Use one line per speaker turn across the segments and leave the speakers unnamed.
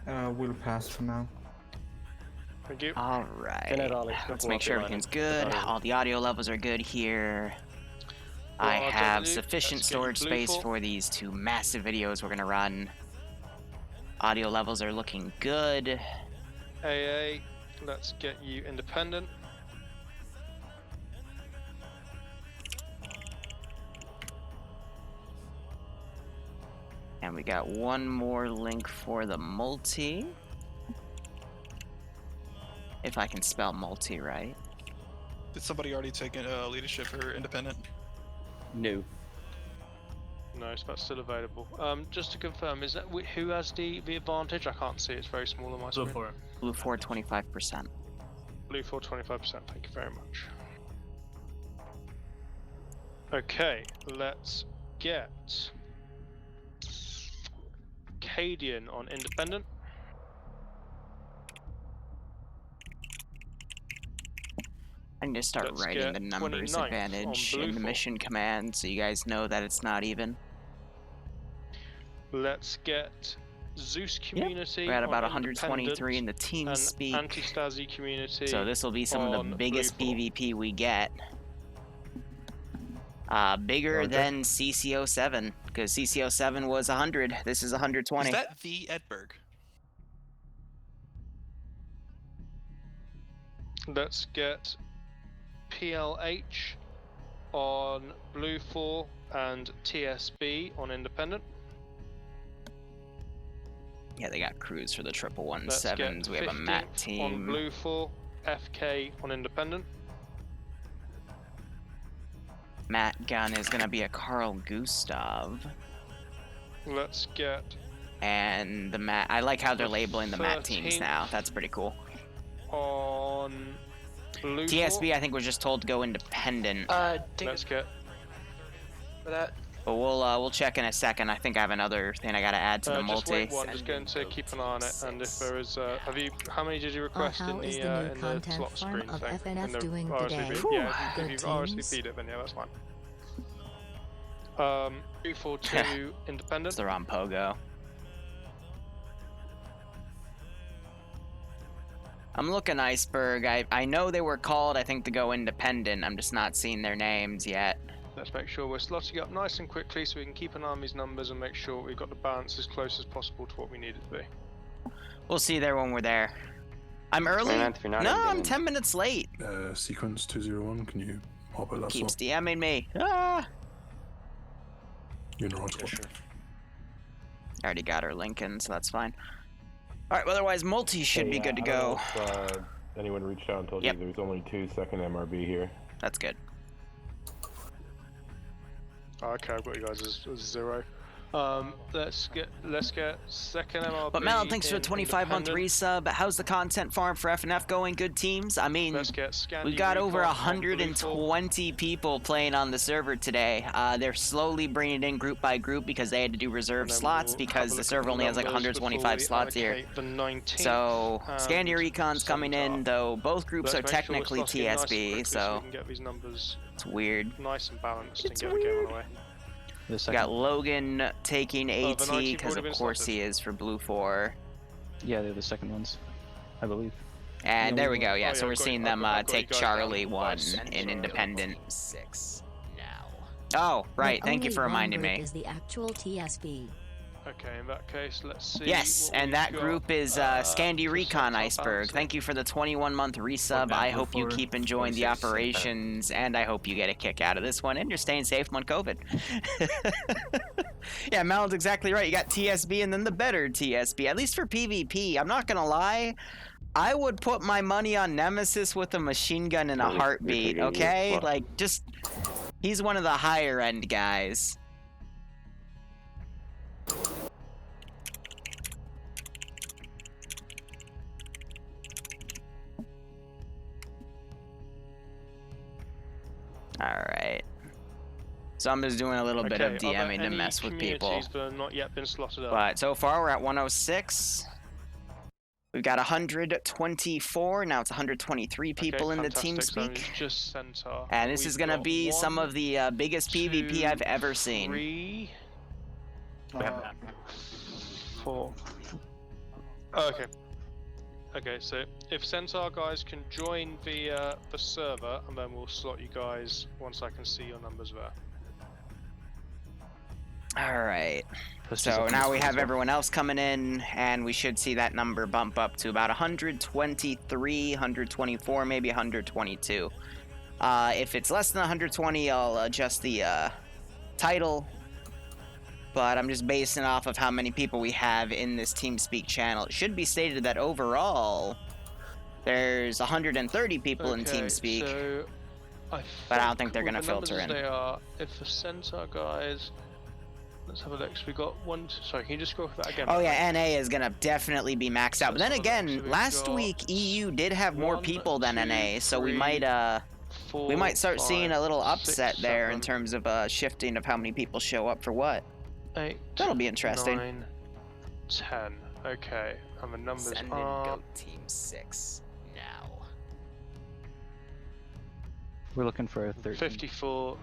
We'll pass for now.
Thank you.
All right. Let's make sure everything's good. All the audio levels are good here. I have sufficient storage space for these 2 massive videos we're gonna run. Audio levels are looking good.
AA, let's get you independent.
And we got one more link for the multi. If I can spell multi right.
Did somebody already take leadership for independent?
No.
No, it's not still available. Just to confirm, is that who has the advantage? I can't see. It's very small on my screen.
Blue 4, 25%.
Blue 4, 25%. Thank you very much. Okay, let's get Cadian on independent.
I need to start writing the numbers advantage in the mission command so you guys know that it's not even.
Let's get Zeus community.
We're at about 123 in the team speak.
Anti-Stasi community.
So this will be some of the biggest PvP we get. Bigger than CCO7, because CCO7 was 100. This is 120.
Is that the Edberg?
Let's get PLH on Blue 4 and TSB on independent.
Yeah, they got crews for the 117s. We have a MAT team.
On Blue 4, FK on independent.
Matt gun is gonna be a Carl Gustav.
Let's get.
And the Matt. I like how they're labeling the MAT teams now. That's pretty cool.
On Blue
TSB, I think we're just told to go independent.
Let's get.
For that.
But we'll check in a second. I think I have another thing I gotta add to the multi.
Just wait one. Just going to keep an eye on it, and if there is, how many did you request in the slot screen thing?
FNF doing today?
Yeah, if you've RSVP'd it, then yeah, that's fine. 242 independent.
It's the wrong pogo. I'm looking Iceberg. I know they were called, I think, to go independent. I'm just not seeing their names yet.
Let's make sure we're slotting up nice and quickly so we can keep an eye on these numbers and make sure we've got the balance as close as possible to what we need it to be.
We'll see there when we're there. I'm early? No, I'm 10 minutes late.
Sequence 201, can you hop at that
Keeps
slot?
DMing me. Ah!
You're in the wrong spot.
Sure.
I already got her Lincoln, so that's fine. Alright, well, otherwise multi should be good to go.
I don't know if, anyone reached out and told you there's only 2 second MRB here.
That's good.
Okay, I've got you guys as 0. Let's get second MRB.
But Mel, thanks for the 25-month resub. How's the content farm for FNF going? Good teams? I mean, we've got over 120 people playing on the server today. They're slowly bringing it in group by group because they had to do reserve slots because the server only has like 125 slots here. So Scandia Recon's coming in, though both groups are technically TSB, so it's weird.
Nice and balanced and get the game away.
We got Logan taking AT because of course he is for Blue 4.
Yeah, they're the second ones, I believe.
And there we go. Yeah, so we're seeing them take Charlie 1 in Independent 6 now. Oh, right. Thank you for reminding me.
Is the actual TSB.
Okay, in that case, let's see.
Yes, and that group is Scandia Recon Iceberg. Thank you for the 21-month resub. I hope you keep enjoying the operations, and I hope you get a kick out of this one, and you're staying safe on COVID. Yeah, Mel's exactly right. You got TSB and then the better TSB, at least for PvP. I'm not going to lie. I would put my money on Nemesis with a machine gun in a heartbeat, okay? Like, just... He's one of the higher-end guys. Alright. So I'm just doing a little bit of DMing to mess with people.
Not yet been slotted up?
But so far we're at 106. We've got 124. Now it's 123 people in the TeamSpeak. And this is going to be some of the biggest PvP I've ever seen.
3, 4. Oh, okay. Okay, so if Centaur guys can join the server, and then we'll slot you guys once I can see your numbers there.
All right.
Push us
So
up
now
this
we
way
have
as well.
everyone else coming in, and we should see that number bump up to about 123, 124, maybe 122. If it's less than 120, I'll adjust the title. But I'm just basing off of how many people we have in this TeamSpeak channel. It should be stated that overall, there's 130 people in TeamSpeak.
So
But I don't think they're
with
gonna
the numbers
filter
as
in.
They are. If the Centaur guys, let's have a look. So we got one. Sorry, can you just go for that again?
Oh yeah, NA is gonna definitely be maxed out. But then
Let's have a look.
again,
So we've
last
got
week EU did have more
1,
people than
2,
NA, so we
3,
might
4,
we might start
5,
seeing a little
6,
upset there in
7,
terms of shifting of how many people show up for what.
8,
That'll be interesting.
9, 10. Okay, and the numbers
Send in
are.
Goat Team 6 now.
We're looking for a 13.
54.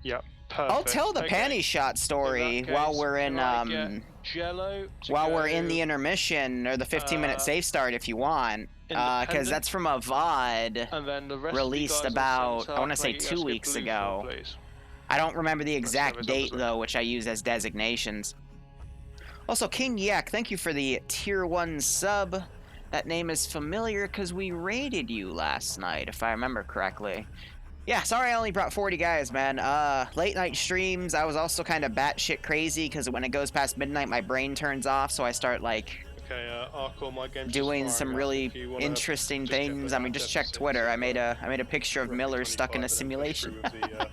Yep. Perfect.
I'll tell the
okay.
panty shot story
In that
while
case,
we're in
can I get Jello to
while we're
go
in the intermission or the 15-minute safe start if you want, because
independent,
that's from a VOD
and then the rest
released
of you guys on
about,
Centaur,
I want to
can
say
get you
2
guys to get
weeks
blue
ago.
for, please?
I don't remember the exact
those
date
numbers
though, which I use as designations. Also, King Yak, thank you for the tier 1 sub. That name is familiar because we raided you last night, if I remember correctly. Yeah, sorry I only brought 40 guys, man. Late night streams, I was also kind of batshit crazy because when it goes past midnight, my brain turns off, so I start like
Okay, Arkle, my game's
doing
just
some
firing up.
really
If you wanna
interesting
just check
things.
that
I mean,
out,
just check
deficit,
Twitter. I made a picture of
roughly
Miller stuck in a
25, and then push
simulation.
through with the,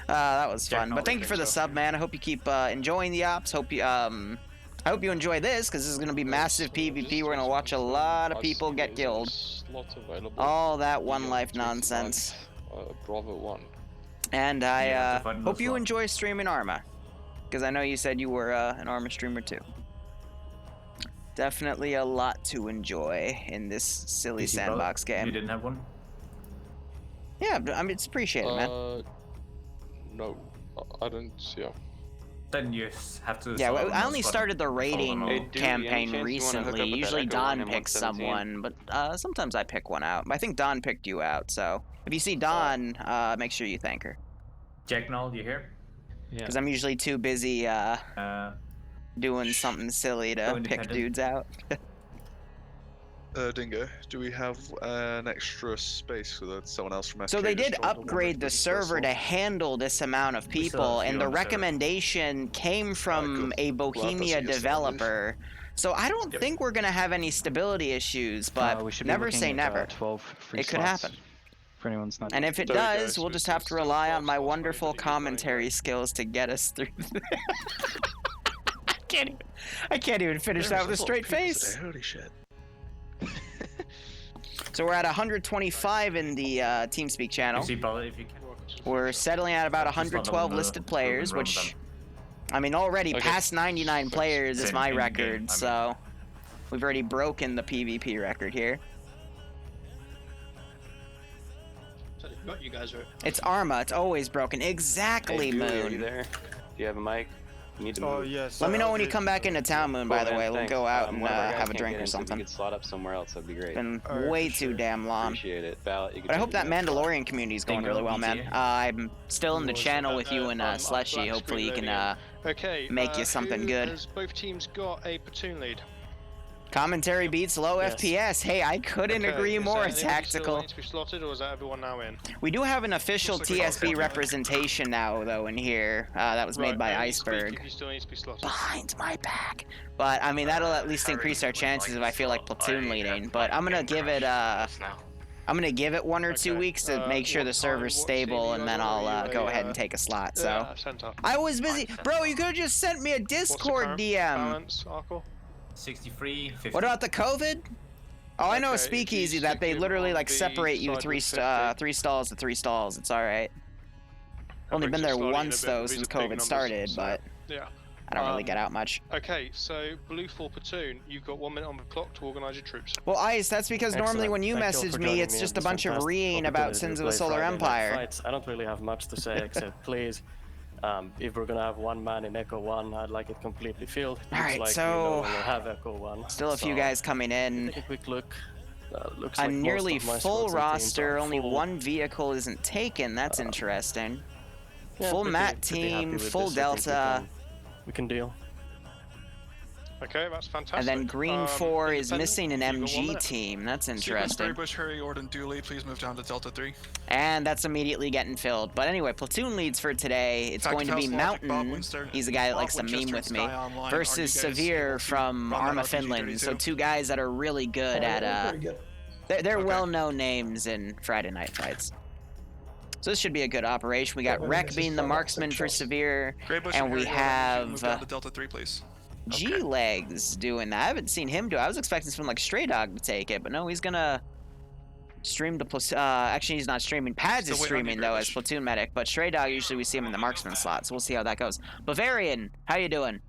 That was fun.
Jack
But thank you for the
Knowles
sub, man. I hope you keep enjoying the ops. Hope you I hope you enjoy this because this is gonna be massive PvP. We're gonna watch a lot of people get killed. All that one life nonsense.
Bravo 1.
And I hope you enjoy streaming Arma, because I know you said you were an Arma streamer too. Definitely a lot to enjoy in this silly sandbox game.
You didn't have one?
Yeah, but I mean, it's appreciated, man.
No, I don't see how.
Then you have to.
Yeah,
solve
I
those
only
buttons.
started the raiding
Hey, dude,
campaign
any chance you wanna hook
recently.
up with that
Usually
Echo one
Don
in
picks
117?
someone, but sometimes I pick one out. I think Don picked you out, so if you see Don, make sure you thank her.
Jack Knoll, you here?
Yeah.
Because I'm usually too busy doing something silly to pick
independent.
dudes out.
Dingo, do we have an extra space so that someone else from SK
So they
just
did
joined the one
upgrade the
with
server
first
to
one?
handle this amount of
We still have
people,
a few
and the
on the server.
recommendation came from
good.
a
Glad that's
Bohemia
a good
developer. So I don't
Yep.
think we're gonna have any stability issues, but
we should be
never
looking
say
at,
never.
12 free
It could
slots
happen.
For anyone's not.
And if it
There we go,
does,
so
we'll
it's
just have to
still
rely
12
on my
slots for
wonderful
anybody who's running
commentary
late.
skills to get us through. I can't even finish that with a straight face.
Holy shit.
So we're at 125 in the TeamSpeak channel.
You see, brother, if you can.
We're settling at about
Just let
112
them,
listed
move
players,
and run
which,
them.
I mean, already
Okay.
past 99 players is
Same
my
in-game,
record,
I mean.
so we've already broken the PvP record here.
Got you guys right.
It's Arma, it's always broken. Exactly,
Hey, Gooey, are you
Moon.
there? Do you have a mic? You need to move.
yes.
Let me know when you come back into town, Moon, by the
Cool,
way.
man,
We'll
thanks.
go out and
One of our guys
have a
can't
drink
get
or
in, so if
something.
you could slot up somewhere else, that'd be great.
It's been
Alright,
way
for
too
sure.
damn long.
Appreciate it. Val, you can
But I hope
take
that
it back.
Mandalorian community is going
Dingo,
really well, man.
BT.
I'm still in the
Was
channel
that,
with you and
I'm
Slushy.
black
Hopefully you
screen
can
loading Okay,
make you something
who
good.
Has both teams got a platoon lead?
commentary beats low
Yes.
FPS. Hey, I couldn't
Okay,
agree
is
more.
there anybody still
Tactical.
needs to be slotted, or is that everyone now in?
We do have an official
Looks like a
TSB
lot.
representation now, though, in here. That was made by
Right, you speak
Iceberg.
if you still need to be slotted.
Behind my back. But, I mean, that'll at least increase our chances if I feel like platoon leading. But I'm gonna give it, one or 2
Okay,
weeks to make sure
what
the server's
team
stable,
you
and
guys
then
on? Are
I'll
you
go
a,
ahead and take a slot, so.
Yeah, Centaur.
I was busy. Bro, you could've just sent me a
What's the
Discord
current
DM.
balance, Arkle?
63, 50.
What about the COVID? Oh, I know a
Okay, if you
speakeasy that they
stick
literally
on
like
the
separate you
side
three
with 50.
three stalls to 3 stalls. It's all right. Only been
brings it
there
slowly in a
once
bit,
though
but these
since
are big
COVID
numbers,
started,
so,
but
Yeah.
I don't really get out much.
Okay, so blue for platoon, you've got 1 minute on the clock to organise your troops.
Well, Ice, that's because normally
Excellent.
when you
Thank you all
message
for
me,
joining
it's
me
just
on
a
this
bunch of
fantastic
reeing about
opportunity to
Sins of the
play
Solar
Friday Night
Empire.
Fights. I don't really have much to say except please If we're gonna have one man in Echo 1, I'd like it completely filled.
All right,
like
so
we no longer have Echo 1.
still a few guys coming in.
Take a quick look. Looks
A
like most
nearly
of my
full
squads and teams
roster,
are
only
full.
one vehicle isn't taken. That's interesting.
Yeah,
Full
pretty
Mat
happy
team,
with
full
this. I think
Delta,
we can deal.
Okay, that's fantastic.
and then Green 4 is
Independent,
missing an
you've got 1
MG
minute.
team. That's
Sequence
interesting.
Greybush, Hurry, Orden, Dooley, please move down to Delta 3.
And that's immediately getting filled. But anyway, platoon leads for today. It's going to be Mountain. He's the guy that likes to meme with me. Versus Severe from Arma, Finland. So 2 guys that are really good at... They're well-known names in Friday Night Fights. So this should be a good operation. We got Rek being the marksman for Severe. And we have...
Move down to Delta 3, please.
G-Legs doing that. I haven't seen him do it. I was expecting someone like Stray Dog to take it, but no, he's gonna stream the actually, he's not streaming. Pads is streaming though as platoon medic, but Stray Dog usually we see him in the marksman slot, so we'll see how that goes. Bavarian, how you doing?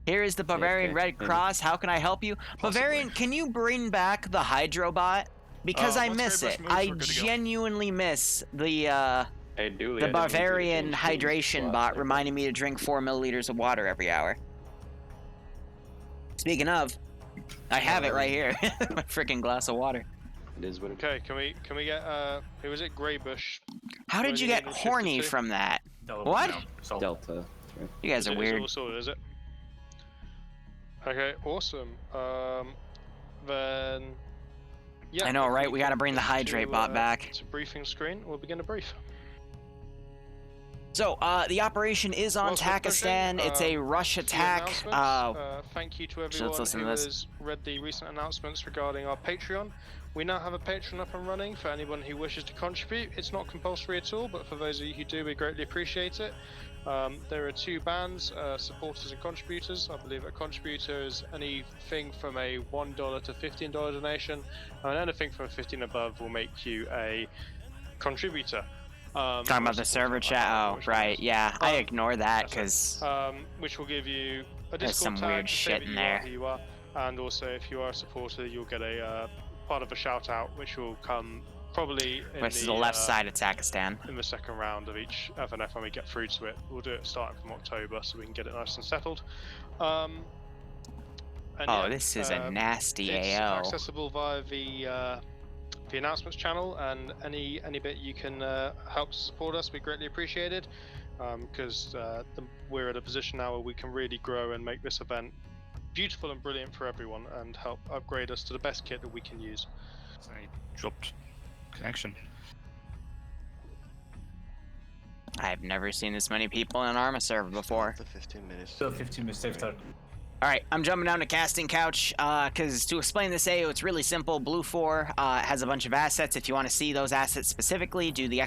Here is the Bavarian Red Cross. How can I help you? Bavarian, can you bring back the Hydrobot? Because I miss it. I genuinely miss the Bavarian hydration bot reminding me to drink 4 milliliters of water every hour. Speaking of, I have it right here. My freaking glass of water.
It is what it
Okay, can we get who was it? Greybush.
How did you get horny from that? What?
Delta.
You guys are weird.
It's all sorted, is it? Okay, awesome. Then yeah.
I know, right? We gotta bring the hydrate bot back.
To briefing screen. We'll begin to brief.
So, the operation is on Takistan. It's a rush attack.
Thank you to everyone who has read the recent announcements regarding our Patreon. We now have a Patreon up and running for anyone who wishes to contribute. It's not compulsory at all, but for those of you who do, we greatly appreciate it. There are 2 bands, supporters and contributors. I believe a contributor is anything from a $1 to $15 donation, and anything from 15 above will make you a contributor.
Talking about the server chat. Oh, right. Yeah, I ignore that because
which will give you a
there's some
Discord tag
weird
to say
shit
that
in
you are
there.
who you are, and also if you are a supporter, you'll get a part of a shout out, which will come probably in
the left side of Takistan.
In the second round of each FNF when we get through to it. We'll do it starting from October so we can get it nice and settled.
This is a nasty
it's
AO.
Accessible via the announcements channel, and any bit you can help to support us, we greatly appreciate it, because we're at a position now where we can really grow and make this event beautiful and brilliant for everyone, and help upgrade us to the best kit that we can use.
Sorry, dropped connection.
I've never seen this many people in an Arma server before.
15 minutes.
Still 15 minutes safe start.
Alright, I'm jumping down to Casting Couch, because to explain this AO, it's really simple. Blue 4 has a bunch of assets. If you want to see those assets specifically, do the !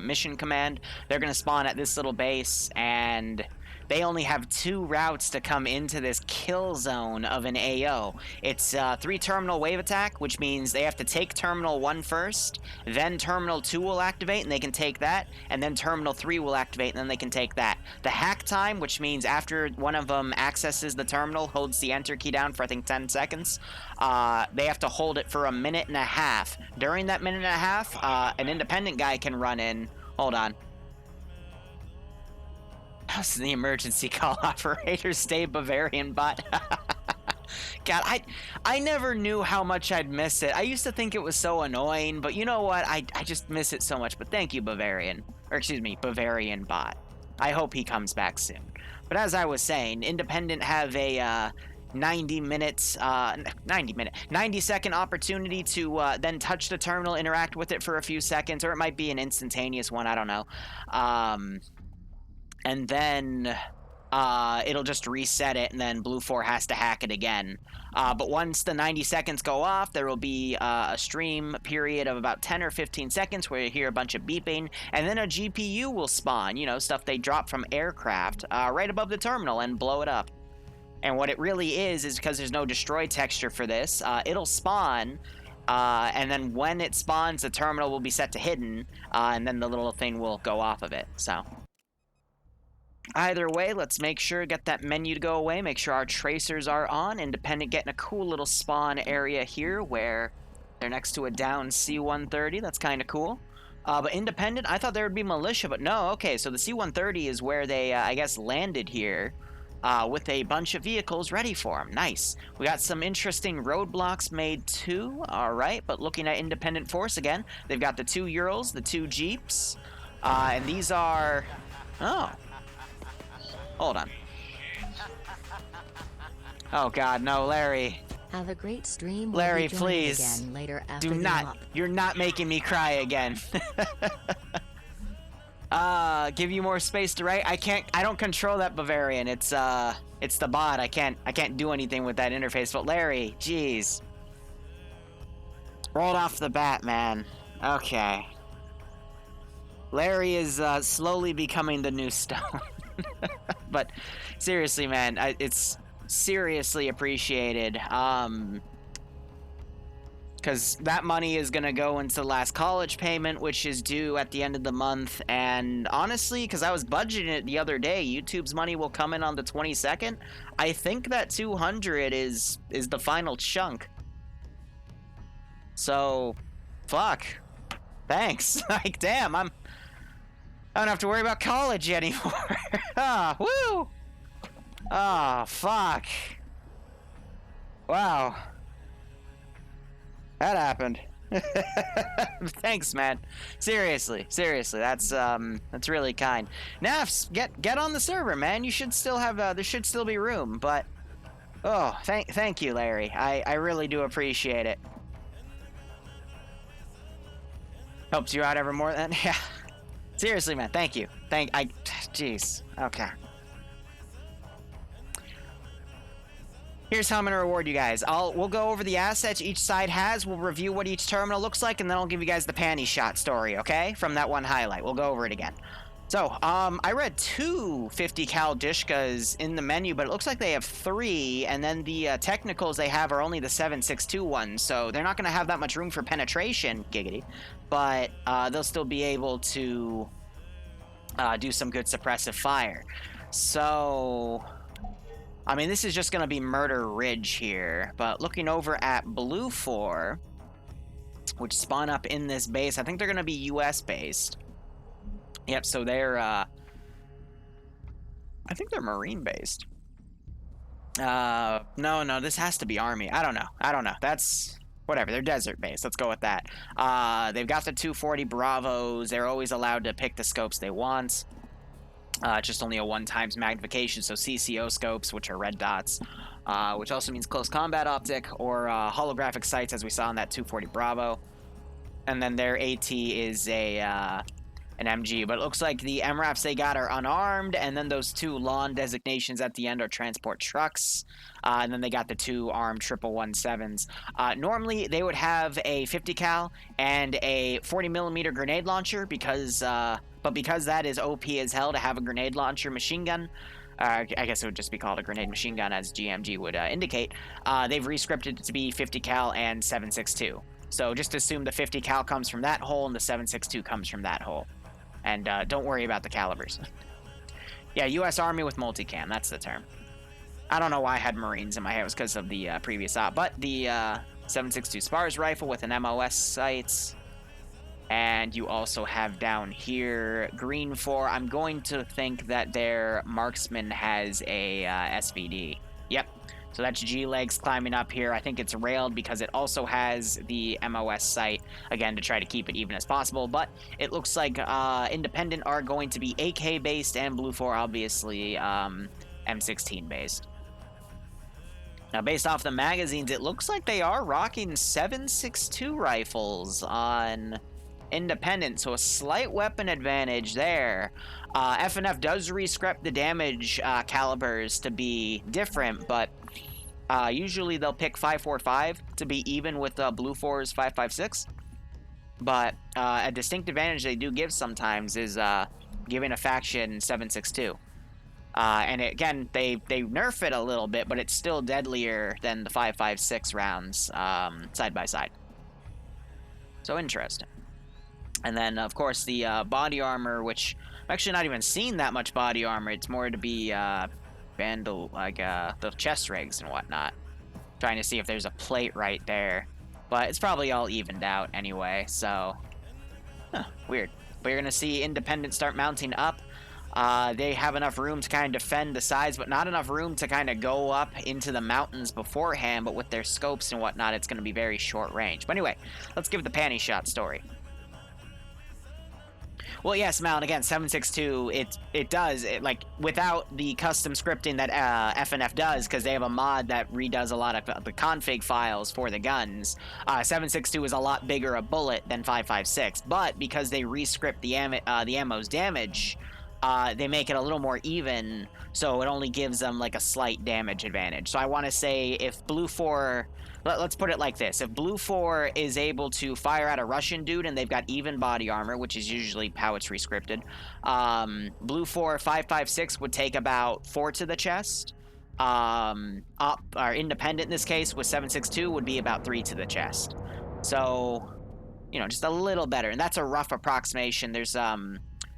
mission command. They're going to spawn at this little base, and they only have 2 routes to come into this kill zone of an AO. It's 3 terminal wave attack, which means they have to take terminal 1 first, then terminal 2 will activate and they can take that, and then terminal 3 will activate and then they can take that. The hack time, which means after one of them accesses the terminal, holds the enter key down for I think 10 seconds, they have to hold it for a minute and a half. During that minute and a half, an independent guy can run in. Hold on. How's the emergency call operator stay Bavarian bot? God, I never knew how much I'd miss it. I used to think it was so annoying, but you know what? I just miss it so much. But thank you, Bavarian. Or excuse me, Bavarian bot. I hope he comes back soon. But as I was saying, Independent have a 90-second opportunity to then touch the terminal, interact with it for a few seconds, or it might be an instantaneous one, I don't know. And then it'll just reset it, and then Blue 4 has to hack it again. But once the 90 seconds go off, there will be a stream period of about 10 or 15 seconds where you hear a bunch of beeping, and then a GPU will spawn, you know, stuff they drop from aircraft, right above the terminal and blow it up. And what it really is because there's no destroy texture for this, it'll spawn, and then when it spawns, the terminal will be set to hidden, and then the little thing will go off of it, so... Either way, let's make sure, get that menu to go away, make sure our tracers are on. Independent getting a cool little spawn area here where they're next to a down C-130. That's kind of cool. But independent, I thought there would be militia, but no. Okay, so the C-130 is where they, I guess, landed here with a bunch of vehicles ready for them. Nice. We got some interesting roadblocks made too. All right, but looking at independent force again, they've got the 2 Urals, the 2 Jeeps, and these are... Oh. Hold on. Oh, God, no, Larry.
Have a great stream.
Larry,
We'll be joining
please.
again later after
Do
the
not.
mop.
You're not making me cry again. Give you more space to write. I don't control that Bavarian. It's the bot. I can't do anything with that interface. But Larry, jeez. Right off the bat, man. Okay. Larry is slowly becoming the new Stone. But seriously, man, it's seriously appreciated. Because that money is going to go into the last college payment, which is due at the end of the month. And honestly, because I was budgeting it the other day, YouTube's money will come in on the 22nd. I think that 200 is the final chunk. So, fuck. Thanks. Like, damn, I don't have to worry about college anymore. Ah, woo! Oh, fuck. Wow. That happened. Thanks, man. Seriously, that's really kind. Nafs, get on the server, man. You should still have there should still be room, but oh, thank you, Larry. I really do appreciate it. Helps you out ever more than yeah. Seriously, man. Thank you. Jeez. Okay. Here's how I'm going to reward you guys. We'll go over the assets each side has. We'll review what each terminal looks like, and then I'll give you guys the panty shot story, okay? From that one highlight. We'll go over it again. So, I read 2 50 cal Dishkas in the menu, but it looks like they have 3, and then the technicals they have are only the 7.62 ones, so they're not going to have that much room for penetration, giggity, but they'll still be able to do some good suppressive fire. So... I mean, this is just going to be Murder Ridge here, but looking over at Blue 4, which spawn up in this base, I think they're going to be US-based. Yep, so they're, I think they're Marine-based. No, this has to be Army. I don't know. That's, whatever, they're desert-based. Let's go with that. They've got the 240 Bravos. They're always allowed to pick the scopes they want. Just only a 1x magnification, so CCO scopes, which are red dots, which also means close combat optic, or holographic sights, as we saw in that 240 Bravo. And then their AT is an MG, but it looks like the MRAPs they got are unarmed, and then those 2 lawn designations at the end are transport trucks, and then they got the 2 armed 117s. Normally, they would have a 50 cal and a 40mm grenade launcher, but because that is OP as hell to have a grenade launcher machine gun, I guess it would just be called a grenade machine gun, as GMG would indicate, they've rescripted it to be 50 cal and 7.62. So just assume the 50 cal comes from that hole and the 7.62 comes from that hole. And don't worry about the calibers. Yeah, U.S. Army with multicam, that's the term. I don't know why I had Marines in my head, it was because of the previous op. But the 7.62 Spars rifle with an MOS sights. And you also have down here Green 4. I'm going to think that their marksman has a SVD. Yep. So that's G-Legs climbing up here. I think it's railed because it also has the MOS sight, again, to try to keep it even as possible. But it looks like Independent are going to be AK-based, and Blue 4, obviously, M16-based. Now, based off the magazines, it looks like they are rocking 7.62 rifles on Independent, so a slight weapon advantage there. FNF does rescript the damage calibers to be different, but usually they'll pick 5.45 to be even with Blue 4's 5.56. But a distinct advantage they do give sometimes is giving a faction 7.62. And again, they nerf it a little bit, but it's still deadlier than the 5.56 rounds side by side. So interesting. And then, of course, the body armor, which I'm actually not even seeing that much body armor. It's more to be vandal, like the chest rigs and whatnot. Trying to see if there's a plate right there. But it's probably all evened out anyway, so Huh, weird. But you're going to see Independent start mounting up. They have enough room to kind of defend the sides, but not enough room to kind of go up into the mountains beforehand. But with their scopes and whatnot, it's going to be very short range. But anyway, let's give the panty shot story. Well, yes, Mal, and again, 762, it does, like, without the custom scripting that FNF does, because they have a mod that redoes a lot of the config files for the guns, 762 is a lot bigger a bullet than 556, but because they rescript the ammo's damage, they make it a little more even, so it only gives them, like, a slight damage advantage. So I want to say if Blue 4... Let's put it like this. If Blue 4 is able to fire at a Russian dude and they've got even body armor, which is usually how it's rescripted, Blue 4 556 would take about 4 to the chest. Or Independent in this case with 762 would be about 3 to the chest. So, you know, just a little better. And that's a rough approximation. There's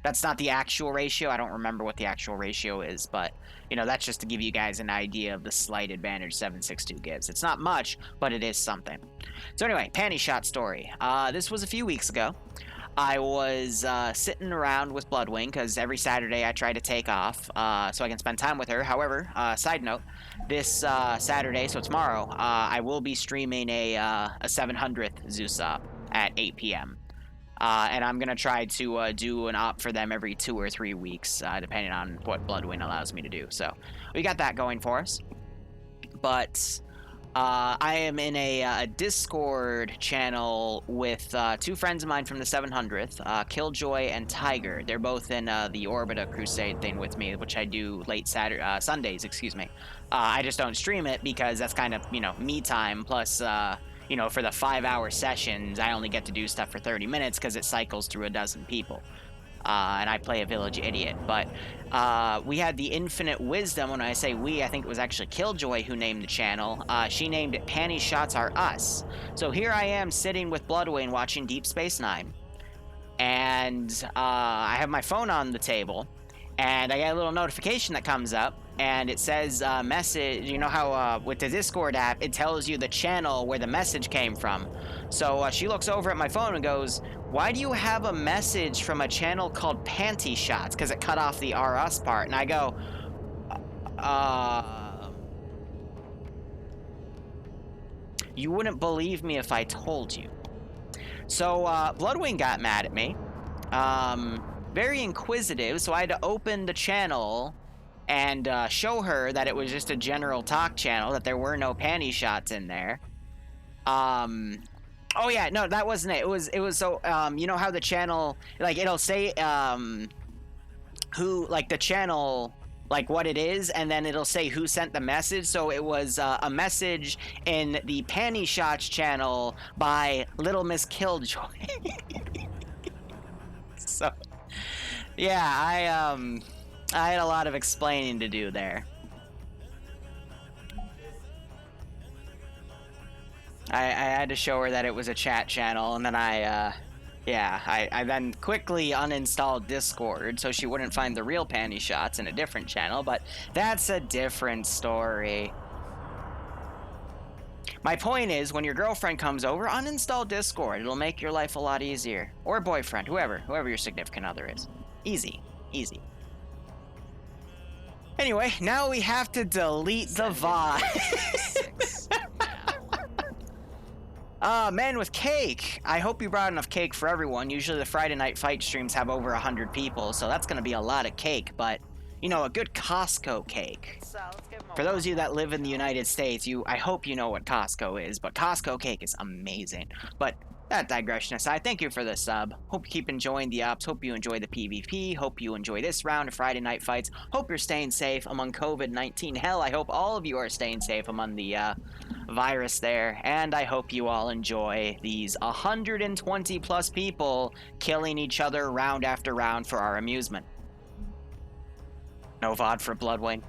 that's not the actual ratio. I don't remember what the actual ratio is, but you know, that's just to give you guys an idea of the slight advantage 762 gives. It's not much, but it is something. So anyway, panty shot story. This was a few weeks ago. I was sitting around with Bloodwing because every Saturday I try to take off so I can spend time with her. However, side note, this Saturday, so tomorrow, I will be streaming a 700th Zeus op at 8 p.m. And I'm going to try to do an op for them every 2 or 3 weeks, depending on what Bloodwind allows me to do. So we got that going for us. But I am in a Discord channel with 2 friends of mine from the 700th, Killjoy and Tiger. They're both in the Orbita Crusade thing with me, which I do late Sundays, excuse me. I just don't stream it because that's kind of, you know, me time, plus... you know, for the 5-hour sessions, I only get to do stuff for 30 minutes because it cycles through a dozen people. And I play a village idiot. But we had the Infinite Wisdom. When I say we, I think it was actually Killjoy who named the channel. She named it Panty Shots Are Us. So here I am sitting with Bloodwing watching Deep Space Nine. And I have my phone on the table. And I get a little notification that comes up. And it says message, you know how with the Discord app, it tells you the channel where the message came from. So she looks over at my phone and goes, why do you have a message from a channel called Panty Shots? Because it cut off the RS part. And I go, you wouldn't believe me if I told you. So Bloodwing got mad at me. Very inquisitive, so I had to open the channel and show her that it was just a general talk channel, that there were no panty shots in there. Oh yeah, no, that wasn't it. It was so, you know how the channel, like, it'll say, who, like, the channel, like, what it is, and then it'll say who sent the message. So it was a message in the Panty Shots channel by Little Miss Killjoy. So, yeah, I had a lot of explaining to do there. I had to show her that it was a chat channel, and then I then quickly uninstalled Discord so she wouldn't find the real Panty Shots in a different channel, but that's a different story. My point is, when your girlfriend comes over, uninstall Discord. It'll make your life a lot easier. Or boyfriend, whoever your significant other is. Easy. Easy. Anyway, now we have to delete the VODs. Man with cake. I hope you brought enough cake for everyone. Usually the Friday night fight streams have over 100 people, so that's going to be a lot of cake, but, you know, a good Costco cake. For those of you that live in the United States, I hope you know what Costco is, but Costco cake is amazing. But that digression aside, thank you for the sub. Hope you keep enjoying the ops. Hope you enjoy the PvP. Hope you enjoy this round of Friday night fights. Hope you're staying safe among COVID-19. Hell, I hope all of you are staying safe among the virus there. And I hope you all enjoy these 120 plus people killing each other round after round for our amusement. No VOD for Bloodwing.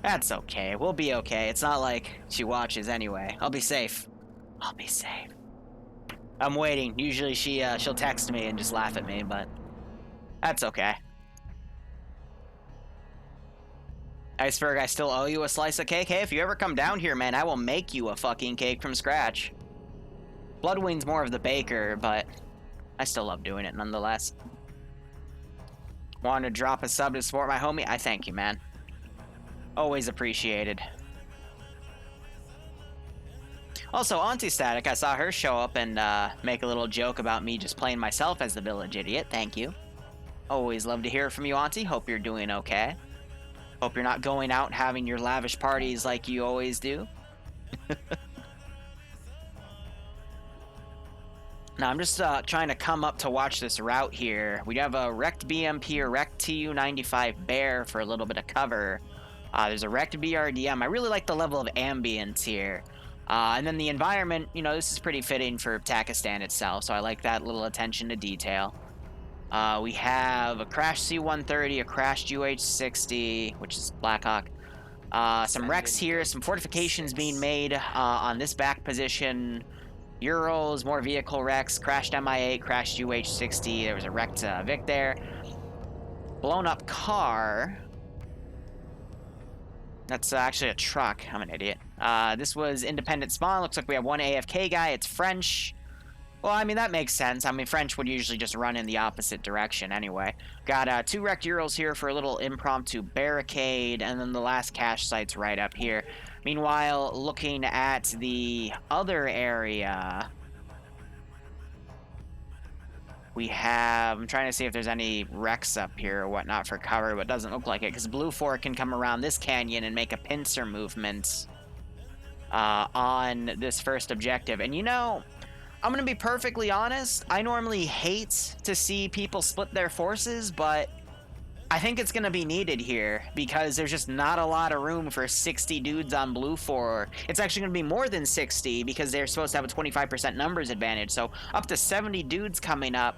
That's okay. We'll be okay. It's not like she watches anyway. I'll be safe. I'll be safe. I'm waiting. Usually she'll text me and just laugh at me, but that's okay. Iceberg, I still owe you a slice of cake. Hey, if you ever come down here, man, I will make you a fucking cake from scratch. Bloodwing's more of the baker, but I still love doing it nonetheless. Want to drop a sub to support my homie? I thank you, man. Always appreciated. Also, Auntie Static, I saw her show up and make a little joke about me just playing myself as the village idiot. Thank you. Always love to hear from you, Auntie. Hope you're doing okay. Hope you're not going out and having your lavish parties like you always do. Now, I'm just trying to come up to watch this route here. We have a wrecked BMP or wrecked TU-95 Bear for a little bit of cover. There's a wrecked BRDM. I really like the level of ambience here. And then the environment, you know, this is pretty fitting for Pakistan itself, so I like that little attention to detail. We have a crashed C-130, a crashed UH-60, which is Blackhawk. Some wrecks here, some fortifications being made on this back position. Urals, more vehicle wrecks, crashed Mi-8, crashed UH-60. There was a wrecked Vic there. Blown up car. That's actually a truck. I'm an idiot. This was independent spawn. Looks like we have one AFK guy. It's French. Well, I mean, that makes sense. I mean, French would usually just run in the opposite direction anyway. Got 2 wrecked Urals here for a little impromptu barricade, and then the last cache site's right up here. Meanwhile, looking at the other area, we have... I'm trying to see if there's any wrecks up here or whatnot for cover, but it doesn't look like it, because Blue 4 can come around this canyon and make a pincer movement on this first objective. And you know... I'm going to be perfectly honest, I normally hate to see people split their forces, but I think it's going to be needed here because there's just not a lot of room for 60 dudes on Blue 4. It's actually going to be more than 60 because they're supposed to have a 25% numbers advantage, so up to 70 dudes coming up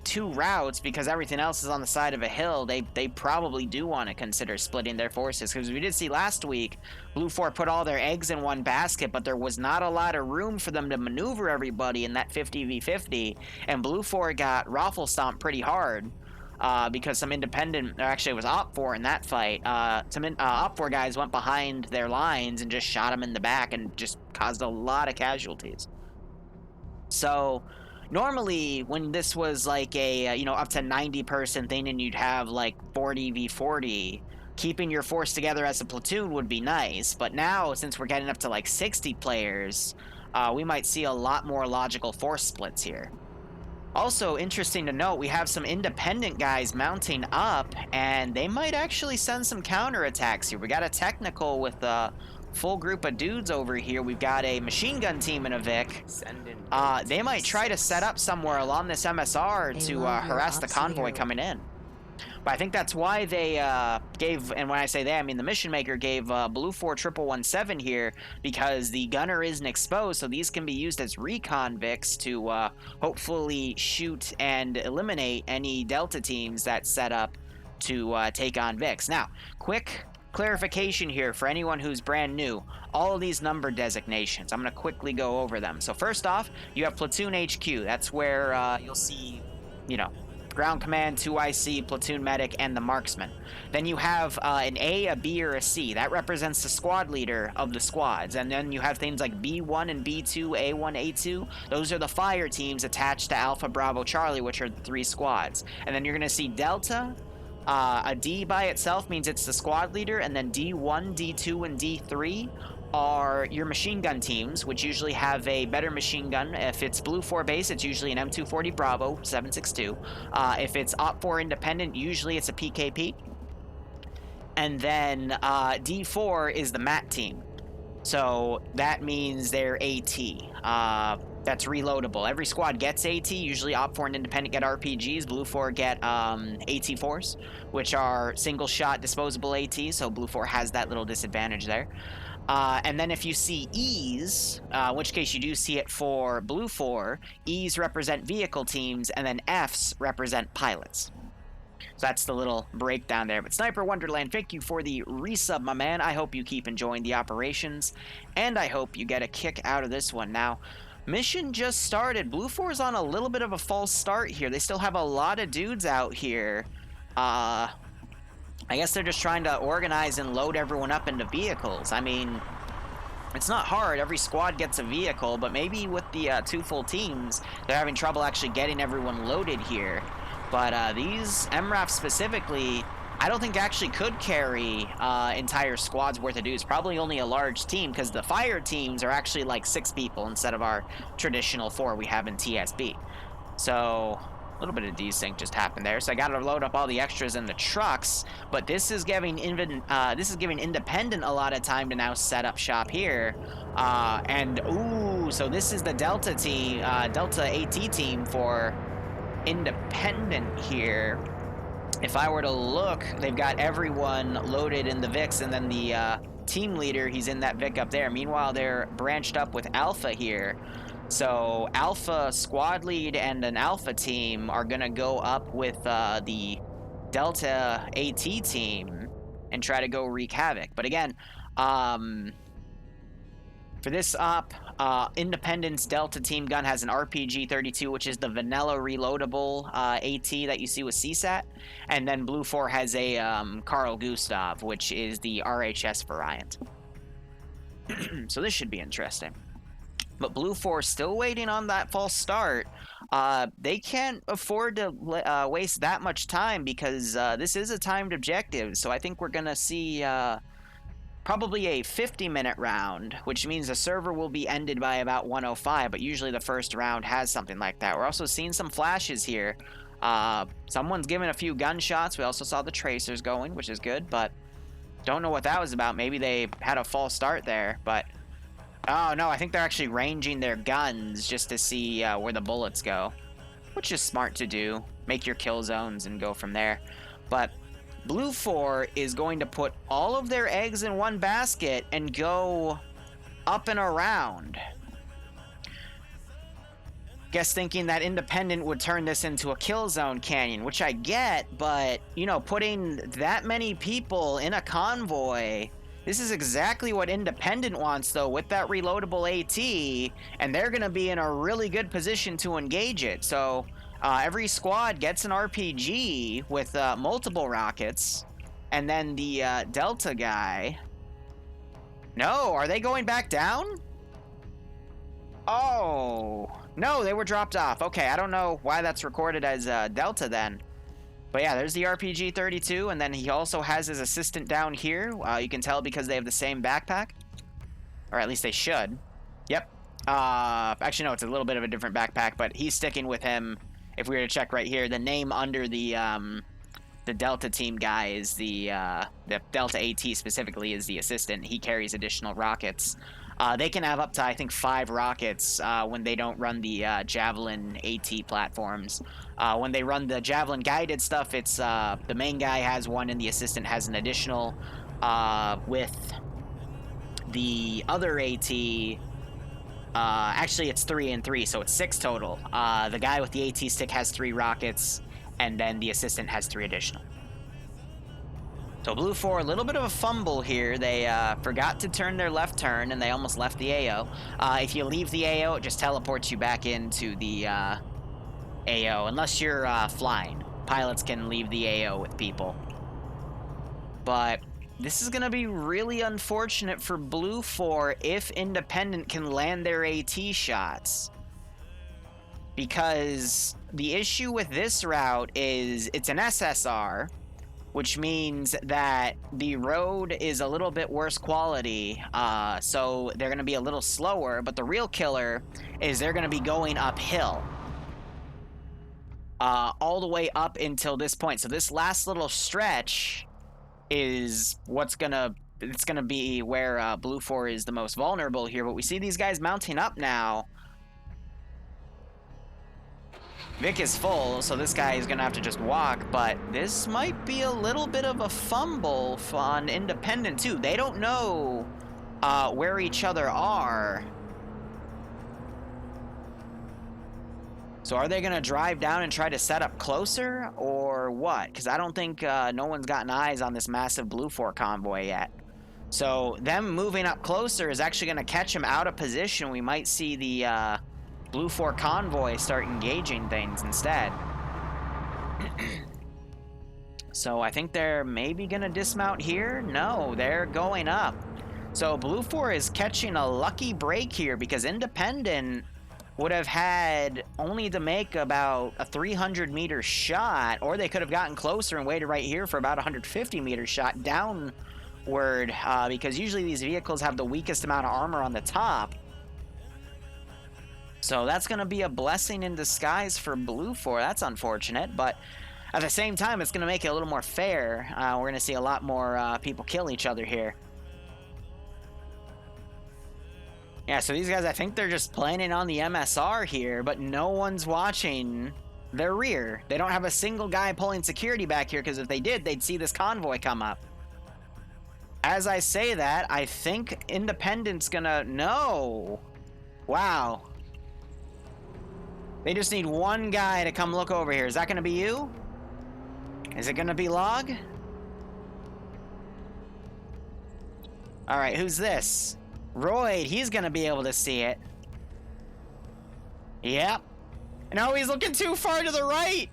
2 routes because everything else is on the side of a hill. They probably do want to consider splitting their forces because we did see last week Blue 4 put all their eggs in one basket, but there was not a lot of room for them to maneuver everybody in that 50v50, and Blue 4 got raffle stomped pretty hard because some independent, or actually it was Op 4 in that fight, some Op 4 guys went behind their lines and just shot them in the back and just caused a lot of casualties. So normally, when this was like a, you know, up to 90 person thing and you'd have like 40v40, keeping your force together as a platoon would be nice. But now, since we're getting up to like 60 players, we might see a lot more logical force splits here. Also, interesting to note, we have some independent guys mounting up, and they might actually send some counterattacks here. We got a technical with a full group of dudes over here. We've got a machine gun team and a Vic. They might try to set up somewhere along this MSR to harass the convoy coming in. But I think that's why they gave, and when I say they, I mean the mission maker gave Blue 4 1117 here, because the gunner isn't exposed, so these can be used as recon Vics to hopefully shoot and eliminate any Delta teams that set up to take on Vics. Now, quick clarification here for anyone who's brand new. All of these number designations, I'm going to quickly go over them. So first off, you have Platoon HQ. That's where you'll see, you know, Ground Command, 2IC, Platoon Medic, and the Marksman. Then you have an A, a B, or a C. That represents the squad leader of the squads. And then you have things like B1 and B2, A1, A2. Those are the fire teams attached to Alpha, Bravo, Charlie, which are the 3 squads. And then you're going to see Delta. A D by itself means it's the squad leader, and then D1, D2, and D3 are your machine gun teams, which usually have a better machine gun. If it's Blue 4 base, it's usually an M240 Bravo 7.62. If it's Op 4 independent, usually it's a PKP. And then D4 is the MAT team. So that means they're AT. That's reloadable. Every squad gets AT. Usually Op 4 and Independent get RPGs. Blue 4 get AT4s, which are single-shot disposable AT, so Blue 4 has that little disadvantage there. And then if you see E's, in which case you do see it for Blue 4, E's represent vehicle teams, and then F's represent pilots. So that's the little breakdown there. But Sniper Wonderland, thank you for the resub, my man. I hope you keep enjoying the operations, and I hope you get a kick out of this one. Now, mission just started. Blue 4 is on a little bit of a false start here. They still have a lot of dudes out here. I guess they're just trying to organize and load everyone up into vehicles. I mean, It's not hard. Every squad gets a vehicle, but maybe with the 2 full teams, they're having trouble actually getting everyone loaded here. But these MRAF specifically, I don't think actually could carry entire squads worth of dudes. Probably only a large team, because the fire teams are actually like 6 people instead of our traditional 4 we have in TSB. So a little bit of desync just happened there. So I got to load up all the extras in the trucks, but this is giving Independent a lot of time to now set up shop here. So this is the Delta team, Delta AT team for Independent here. If I were to look, they've got everyone loaded in the VIX, and then the team leader, he's in that VIC up there. Meanwhile, they're branched up with Alpha here. So Alpha squad lead and an Alpha team are going to go up with the Delta AT team and try to go wreak havoc. But again, for this op, Independence Delta team gun has an RPG-32, which is the vanilla reloadable AT that you see with CSAT. And then Blue 4 has a Carl Gustav, which is the RHS variant. So this should be interesting. But Blue 4 still waiting on that false start. They can't afford to waste that much time, because this is a timed objective. So I think we're going to see probably a 50-minute round, which means the server will be ended by about 1:05, but usually the first round has something like that. We're also seeing some flashes here. Someone's giving a few gunshots. We also saw the tracers going, which is good, but don't know what that was about. Maybe they had a false start there, but... Oh, no, I think they're actually ranging their guns just to see where the bullets go, which is smart to do. Make your kill zones and go from there. But Blue 4 is going to put all of their eggs in one basket and go up and around. Guess thinking that Independent would turn this into a kill zone canyon, which I get, but, you know, putting that many people in a convoy... This is exactly what Independent wants, though, with that reloadable AT, and they're going to be in a really good position to engage it. So every squad gets an RPG with multiple rockets, and then the Delta guy... No, are they going back down? Oh, no, they were dropped off. Okay, I don't know why that's recorded as Delta then. But yeah, there's the RPG-32, and then he also has his assistant down here. You can tell because they have the same backpack. Or at least they should. Yep. Actually, no, it's a little bit of a different backpack, but he's sticking with him. If we were to check right here, the name under the Delta team guy is the Delta AT specifically is the assistant. He carries additional rockets. They can have up to, I think, 5 rockets when they don't run the Javelin AT platforms. When they run the Javelin guided stuff, it's the main guy has one and the assistant has an additional. With the other AT, actually it's 3 and 3, so it's 6 total. The guy with the AT stick has 3 rockets, and then the assistant has 3 additional. So Blue 4, a little bit of a fumble here. They forgot to turn their left turn, and they almost left the AO. If you leave the AO, it just teleports you back into the AO, unless you're flying. Pilots can leave the AO with people. But this is going to be really unfortunate for Blue 4 if Independent can land their AT shots. Because the issue with this route is it's an SSR, which means that the road is a little bit worse quality, so they're going to be a little slower, but the real killer is they're going to be going uphill. All the way up until this point. So this last little stretch is what's going to... It's going to be where Blue 4 is the most vulnerable here, but we see these guys mounting up now. Vic is full, so this guy is going to have to just walk, but this might be a little bit of a fumble on Independent, too. They don't know where each other are. So are they going to drive down and try to set up closer, or what? Because I don't think no one's gotten eyes on this massive Blue 4 convoy yet. So them moving up closer is actually going to catch him out of position. We might see the... Blue 4 convoy start engaging things instead. So I think they're maybe going to dismount here. No, they're going up. So Blue 4 is catching a lucky break here because Independent would have had only to make about a 300-meter shot, or they could have gotten closer and waited right here for about a 150-meter shot downward, because usually these vehicles have the weakest amount of armor on the top. So that's going to be a blessing in disguise for Blue 4. That's unfortunate, but at the same time, it's going to make it a little more fair. We're going to see a lot more people kill each other here. Yeah, so these guys, I think they're just planning on the MSR here, but no one's watching their rear. They don't have a single guy pulling security back here, because if they did, they'd see this convoy come up. As I say that, I think Independent's gonna... No! Wow. They just need one guy to come look over here. Is that gonna be you? Is it gonna be Log? Alright, who's this? Royd, he's gonna be able to see it. Yep. No, he's looking too far to the right.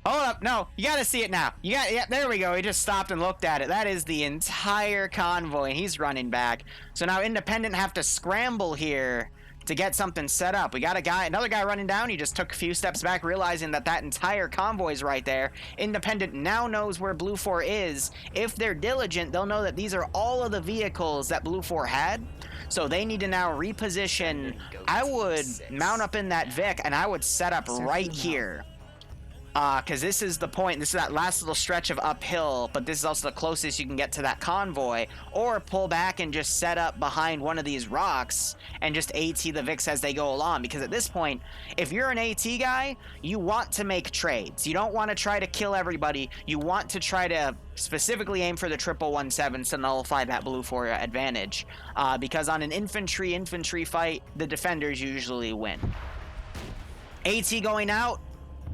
Hold up, no, you gotta see it now. Yeah, there we go. He just stopped and looked at it. That is the entire convoy, and he's running back. So now Independent have to scramble here to get something set up. We got another guy running down. He just took a few steps back, realizing that that entire convoy's right there. Independent now knows where Blue 4 is. If they're diligent, they'll know that these are all of the vehicles that Blue 4 had. So they need to now reposition. I would mount up in that Vic, and I would set up right here. Because this is the point. This is that last little stretch of uphill, but this is also the closest you can get to that convoy. Or pull back and just set up behind one of these rocks and just AT the Vics as they go along. Because at this point, if you're an AT guy, you want to make trades. You don't want to try to kill everybody. You want to try to specifically aim for the 1117s to nullify that Blue 4 advantage. Because on an infantry fight, the defenders usually win. AT going out.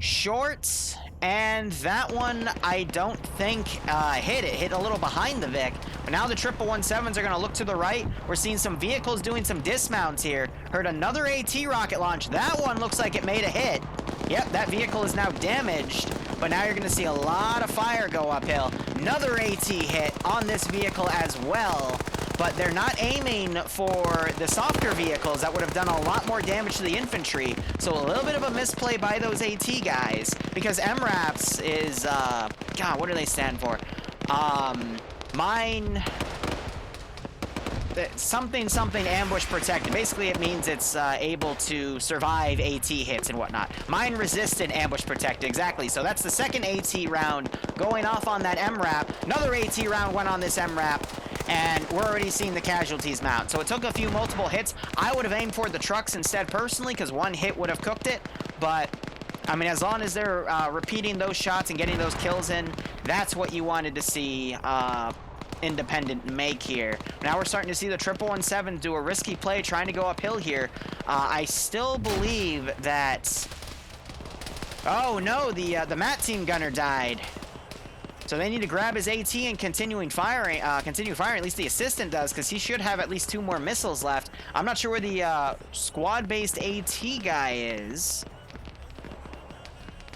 Shorts, and that one I don't think hit. It hit a little behind the Vic, but now the 1117s are going to look to the right. We're seeing some vehicles doing some dismounts here. Heard another AT rocket launch. That one looks like it made a hit. Yep, that vehicle is now damaged, but now you're going to see a lot of fire go uphill. Another AT hit on this vehicle as well. But they're not aiming for the softer vehicles that would have done a lot more damage to the infantry. So a little bit of a misplay by those AT guys. Because MRAPs is, God, what do they stand for? Mine... Something ambush protected. Basically, it means it's able to survive AT hits and whatnot. Mine resistant ambush protected, exactly. So that's the second AT round going off on that MRAP. Another AT round went on this MRAP. And we're already seeing the casualties mount. So it took a few multiple hits. I would have aimed for the trucks instead personally, because one hit would have cooked it. But, I mean, as long as they're repeating those shots and getting those kills in, that's what you wanted to see Independent make here. Now we're starting to see the 1117 do a risky play, trying to go uphill here. I still believe that... Oh, no, the MAT team gunner died. So they need to grab his AT and continue firing. At least the assistant does, because he should have at least 2 more missiles left. I'm not sure where the squad-based AT guy is.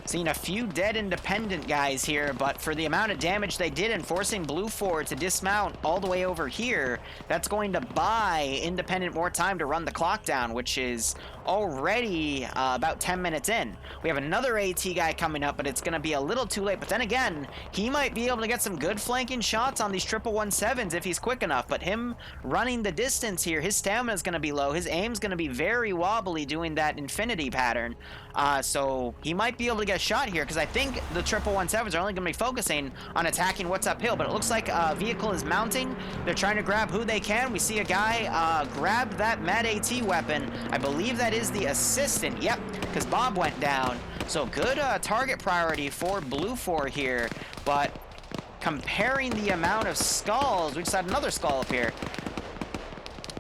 Seen a few dead Independent guys here, but for the amount of damage they did in forcing Blue 4 to dismount all the way over here, that's going to buy Independent more time to run the clock down, which is already about 10 minutes in. We have another AT guy coming up, but it's going to be a little too late. But then again, he might be able to get some good flanking shots on these 1117s if he's quick enough. But him running the distance here, his stamina is going to be low. His aim's going to be very wobbly doing that infinity pattern. So he might be able to get a shot here, because I think the 1117s are only going to be focusing on attacking what's uphill. But it looks like a vehicle is mounting. They're trying to grab who they can. We see a guy grab that MAD AT weapon. I believe that is the assistant. Yep, because Bob went down. So good target priority for Blue 4 here. But comparing the amount of skulls, we just had another skull up here.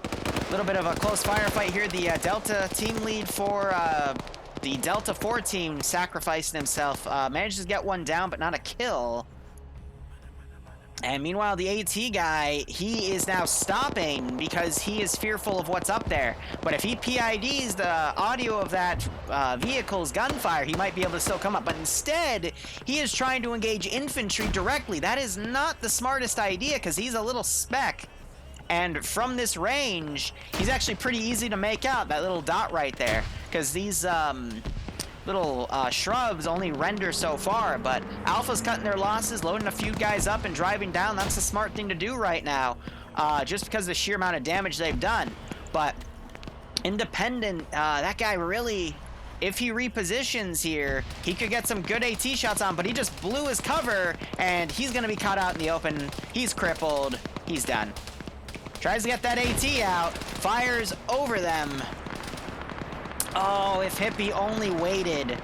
A little bit of a close firefight here. The Delta team lead for the Delta 4 team sacrificing himself. Managed to get one down, but not a kill. And meanwhile, the AT guy, he is now stopping because he is fearful of what's up there. But if he PIDs the audio of that vehicle's gunfire, he might be able to still come up. But instead, he is trying to engage infantry directly. That is not the smartest idea because he's a little speck. And from this range, he's actually pretty easy to make out, that little dot right there. Because these little shrubs only render so far, but Alpha's cutting their losses, loading a few guys up and driving down. That's a smart thing to do right now, just because of the sheer amount of damage they've done. But Independent, that guy really, if he repositions here, he could get some good AT shots on, but he just blew his cover, and he's going to be caught out in the open. He's crippled. He's done. Tries to get that AT out, fires over them. Oh, if Hippie only waited.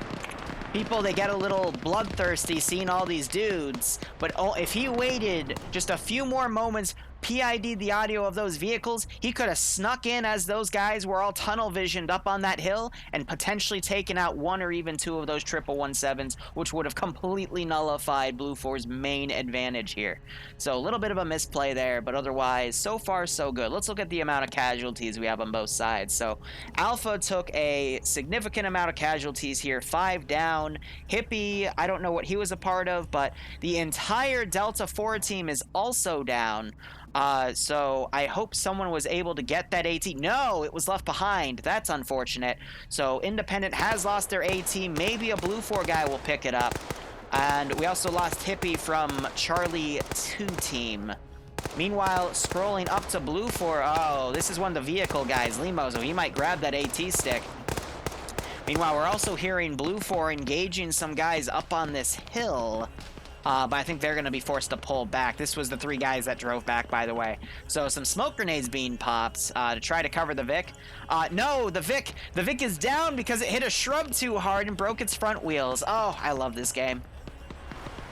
People, they get a little bloodthirsty seeing all these dudes, but if he waited just a few more moments, PID'd the audio of those vehicles, he could have snuck in as those guys were all tunnel visioned up on that hill and potentially taken out one or even two of those 117s, which would have completely nullified Blue 4's main advantage here. So a little bit of a misplay there, but otherwise, so far so good. Let's look at the amount of casualties we have on both sides. So Alpha took a significant amount of casualties here, 5 down. Hippie, I don't know what he was a part of, but the entire Delta 4 team is also down. So I hope someone was able to get that AT. No, it was left behind. That's unfortunate. So Independent has lost their AT. Maybe a Blue 4 guy will pick it up. And we also lost Hippie from Charlie 2 team. Meanwhile, scrolling up to Blue 4. Oh, this is one of the vehicle guys, Limozo. He might grab that AT stick. Meanwhile, we're also hearing Blue 4 engaging some guys up on this hill. But I think they're going to be forced to pull back. This was the 3 guys that drove back, by the way. So some smoke grenades being popped to try to cover the Vic. No, the Vic is down because it hit a shrub too hard and broke its front wheels. Oh, I love this game.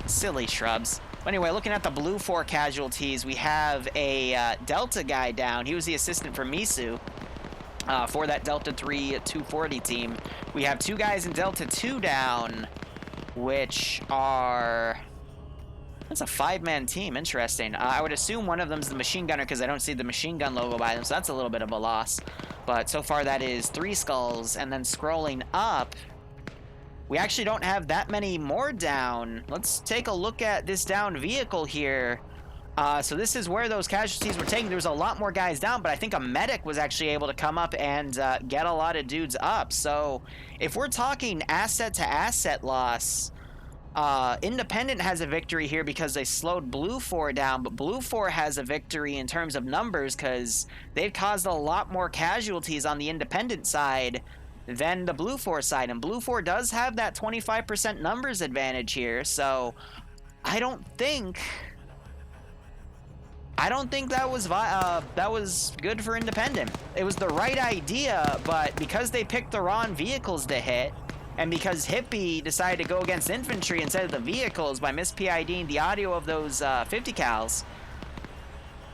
Silly shrubs. But anyway, looking at the Blue 4 casualties, we have a Delta guy down. He was the assistant for Misu for that Delta 3 240 team. We have 2 guys in Delta 2 down, which are... That's a 5-man team. Interesting. I would assume one of them's the machine gunner because I don't see the machine gun logo by them, so that's a little bit of a loss. But so far that is 3 skulls, and then scrolling up, we actually don't have that many more down. Let's take a look at this down vehicle here. So this is where those casualties were taken. There was a lot more guys down, but I think a medic was actually able to come up and get a lot of dudes up. So if we're talking asset to asset loss, Independent has a victory here because they slowed Blue 4 down, but Blue 4 has a victory in terms of numbers because they've caused a lot more casualties on the Independent side than the Blue 4 side, and Blue 4 does have that 25% numbers advantage here, so I don't think that was good for Independent. It was the right idea, but because they picked the wrong vehicles to hit, and because Hippie decided to go against infantry instead of the vehicles by mis-PIDing the audio of those 50 cals,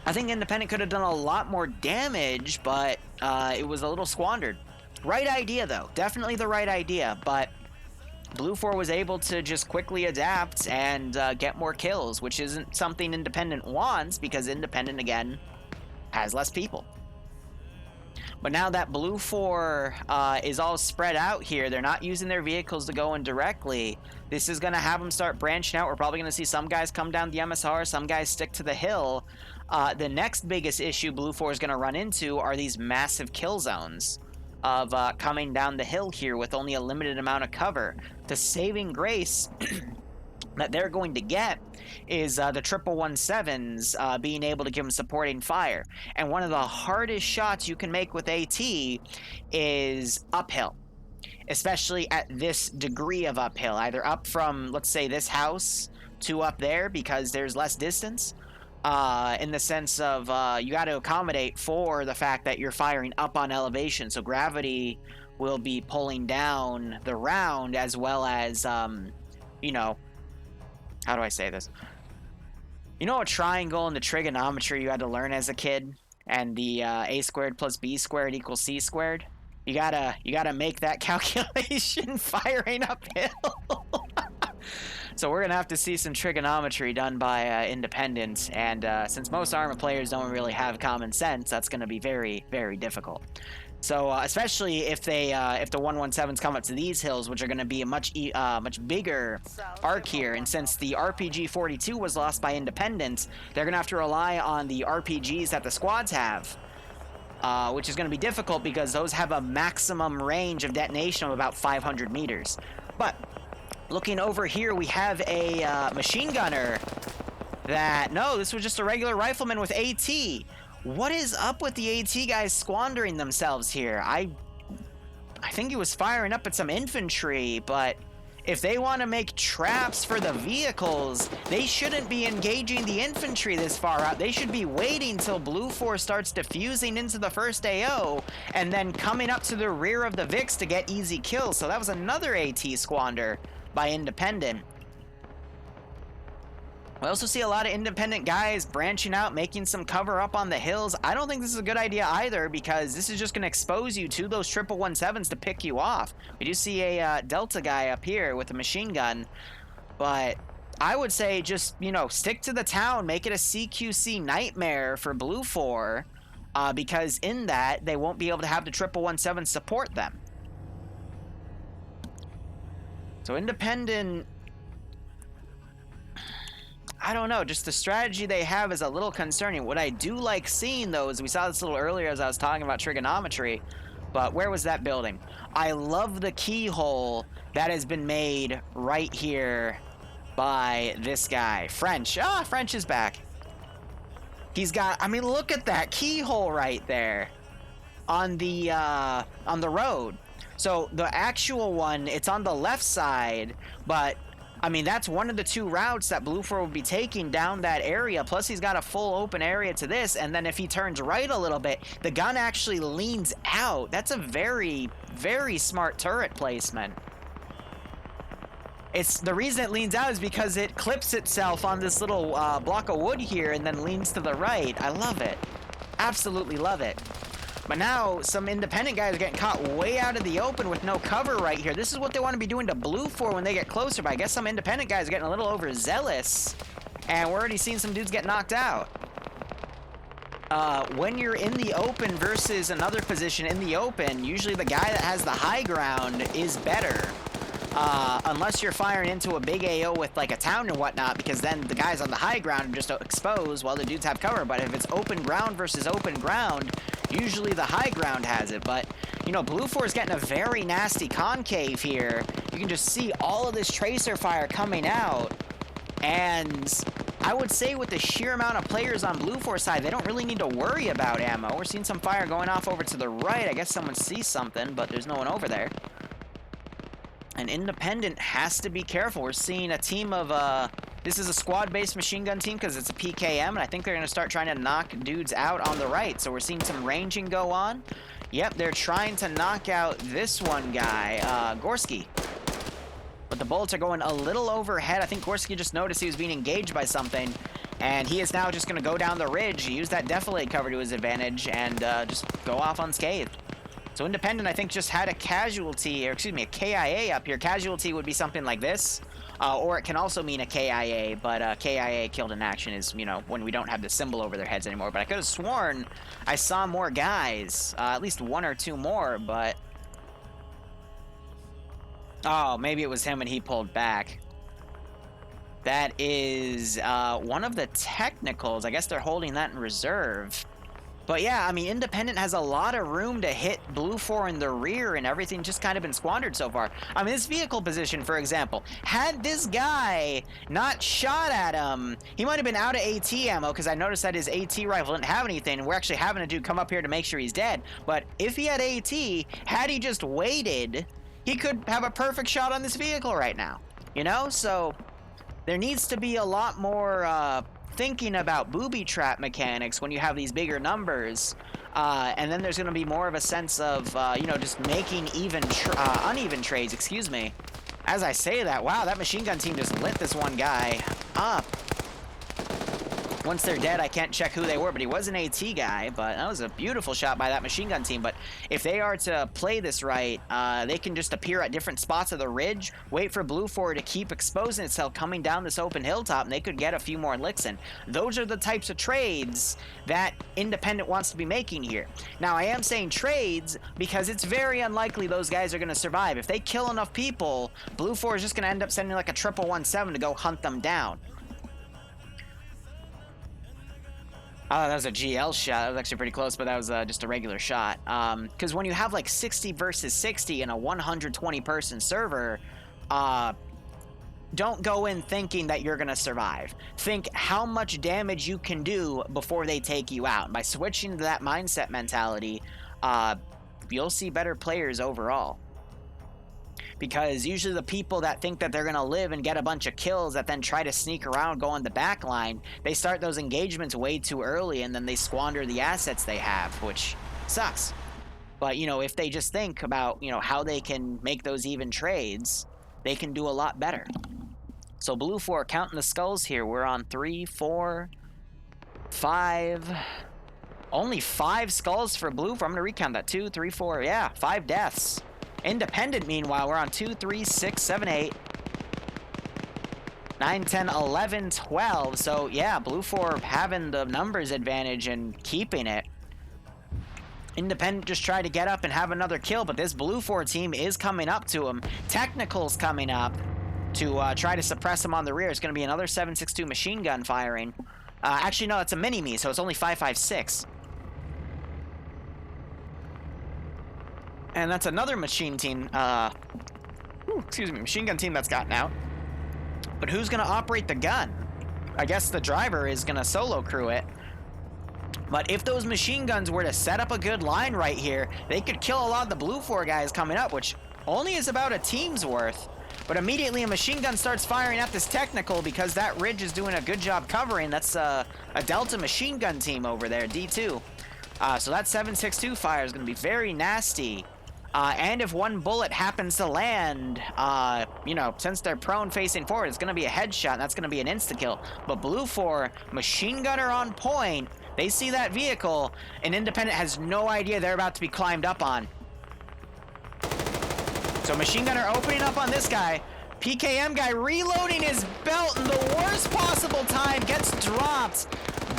I think Independent could have done a lot more damage, but it was a little squandered. Right idea, though. Definitely the right idea, but Blue 4 was able to just quickly adapt and get more kills, which isn't something Independent wants because Independent, again, has less people. But now that Blue 4 is all spread out here, they're not using their vehicles to go in directly. This is going to have them start branching out. We're probably going to see some guys come down the MSR, some guys stick to the hill. The next biggest issue Blue 4 is going to run into are these massive kill zones of coming down the hill here with only a limited amount of cover. The saving grace that they're going to get is the 117s being able to give them supporting fire. And one of the hardest shots you can make with AT is uphill, especially at this degree of uphill, either up from, let's say, this house to up there because there's less distance, in the sense of you got to accommodate for the fact that you're firing up on elevation, so gravity will be pulling down the round as well as, you know, how do I say this? You know a triangle in the trigonometry you had to learn as a kid? And the a squared plus b squared equals c squared? You gotta make that calculation firing uphill. So we're gonna have to see some trigonometry done by Independent, and since most Arma players don't really have common sense, that's gonna be very, very difficult. So especially if they if the 117s come up to these hills, which are going to be a much bigger arc here, and since the RPG 42 was lost by Independent, they're going to have to rely on the RPGs that the squads have, which is going to be difficult because those have a maximum range of detonation of about 500 meters. But looking over here, we have a machine gunner. No, this was just a regular rifleman with AT. What is up with the AT guys squandering themselves here? I think he was firing up at some infantry, but if they want to make traps for the vehicles, they shouldn't be engaging the infantry this far out. They should be waiting till Blue Force starts diffusing into the first AO and then coming up to the rear of the VIX to get easy kills. So that was another AT squander by Independent. We also see a lot of Independent guys branching out, making some cover up on the hills. I don't think this is a good idea either, because this is just going to expose you to those 117s to pick you off. We do see a Delta guy up here with a machine gun, but I would say just, you know, stick to the town, make it a CQC nightmare for Blue 4, because in that, they won't be able to have the 117 support them. So Independent, I don't know, just the strategy they have is a little concerning. What I do like seeing, though, is we saw this a little earlier as I was talking about trigonometry, but where was that building? I love the keyhole that has been made right here by this guy, French. Ah, French is back. He's got, I mean, look at that keyhole right there on the road. So the actual one, it's on the left side, but I mean, that's one of the two routes that Blue 4 will be taking down that area. Plus, he's got a full open area to this. And then if he turns right a little bit, the gun actually leans out. That's a very, very smart turret placement. It's the reason it leans out is because it clips itself on this little block of wood here and then leans to the right. I love it. Absolutely love it. But now, some Independent guys are getting caught way out of the open with no cover right here. This is what they want to be doing to Blue 4 when they get closer, but I guess some Independent guys are getting a little overzealous, and we're already seeing some dudes get knocked out. When you're in the open versus another position in the open, usually the guy that has the high ground is better. Unless you're firing into a big AO with like a town and whatnot, because then the guys on the high ground are just exposed while the dudes have cover. But if it's open ground versus open ground, usually the high ground has it. But, you know, Blue 4 is getting a very nasty concave here. You can just see all of this tracer fire coming out. And I would say with the sheer amount of players on Blue 4 side, they don't really need to worry about ammo. We're seeing some fire going off over to the right. I guess someone sees something, but there's no one over there. And Independent has to be careful. We're seeing a team of, this is a squad-based machine gun team because it's a PKM, and I think they're going to start trying to knock dudes out on the right. So we're seeing some ranging go on. Yep, they're trying to knock out this one guy, Gorski. But the bullets are going a little overhead. I think Gorski just noticed he was being engaged by something, and he is now just going to go down the ridge, use that defilade cover to his advantage, and just go off unscathed. So Independent, I think, just had a casualty, or excuse me, a KIA up here. Casualty would be something like this, or it can also mean a KIA, but KIA, killed in action, is, you know, when we don't have the symbol over their heads anymore. But I could have sworn I saw more guys, at least one or two more, but... Oh, maybe it was him and he pulled back. That is one of the technicals. I guess they're holding that in reserve. But yeah, I mean, Independent has a lot of room to hit Blue 4 in the rear, and everything just kind of been squandered so far. I mean, this vehicle position, for example, had this guy not shot at him, he might have been out of AT ammo, because I noticed that his AT rifle didn't have anything, and we're actually having a dude come up here to make sure he's dead. But if he had AT, had he just waited, he could have a perfect shot on this vehicle right now. You know? So there needs to be a lot more thinking about booby trap mechanics when you have these bigger numbers, and then there's going to be more of a sense of you know, just making uneven trades. Excuse me. As I say that, wow, that machine gun team just lit this one guy up. once they're dead, I can't check who they were, but he was an AT guy, but that was a beautiful shot by that machine gun team. But if they are to play this right, they can just appear at different spots of the ridge, wait for Blue 4 to keep exposing itself coming down this open hilltop, and they could get a few more licks in. Those are the types of trades that Independent wants to be making here. Now, I am saying trades because it's very unlikely those guys are going to survive. If they kill enough people, Blue 4 is just going to end up sending like a 1-1-1-7 to go hunt them down. Oh, that was a GL shot. That was actually pretty close, but that was just a regular shot. Because when you have like 60 versus 60 in a 120-person server, don't go in thinking that you're going to survive. Think how much damage you can do before they take you out. And by switching to that mindset mentality, you'll see better players overall. Because usually the people that think that they're going to live and get a bunch of kills that then try to sneak around, go on the back line, they start those engagements way too early and then they squander the assets they have, which sucks. But, you know, if they just think about, you know, how they can make those even trades, they can do a lot better. So Blue 4, counting the skulls here, we're on 3, 4, 5... Only 5 skulls for Blue 4. I'm going to recount that. 2, 3, 4, yeah, 5 deaths. Independent, meanwhile, we're on 2, 3, 6, 7, 8, 9, 10, 11, 12. So, yeah, Blue 4 having the numbers advantage and keeping it. Independent just tried to get up and have another kill, but this Blue 4 team is coming up to him. Technical's coming up to try to suppress him on the rear. It's going to be another 7.62 machine gun firing. Actually, no, it's a mini-me, so it's only 5.56. And that's another machine team, machine gun team that's gotten out. But who's going to operate the gun? I guess the driver is going to solo crew it. But if those machine guns were to set up a good line right here, they could kill a lot of the Blue 4 guys coming up, which only is about a team's worth. But immediately a machine gun starts firing at this technical because that ridge is doing a good job covering. That's a Delta machine gun team over there, D2. So that 7.62 fire is going to be very nasty. And if one bullet happens to land, you know, since they're prone facing forward, it's going to be a headshot, and that's going to be an insta-kill. But Blue 4, machine gunner on point, they see that vehicle, and Independent has no idea they're about to be climbed up on. So machine gunner opening up on this guy. PKM guy reloading his belt in the worst possible time, gets dropped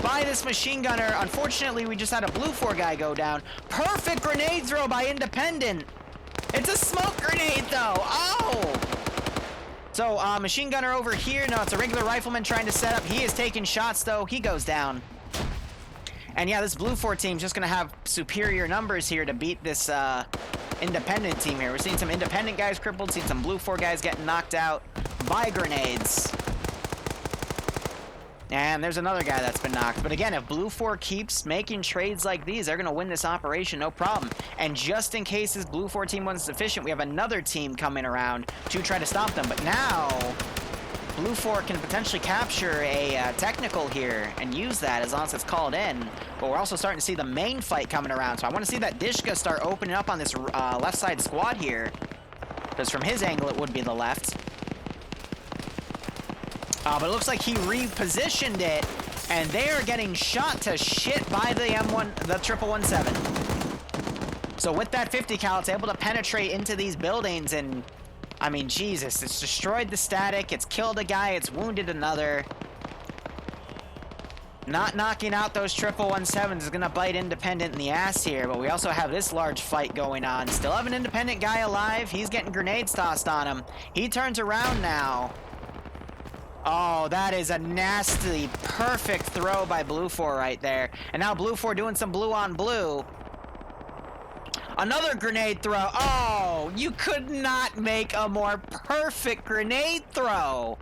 by this machine gunner. Unfortunately, we just had a Blue 4 guy go down. Perfect grenade throw by Independent. It's a smoke grenade, though. Oh! So, machine gunner over here. No, it's a regular rifleman trying to set up. He is taking shots, though. He goes down. And yeah, this Blue 4 team's just going to have superior numbers here to beat this Independent team here. We're seeing some Independent guys crippled, seeing some Blue 4 guys getting knocked out by grenades. And there's another guy that's been knocked. But again, if Blue 4 keeps making trades like these, they're going to win this operation, no problem. And just in case this Blue 4 team wasn't sufficient, we have another team coming around to try to stop them. But now, Blue 4 can potentially capture a technical here and use that as long as it's called in. But we're also starting to see the main fight coming around. So I want to see that Dishka start opening up on this left side squad here. Because from his angle, it would be the left. But it looks like he repositioned it, and they are getting shot to shit by the M1, the 1-1-7. So with that 50 cal, it's able to penetrate into these buildings, and I mean, Jesus, it's destroyed the static, it's killed a guy, it's wounded another. Not knocking out those 1-1-1-7s is gonna bite Independent in the ass here, but we also have this large fight going on. Still have an Independent guy alive. He's getting grenades tossed on him. He turns around now. Oh, that is a nasty, perfect throw by Blue 4 right there. And now Blue 4 doing some blue on blue. Another grenade throw. Oh, you could not make a more perfect grenade throw.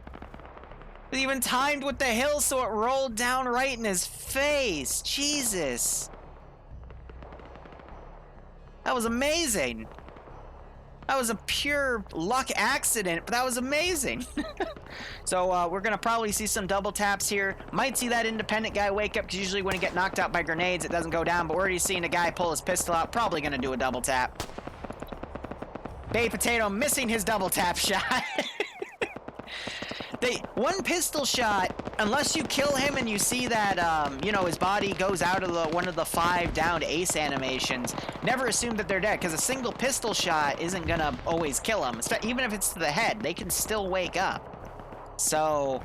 It even timed with the hill so it rolled down right in his face. Jesus. That was amazing. That was a pure luck accident, but that was amazing. So we're going to probably see some double taps here. Might see that Independent guy wake up, because usually when he get knocked out by grenades, it doesn't go down. But we're already seeing a guy pull his pistol out. Probably going to do a double tap. Bay Potato missing his double tap shot. One pistol shot unless you kill him and you see that, you know, his body goes out of one of the 5 downed ace animations, never assume that they're dead, because a single pistol shot isn't gonna always kill them. Even if it's to the head, they can still wake up. So,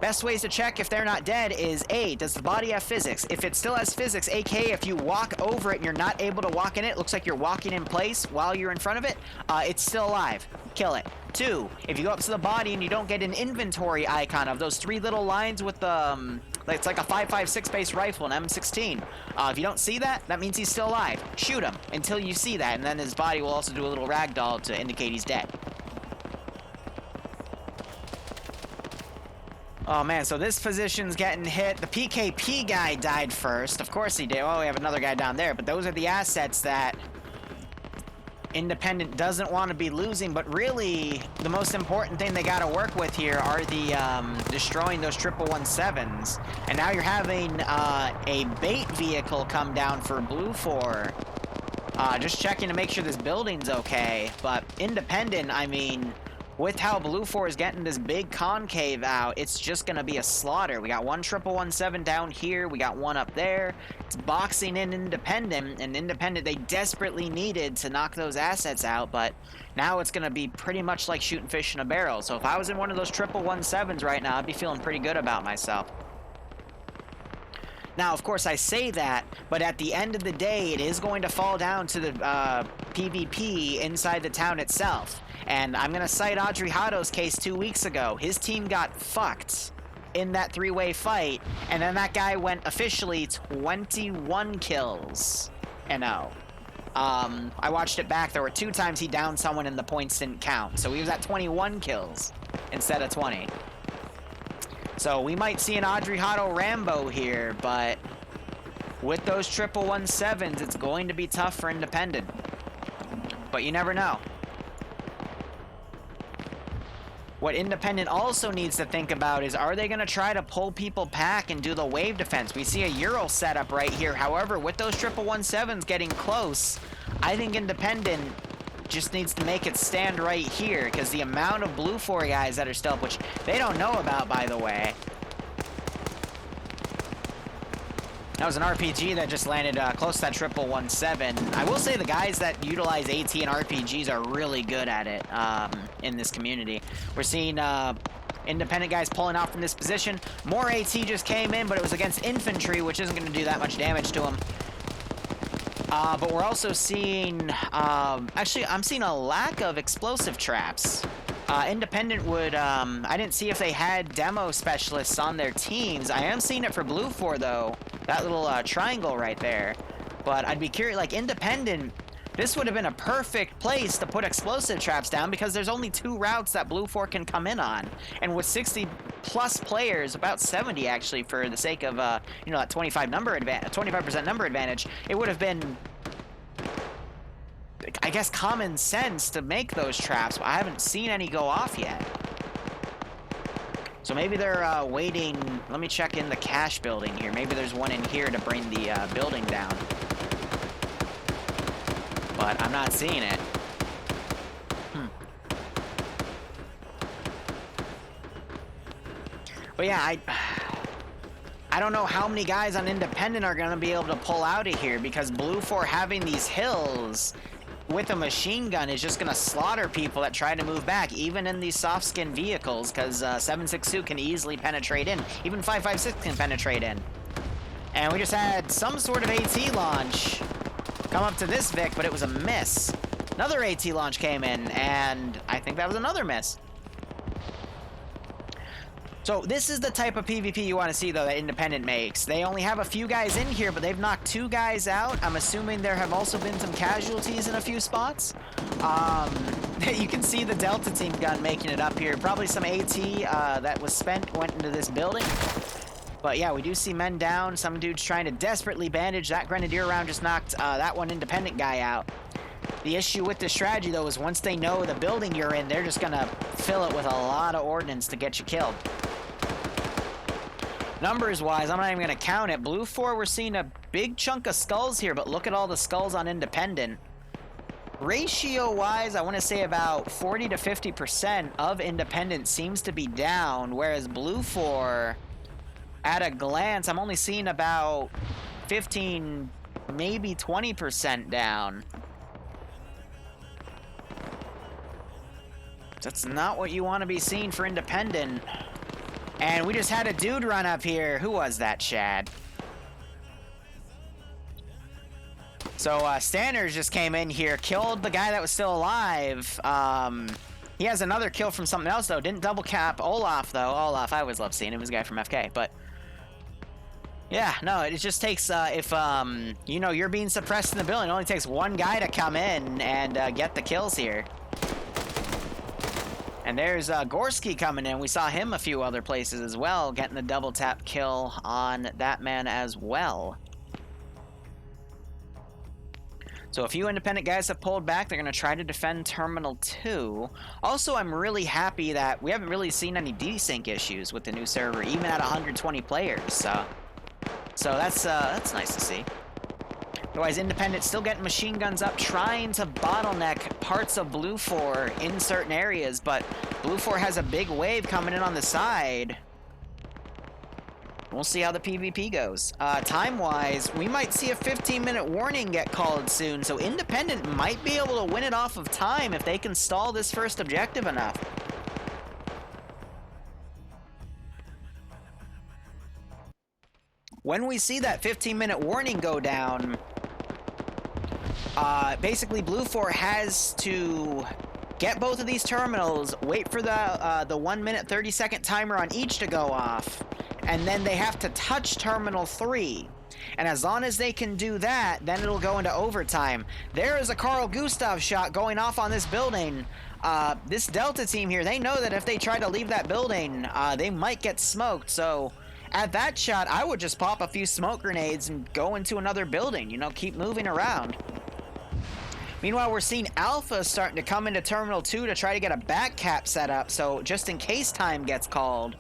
best ways to check if they're not dead is A, does the body have physics? If it still has physics, aka if you walk over it and you're not able to walk in it, looks like you're walking in place while you're in front of it, it's still alive. Kill it. 2, if you go up to the body and you don't get an inventory icon of those 3 little lines with the, it's like a 5.56 base rifle, an M16. If you don't see that, that means he's still alive. Shoot him until you see that, and then his body will also do a little ragdoll to indicate he's dead. Oh man, so this position's getting hit. The PKP guy died first. Of course he did. Oh, we have another guy down there. But those are the assets that Independent doesn't want to be losing. But really, the most important thing they got to work with here are the destroying those 117s. And now you're having a bait vehicle come down for Blue 4. Just checking to make sure this building's okay. But Independent, I mean, with how Blue 4 is getting this big concave out, it's just going to be a slaughter. We got one 117 down here. We got one up there. It's boxing in Independent, and Independent, they desperately needed to knock those assets out, but now it's going to be pretty much like shooting fish in a barrel. So if I was in one of those 117s right now, I'd be feeling pretty good about myself. Now, of course, I say that, but at the end of the day, it is going to fall down to the PvP inside the town itself. And I'm going to cite Audrey Hotto's case 2 weeks ago. His team got fucked in that 3-way fight, and then that guy went officially 21 kills and 0. I watched it back. There were 2 times he downed someone and the points didn't count. So he was at 21 kills instead of 20. So we might see an Audrey Hotto Rambo here, but with those 117s, it's going to be tough for Independent. But you never know. What Independent also needs to think about is, are they going to try to pull people back and do the wave defense? We see a Euro setup right here. However, with those 117s getting close, I think Independent just needs to make it stand right here, because the amount of Blue 4 guys that are still up, which they don't know about, by the way. That was an RPG that just landed close to that 117. I will say the guys that utilize AT and RPGs are really good at it in this community. We're seeing Independent guys pulling out from this position. More AT just came in, but it was against infantry, which isn't going to do that much damage to them. But we're also seeing, actually, I'm seeing a lack of explosive traps. Independent would, I didn't see if they had demo specialists on their teams. I am seeing it for Blue 4, though. That little triangle right there. But I'd be curious, like, Independent, this would have been a perfect place to put explosive traps down, because there's only 2 routes that Blue 4 can come in on. And with 60+ players, about 70 actually, for the sake of, you know, that 25% number advantage, it would have been, I guess, common sense to make those traps, but I haven't seen any go off yet. So maybe they're waiting. Let me check in the cache building here. Maybe there's one in here to bring the building down. But I'm not seeing it. But yeah, I don't know how many guys on Independent are going to be able to pull out of here, because Blue 4 having these hills with a machine gun is just going to slaughter people that try to move back, even in these soft skin vehicles, because 7.62 can easily penetrate in. Even 5.56 can penetrate in. And we just had some sort of AT launch come up to this Vic, but it was a miss. Another AT launch came in, and I think that was another miss. So this is the type of PvP you want to see, though, that Independent makes. They only have a few guys in here, but they've knocked 2 guys out. I'm assuming there have also been some casualties in a few spots. You can see the Delta Team gun making it up here. Probably some AT that was spent went into this building. But yeah, we do see men down. Some dude's trying to desperately bandage. That Grenadier round just knocked that one Independent guy out. The issue with this strategy, though, is once they know the building you're in, they're just going to fill it with a lot of ordnance to get you killed. Numbers-wise, I'm not even going to count it. Blue 4, we're seeing a big chunk of skulls here, but look at all the skulls on Independent. Ratio-wise, I want to say about 40 to 50% of Independent seems to be down, whereas Blue 4 at a glance, I'm only seeing about 15, maybe 20% down. That's not what you want to be seeing for Independent. And we just had a dude run up here. Who was that, Shad? So, Standers just came in here, killed the guy that was still alive. He has another kill from something else, though. Didn't double cap Olaf, though. Olaf, I always love seeing him. He's a guy from FK, but... Yeah, no, it just takes, if, you know, you're being suppressed in the building, it only takes one guy to come in and get the kills here. And there's Gorski coming in. We saw him a few other places as well, getting the double tap kill on that man as well. So a few independent guys have pulled back. They're going to try to defend Terminal 2. Also, I'm really happy that we haven't really seen any desync issues with the new server, even at 120 players. So that's nice to see. Otherwise, Independent still getting machine guns up, trying to bottleneck parts of Blue 4 in certain areas, but Blue 4 has a big wave coming in on the side. We'll see how the PvP goes. Time-wise, we might see a 15-minute warning get called soon, so Independent might be able to win it off of time if they can stall this first objective enough. When we see that 15-minute warning go down, basically Blue 4 has to get both of these terminals, wait for the 1 minute 30-second timer on each to go off, and then they have to touch Terminal 3. And as long as they can do that, then it'll go into overtime. There is a Carl Gustav shot going off on this building. This Delta team here, they know that if they try to leave that building, they might get smoked, so... At that shot, I would just pop a few smoke grenades and go into another building, you know, keep moving around. Meanwhile, we're seeing Alpha starting to come into Terminal 2 to try to get a back cap set up, so just in case time gets called,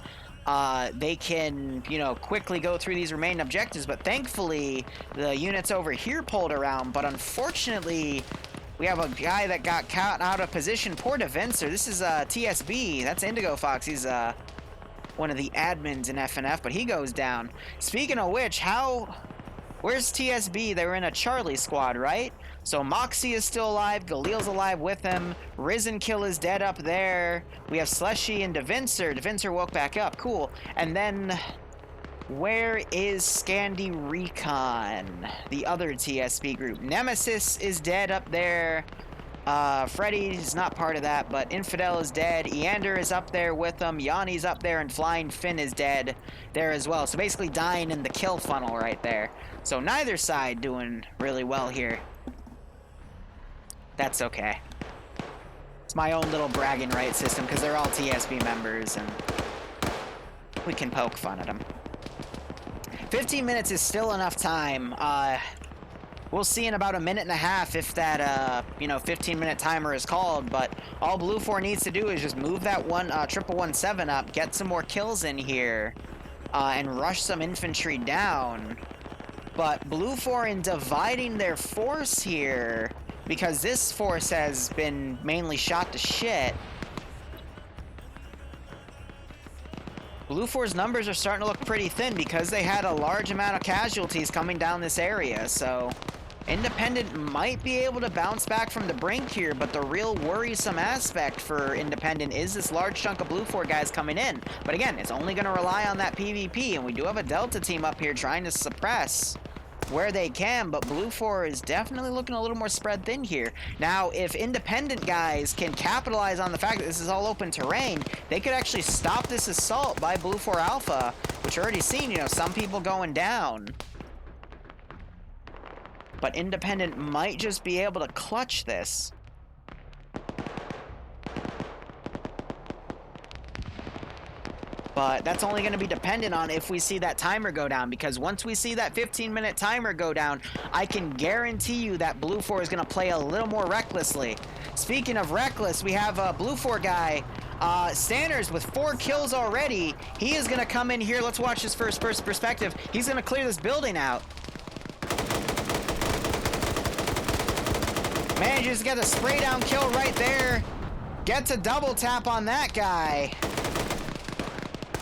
they can, you know, quickly go through these remaining objectives. But thankfully, the units over here pulled around, but unfortunately, we have a guy that got caught out of position. Poor Devenser. This is TSB. That's Indigo Fox. He's one of the admins in FNF, but he goes down. Speaking of which, where's TSB? They were in a Charlie squad, right? So Moxie is still alive, Galil's alive with him, Risen Kill is dead up there, we have Slushy and Devenser. Devenser woke back up, cool. And then, where is Scandi Recon? The other TSB group. Nemesis is dead up there. Freddy is not part of that, but Infidel is dead. Eander is up there with them. Yanni's up there, and Flying Finn is dead there as well. So basically dying in the kill funnel right there. So neither side doing really well here. That's okay. It's my own little bragging rights system because they're all TSB members, and we can poke fun at them. 15 minutes is still enough time. We'll see in about a minute and a half if that, you know, 15-minute timer is called, but all Blue 4 needs to do is just move that 117 up, get some more kills in here, and rush some infantry down. But Blue 4, in dividing their force here, because this force has been mainly shot to shit, Blue 4's numbers are starting to look pretty thin because they had a large amount of casualties coming down this area, so Independent might be able to bounce back from the brink here, but the real worrisome aspect for Independent is this large chunk of Blue 4 guys coming in. But again, it's only going to rely on that PvP, and we do have a Delta team up here trying to suppress where they can, but Blue 4 is definitely looking a little more spread thin here. Now, if Independent guys can capitalize on the fact that this is all open terrain, they could actually stop this assault by Blue 4 Alpha, which we're already seen, you know, some people going down. But Independent might just be able to clutch this. But that's only going to be dependent on if we see that timer go down, because once we see that 15-minute timer go down, I can guarantee you that Blue 4 is going to play a little more recklessly. Speaking of reckless, we have a Blue 4 guy, Standers, with 4 kills already. He is going to come in here. Let's watch his first-person perspective. He's going to clear this building out. Manages to get a spray-down kill right there. Gets a double tap on that guy.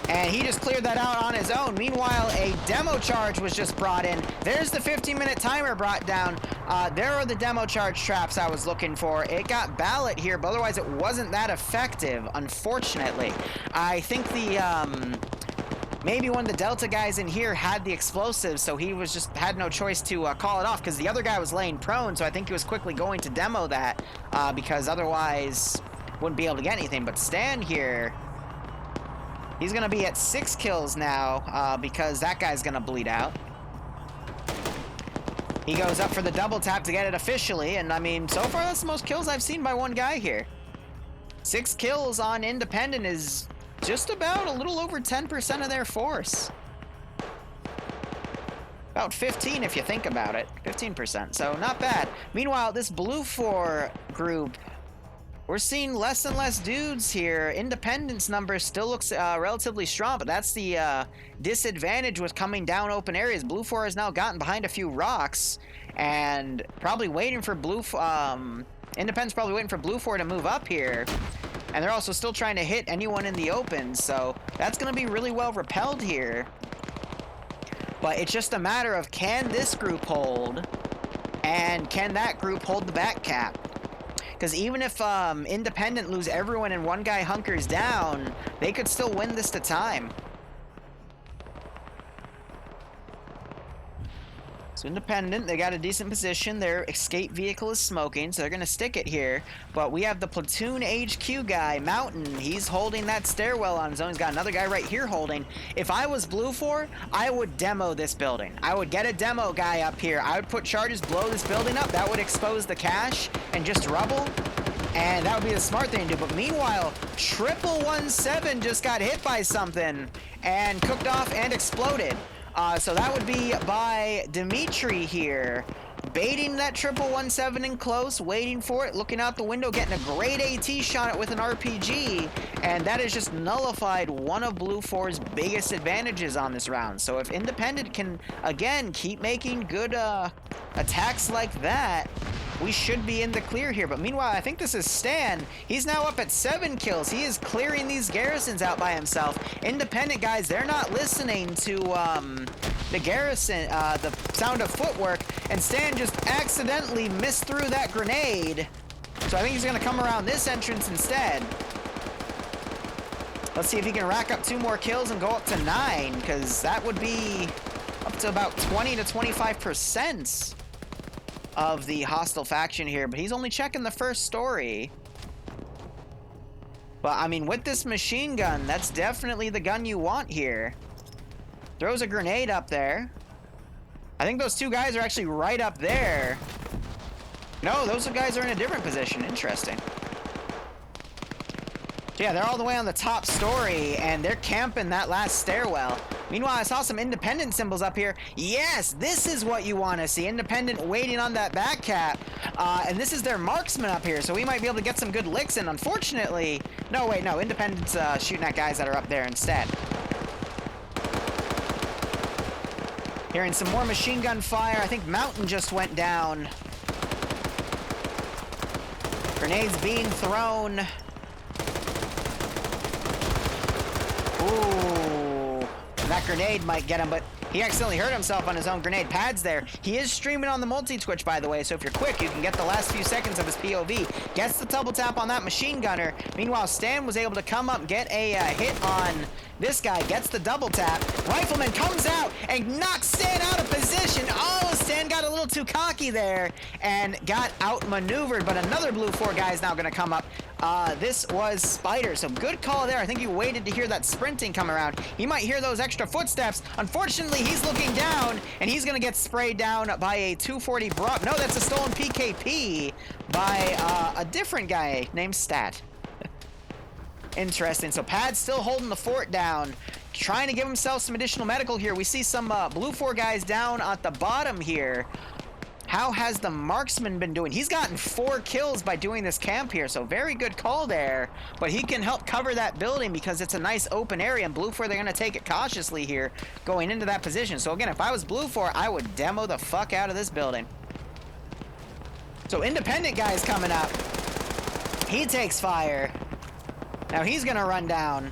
And he just cleared that out on his own. Meanwhile, a demo charge was just brought in. There's the 15-minute timer brought down. There are the demo charge traps I was looking for. It got ballot here, but otherwise it wasn't that effective, unfortunately. I think the, maybe one of the Delta guys in here had the explosives, so he was just had no choice to call it off, because the other guy was laying prone, so I think he was quickly going to demo that, because otherwise wouldn't be able to get anything. But Stan here, he's going to be at 6 kills now, because that guy's going to bleed out. He goes up for the double tap to get it officially, and I mean, so far that's the most kills I've seen by one guy here. 6 kills on Independent is just about a little over 10% of their force. About 15 if you think about it. 15%, so not bad. Meanwhile, this Blue 4 group, we're seeing less and less dudes here. Independence number still looks relatively strong, but that's the disadvantage with coming down open areas. Blue 4 has now gotten behind a few rocks and probably waiting for Independence probably waiting for Blue 4 to move up here. And they're also still trying to hit anyone in the open, so that's going to be really well repelled here. But it's just a matter of, can this group hold, and can that group hold the back cap? Because even if Independent lose everyone and one guy hunkers down, they could still win this to time. So Independent, they got a decent position. Their escape vehicle is smoking, so they're going to stick it here. But we have the platoon HQ guy, Mountain. He's holding that stairwell on his own. He's got another guy right here holding. If I was Blue 4, I would demo this building. I would get a demo guy up here. I would put charges, blow this building up. That would expose the cache and just rubble. And that would be the smart thing to do. But meanwhile, 1117 just got hit by something and cooked off and exploded. So that would be by Dimitri here, baiting that 1117 in close, waiting for it, looking out the window, getting a great AT shot at with an RPG, and that has just nullified one of Blue 4's biggest advantages on this round. So if Independent can, again, keep making good attacks like that, we should be in the clear here. But meanwhile, I think this is Stan. He's now up at 7 kills. He is clearing these garrisons out by himself. Independent guys, they're not listening to the garrison, the sound of footwork, and Stan just accidentally missed through that grenade. So I think he's going to come around this entrance instead. Let's see if he can rack up 2 more kills and go up to 9, because that would be up to about 20 to 25% of the hostile faction here, but he's only checking the first story. But I mean, with this machine gun, that's definitely the gun you want here. Throws a grenade up there. I think those 2 guys are actually right up there. No, those guys are in a different position. Interesting. So yeah, they're all the way on the top story, and they're camping that last stairwell. Meanwhile, I saw some Independent symbols up here. Yes, this is what you want to see. Independent waiting on that back cap. And this is their marksman up here, so we might be able to get some good licks in. Unfortunately, no, wait, no. Independent's shooting at guys that are up there instead. Hearing some more machine gun fire. I think Mountain just went down. Grenades being thrown. Ooh, that grenade might get him, but he accidentally hurt himself on his own grenade pads there. He is streaming on the multi-twitch, by the way, so if you're quick, you can get the last few seconds of his POV. Gets the double tap on that machine gunner. Meanwhile, Stan was able to come up, get a hit on this guy, gets the double tap. Rifleman comes out and knocks Stan out of position. Oh, Stan got a little too cocky there and got outmaneuvered, but another Blue 4 guy is now going to come up. This was Spider, so good call there. I think he waited to hear that sprinting come around. He might hear those extra footsteps. Unfortunately, he's looking down, and he's going to get sprayed down by a 240 Brock. No, that's a stolen PKP by a different guy named Stat. Interesting. So Pad's still holding the fort down, trying to give himself some additional medical here. We see some Blue 4 guys down at the bottom here. How has the marksman been doing? He's gotten 4 kills by doing this camp here, so very good call there. But he can help cover that building because it's a nice open area, and Blue 4, they're going to take it cautiously here going into that position. So again, if I was Blue 4, I would demo the fuck out of this building. So Independent guy's coming up. He takes fire. Now he's going to run down.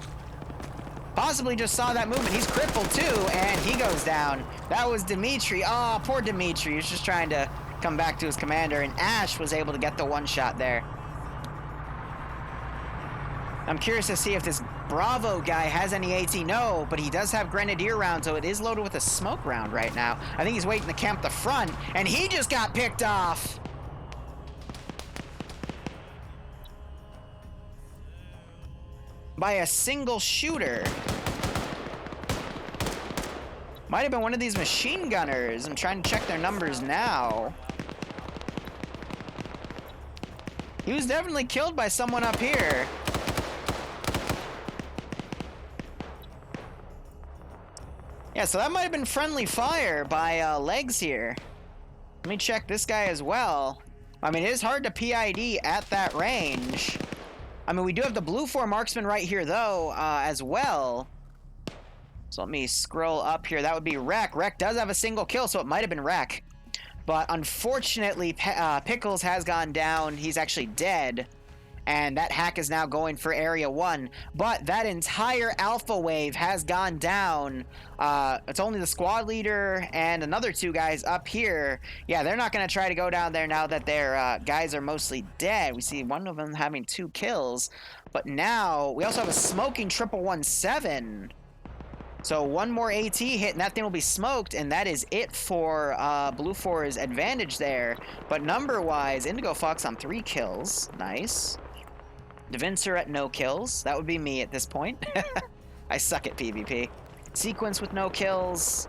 possibly just saw that movement. He's crippled too, and he goes down. That was Dimitri. Oh, poor Dimitri. He's just trying to come back to his commander, and Ash was able to get the one shot there. I'm curious to see if this Bravo guy has any AT. No, but he does have Grenadier round, so it is loaded with a smoke round right now. I think he's waiting to camp the front, and he just got picked off. By a single shooter. Might have been one of these machine gunners. I'm trying to check their numbers now. He was definitely killed by someone up here. Yeah, so that might have been friendly fire by Legs here. Let me check this guy as well. I mean, it is hard to PID at that range. I mean, we do have the blue 4 marksman right here, though, as well. So let me scroll up here. That would be Rek. Rek does have a single kill, so it might have been Rek. But unfortunately, Pickles has gone down. He's actually dead. And that hack is now going for Area 1. But that entire Alpha wave has gone down. It's only the squad leader and another 2 guys up here. Yeah, they're not going to try to go down there now that their guys are mostly dead. We see one of them having 2 kills. But now, we also have a smoking 1117. So 1 more AT hit, and that thing will be smoked, and that is it for Blue 4's advantage there. But number-wise, Indigo Fox on 3 kills. Nice. Devincer at no kills. That would be me at this point. I suck at PvP. Sequence with no kills.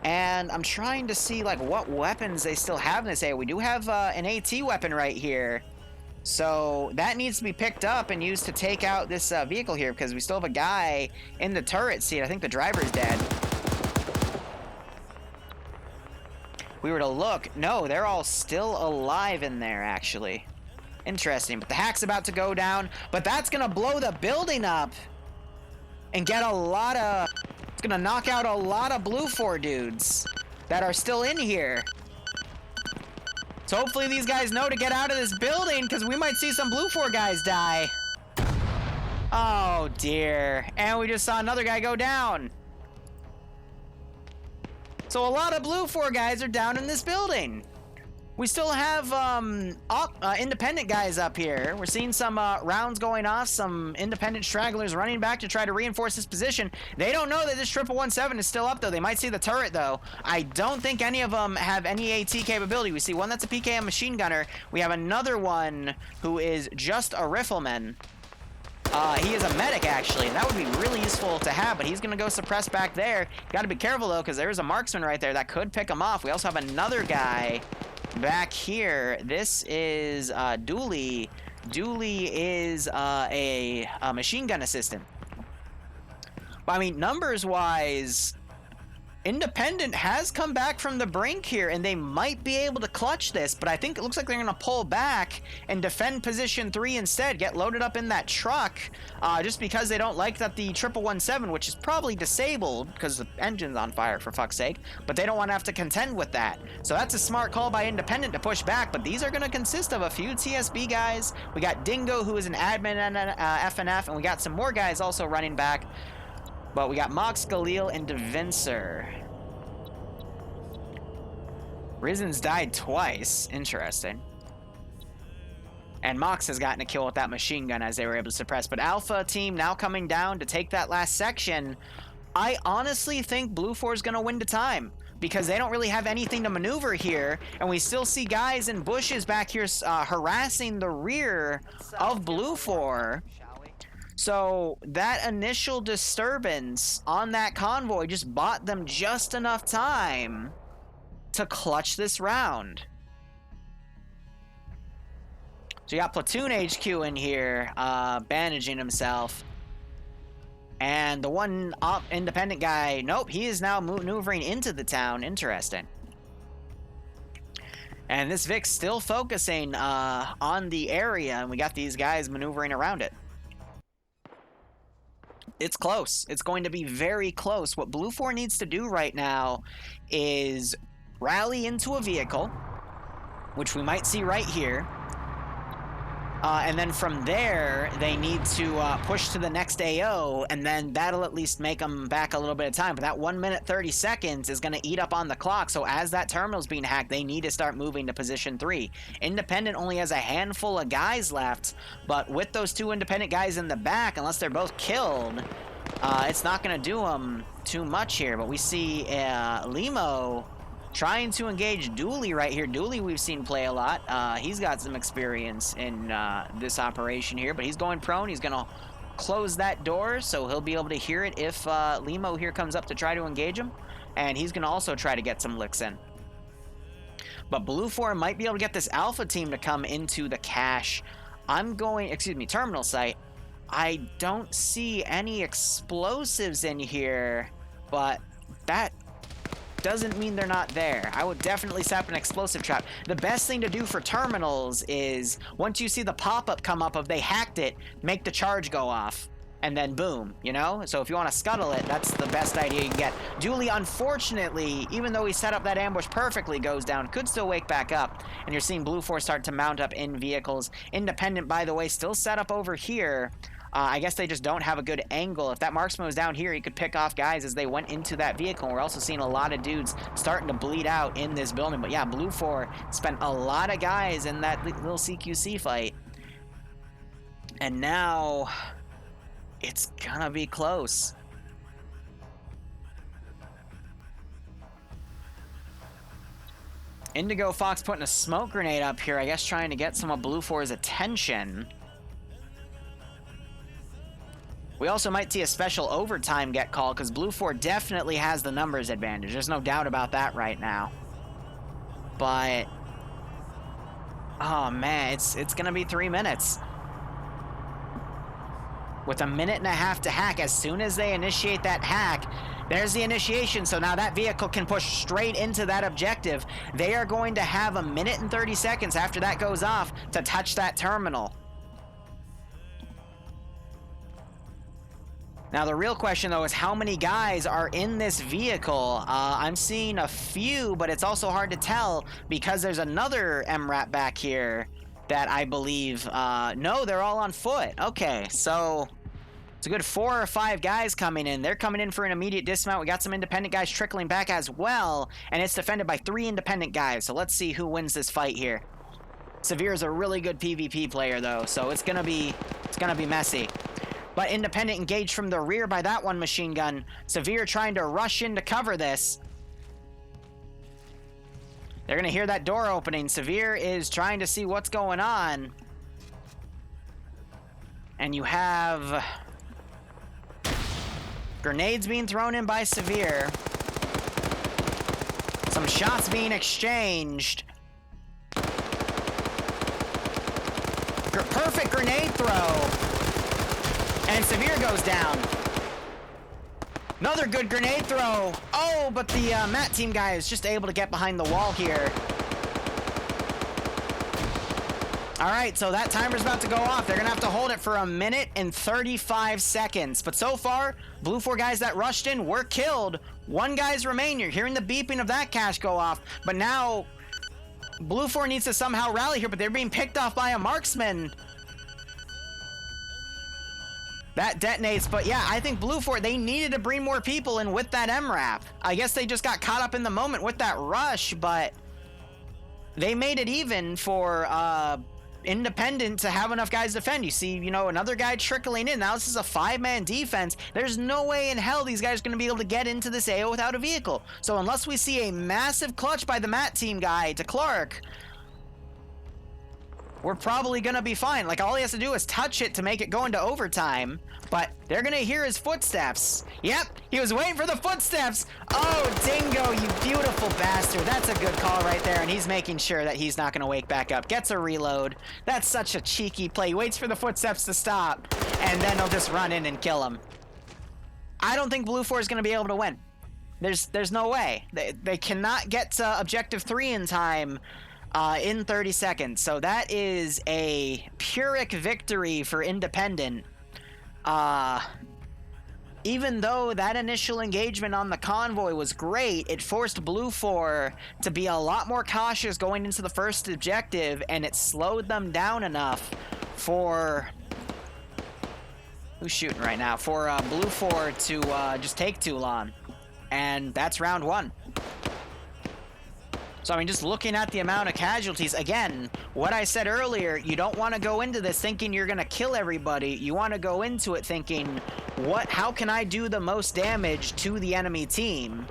And I'm trying to see like what weapons they still have in this area. We do have an AT weapon right here. So that needs to be picked up and used to take out this vehicle here, because we still have a guy in the turret seat. I think the driver's dead. We were to look. No, they're all still alive in there, actually. Interesting, but the hack's about to go down, but that's gonna blow the building up and get a lot of, it's gonna knock out a lot of Blue 4 dudes that are still in here. So hopefully these guys know to get out of this building, because we might see some Blue 4 guys die. Oh dear, and we just saw another guy go down. So a lot of Blue 4 guys are down in this building. We still have independent guys up here. We're seeing some rounds going off, some independent stragglers running back to try to reinforce this position. They don't know that this 1117 is still up, though. They might see the turret, though. I don't think any of them have any AT capability. We see one that's a PKM machine gunner. We have another one who is just a rifleman. He is a medic, actually, and that would be really useful to have, but he's going to go suppress back there. Got to be careful, though, because there's a marksman right there that could pick him off. We also have another guy back here. This is Dooley. Dooley is a machine gun assistant. But, I mean, numbers-wise, Independent has come back from the brink here, and they might be able to clutch this, but I think it looks like they're going to pull back and defend position 3 instead, get loaded up in that truck, just because they don't like that the 1117, which is probably disabled because the engine's on fire, for fuck's sake, but they don't want to have to contend with that. So that's a smart call by Independent to push back, but these are going to consist of a few TSB guys. We got Dingo, who is an admin and FNF, and we got some more guys also running back. But we got Mox, Galil, and Devincer. Risen's died twice. Interesting. And Mox has gotten a kill with that machine gun as they were able to suppress. But Alpha team now coming down to take that last section. I honestly think Blue 4 is going to win the time, because they don't really have anything to maneuver here. And we still see guys in bushes back here harassing the rear of Blue 4. So that initial disturbance on that convoy just bought them just enough time to clutch this round. So you got Platoon HQ in here, bandaging himself. And the one independent guy, nope, he is now maneuvering into the town. Interesting. And this Vic's still focusing on the area, and we got these guys maneuvering around it. It's close. It's going to be very close. What Blue 4 needs to do right now is rally into a vehicle, which we might see right here. And then from there, they need to push to the next AO, and then that'll at least make them back a little bit of time. But that 1 minute 30 seconds is going to eat up on the clock, so as that terminal's being hacked, they need to start moving to position 3. Independent only has a handful of guys left, but with those 2 Independent guys in the back, unless they're both killed, it's not going to do them too much here. But we see Limo trying to engage Dooley right here. Dooley we've seen play a lot. He's got some experience in this operation here, but he's going prone. He's going to close that door, so he'll be able to hear it if Limo here comes up to try to engage him. And he's going to also try to get some licks in. But Blue 4 might be able to get this Alpha team to come into the cache. Terminal site. I don't see any explosives in here, but that doesn't mean they're not there. I would definitely set up an explosive trap. The best thing to do for terminals is, once you see the pop-up come up of they hacked it, make the charge go off, and then boom, you know? So if you want to scuttle it, that's the best idea you can get. Dooley, unfortunately, even though he set up that ambush perfectly, goes down, could still wake back up, and you're seeing Blue 4 start to mount up in vehicles. Independent, by the way, still set up over here. I guess they just don't have a good angle. If that marksman was down here, he could pick off guys as they went into that vehicle. And we're also seeing a lot of dudes starting to bleed out in this building. But yeah, Blue 4 spent a lot of guys in that little CQC fight. And now it's gonna be close. Indigo Fox putting a smoke grenade up here, I guess trying to get some of Blue 4's attention. We also might see a special overtime get called, because Blue 4 definitely has the numbers advantage. There's no doubt about that right now. But, oh man, it's going to be 3 minutes. With 1.5 minutes to hack, as soon as they initiate that hack, there's the initiation, so now that vehicle can push straight into that objective. They are going to have 1 minute and 30 seconds after that goes off to touch that terminal. Now, the real question, though, is how many guys are in this vehicle? I'm seeing a few, but it's also hard to tell because there's another MRAP back here that I believe... no, they're all on foot. Okay, so it's a good 4 or 5 guys coming in. They're coming in for an immediate dismount. We got some independent guys trickling back as well, and it's defended by 3 independent guys. So let's see who wins this fight here. Severe is a really good PvP player, though, so it's gonna be messy. But Independent engaged from the rear by that one machine gun. Severe trying to rush in to cover this. They're going to hear that door opening. Severe is trying to see what's going on. And you have grenades being thrown in by Severe. Some shots being exchanged. Perfect grenade throw. And Severe goes down. Another good grenade throw. Oh, but the Matt team guy is just able to get behind the wall here. All right, so that timer's about to go off. They're going to have to hold it for 1 minute and 35 seconds. But so far, Blue 4 guys that rushed in were killed. 1 guy's remain. You're hearing the beeping of that cache go off. But now, Blue 4 needs to somehow rally here, but they're being picked off by a marksman. That detonates, but yeah, I think Blue 4, they needed to bring more people in with that MRAP. I guess they just got caught up in the moment with that rush, but they made it even for Independent to have enough guys defend. You see, you know, another guy trickling in. Now this is a 5-man defense. There's no way in hell these guys are going to be able to get into this AO without a vehicle. So unless we see a massive clutch by the Matt team guy to Clark, we're probably going to be fine. Like, all he has to do is touch it to make it go into overtime, but they're going to hear his footsteps. Yep, he was waiting for the footsteps. Oh, Dingo, you beautiful bastard. That's a good call right there, and he's making sure that he's not going to wake back up. Gets a reload. That's such a cheeky play. He waits for the footsteps to stop, and then he'll just run in and kill him. I don't think Blue 4 is going to be able to win. There's no way. They cannot get to Objective 3 in time in 30 seconds. So that is a Pyrrhic victory for Independent. Even though that initial engagement on the convoy was great, it forced Blue 4 to be a lot more cautious going into the first objective, and it slowed them down enough for... Who's shooting right now? For Blue 4 to just take too long. And that's round 1. So, I mean, just looking at the amount of casualties, again, what I said earlier, you don't want to go into this thinking you're going to kill everybody. You want to go into it thinking, how can I do the most damage to the enemy team?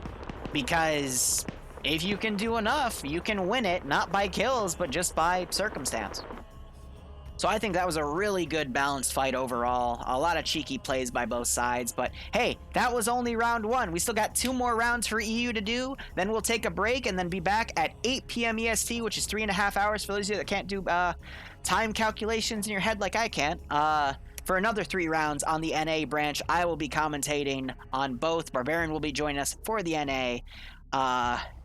Because if you can do enough, you can win it, not by kills, but just by circumstance. So I think that was a really good balanced fight overall. A lot of cheeky plays by both sides, but hey, that was only round 1. We still got 2 more rounds for EU to do, then we'll take a break and then be back at 8 p.m. EST, which is 3.5 hours for those of you that can't do time calculations in your head like I can. For another 3 rounds on the NA branch. I will be commentating on both. Barbarian will be joining us for the NA,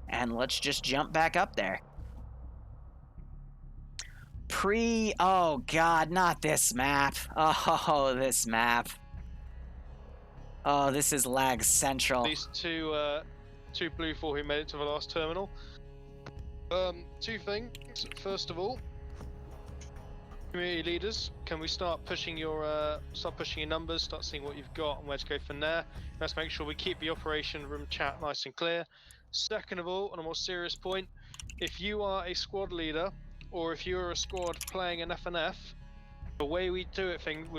and let's just jump back up there. Oh god, not this map. Oh, this map. Oh, this is lag central.
These two Blue 4 who made it to the last terminal. 2 things. First of all, community leaders, can we start pushing your numbers, start seeing what you've got and where to go from there. Let's make sure we keep the operation room chat nice and clear. Second of all, on a more serious point, if you are a squad leader, or if you're a squad playing an FNF, the way we do things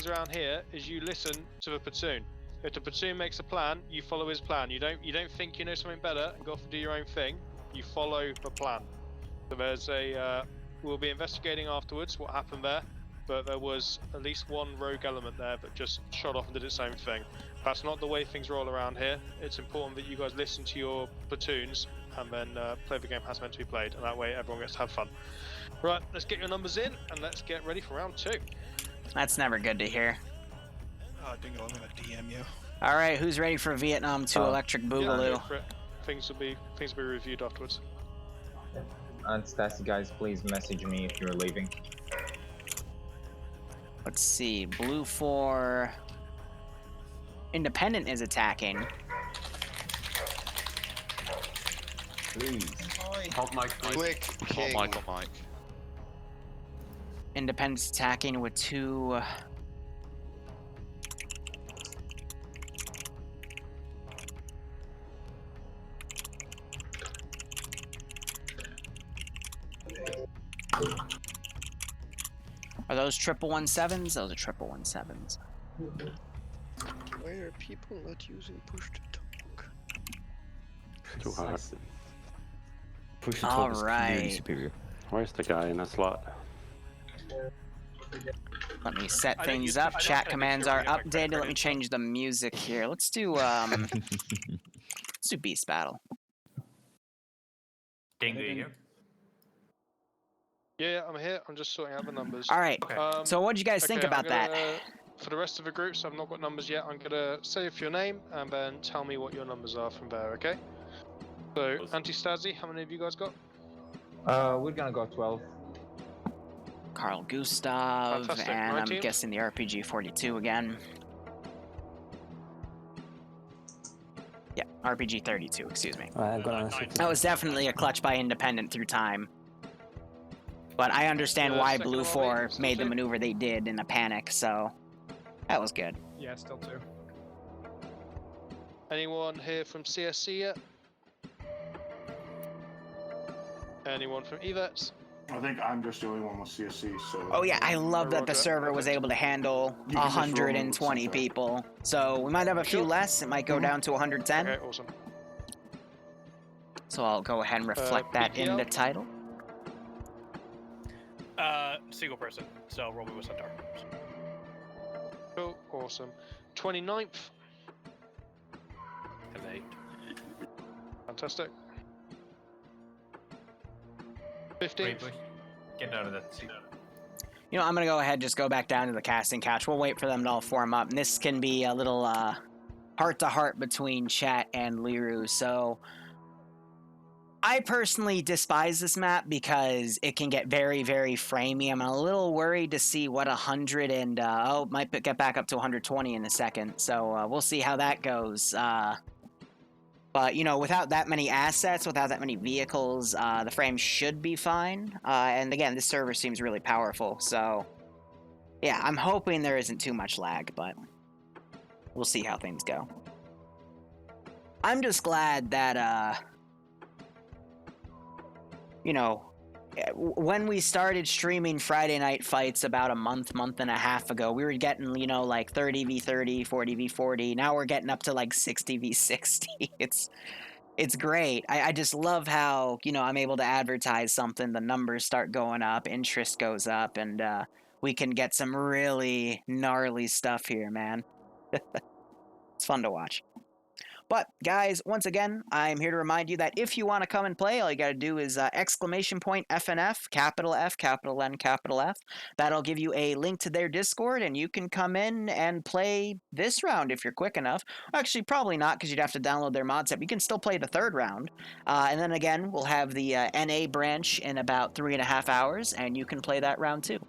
around here is you listen to the platoon. If the platoon makes a plan, you follow his plan. You don't think you know something better and go off and do your own thing. You follow the plan. So there's we'll be investigating afterwards what happened there, but there was at least one rogue element there that just shot off and did its own thing. That's not the way things roll around here. It's important that you guys listen to your platoons and then play the game as meant to be played, and that way everyone gets to have fun. Right, let's get your numbers in and let's get ready for round 2.
That's never good to hear.
Dingo, I'm gonna DM you.
All right, who's ready for Vietnam 2 Electric Boogaloo?
Yeah, things will be reviewed afterwards.
And Stassi, guys, please message me if you're leaving.
Let's see, Blue 4... Independent is attacking.
Please.
Hold Mike. Quick. Hold Mike.
Independent's attacking with 2... Are those 117s? Those are 117s.
Why are people not using push to talk?
Too hard.
Push to talk is clearly
Alright.
superior.
Where's the guy in that slot?
Let me set things up. Chat commands are updated. Let me change the music here. Let's do let's do Beast Battle.
Dingo, you here?
Yeah, I'm here. I'm just sorting out the numbers.
All right. So what did you guys think about that?
For the rest of the groups, I've not got numbers yet. I'm gonna say your name and then tell me what your numbers are from there, okay? So, Anti-Stasi, how many have you guys got?
We're gonna go 12.
Carl Gustav,
Fantastic.
and
19?
I'm guessing the RPG 42 again. Yeah, RPG 32, excuse me. That was definitely a clutch by Independent through time. But I understand why Blue 4 made the maneuver they did in a panic, so that was good.
Yeah, still 2.
Anyone here from CSC yet? Anyone from EVETS?
I think I'm just the only one with CSC, so...
Oh yeah, I love that the server was able to handle 120 people. So we might have a few less, it might go down to 110.
Okay, awesome.
So I'll go ahead and reflect that in the title.
Single person, so roll me with Centaur.
Cool, awesome. 29th.
Have 8.
Fantastic. 15th.
Get out of that seat.
You know, I'm gonna go ahead and just go back down to the casting couch. We'll wait for them to all form up. And this can be a little heart-to-heart between chat and Liru. So I personally despise this map because it can get very, very framey. I'm a little worried to see what 100 and might get back up to 120 in a second. So we'll see how that goes. But But, you know, without that many assets, without that many vehicles, the frame should be fine. And again, this server seems really powerful, so yeah, I'm hoping there isn't too much lag, but we'll see how things go. I'm just glad that, you know, when we started streaming Friday Night Fights about a month and a half ago, we were getting, you know, like 30v30, 40v40. Now we're getting up to like 60v60. It's great. I just love how, you know, I'm able to advertise something, the numbers start going up, interest goes up, and we can get some really gnarly stuff here, man. It's fun to watch. But, guys, once again, I'm here to remind you that if you want to come and play, all you got to do is exclamation point FNF, capital F, capital N, capital F. That'll give you a link to their Discord, and you can come in and play this round if you're quick enough. Actually, probably not, because you'd have to download their mod set. You can still play the third round. And then, again, we'll have the NA branch in about 3.5 hours, and you can play that round too.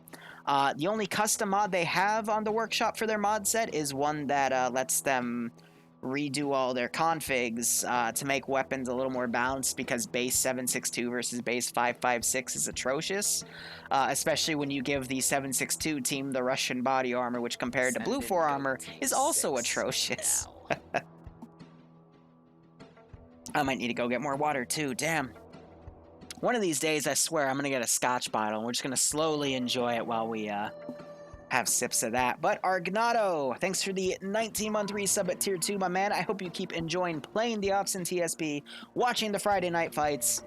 The only custom mod they have on the workshop for their mod set is one that lets them redo all their configs to make weapons a little more balanced, because base 762 versus base 556 is atrocious, especially when you give the 762 team the Russian body armor, which compared to blue 4 armor is also atrocious. I might need to go get more water too, damn. One of these days, I swear, I'm going to get a scotch bottle, and we're just going to slowly enjoy it while we have sips of that. But Argnato, thanks for the 19-month resub at tier 2, my man. I hope you keep enjoying playing the ops in TSP, watching the Friday Night Fights.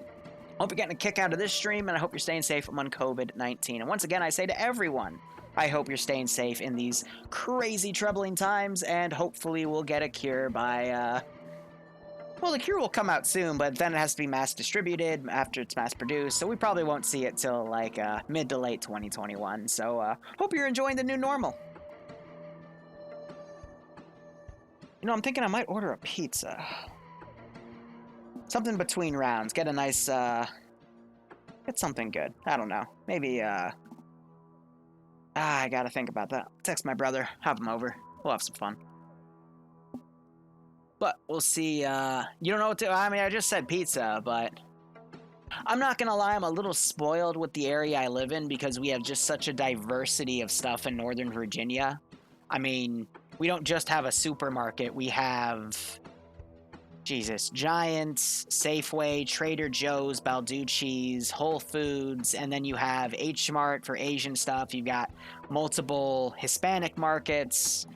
Hope you're getting a kick out of this stream, and I hope you're staying safe among COVID-19. And once again, I say to everyone, I hope you're staying safe in these crazy, troubling times, and hopefully we'll get a cure by, well, the cure will come out soon, but then it has to be mass distributed after it's mass produced, so we probably won't see it till like mid to late 2021. So hope you're enjoying the new normal. You know, I'm thinking I might order a pizza. Something between rounds. Get a nice, get something good. I don't know. Maybe, I gotta think about that. Text my brother. Have him over. We'll have some fun. But we'll see, you don't know what to, I mean, I just said pizza, but I'm not gonna lie, I'm a little spoiled with the area I live in because we have just such a diversity of stuff in Northern Virginia. I mean, we don't just have a supermarket, we have, Jesus, Giants, Safeway, Trader Joe's, Balducci's, Whole Foods, and then you have H Mart for Asian stuff, you've got multiple Hispanic markets.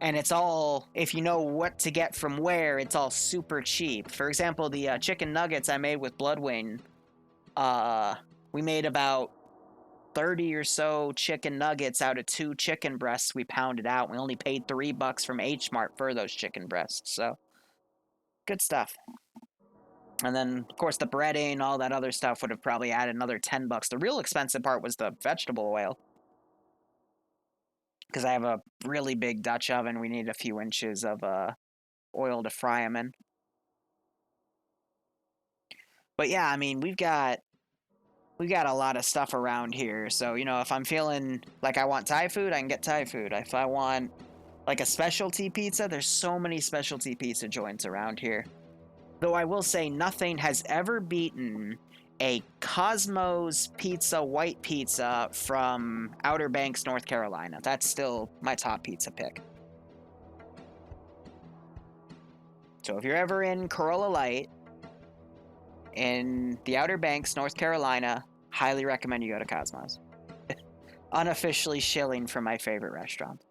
And it's all, if you know what to get from where, it's all super cheap. For example, the chicken nuggets I made with Bloodwing, we made about 30 or so chicken nuggets out of 2 chicken breasts we pounded out. We only paid $3 from H Mart for those chicken breasts, so good stuff. And then, of course, the breading, all that other stuff would have probably added another $10. The real expensive part was the vegetable oil. Because I have a really big Dutch oven, we need a few inches of oil to fry them in. But yeah, I mean, we've got a lot of stuff around here. So, you know, if I'm feeling like I want Thai food, I can get Thai food. If I want like a specialty pizza, there's so many specialty pizza joints around here. Though I will say nothing has ever beaten a Cosmos Pizza white pizza from Outer Banks, North Carolina. That's still my top pizza pick. So if you're ever in Corolla Light in the Outer Banks, North Carolina, highly recommend you go to Cosmos. Unofficially shilling for my favorite restaurant.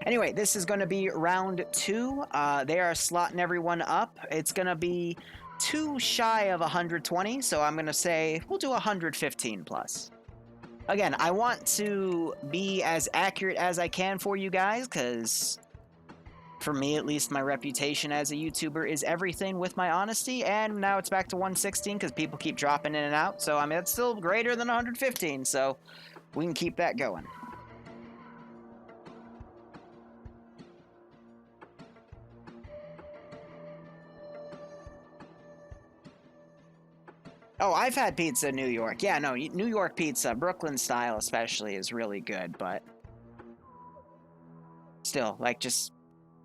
Anyway, this is going to be round 2. They are slotting everyone up. It's going to be too shy of 120, so I'm going to say we'll do 115 plus. Again, I want to be as accurate as I can for you guys, because for me at least, my reputation as a YouTuber is everything with my honesty, and now it's back to 116 because people keep dropping in and out, so I mean, it's still greater than 115, so we can keep that going. Oh, I've had pizza in New York. Yeah, no, New York pizza, Brooklyn style especially, is really good, but still, like, just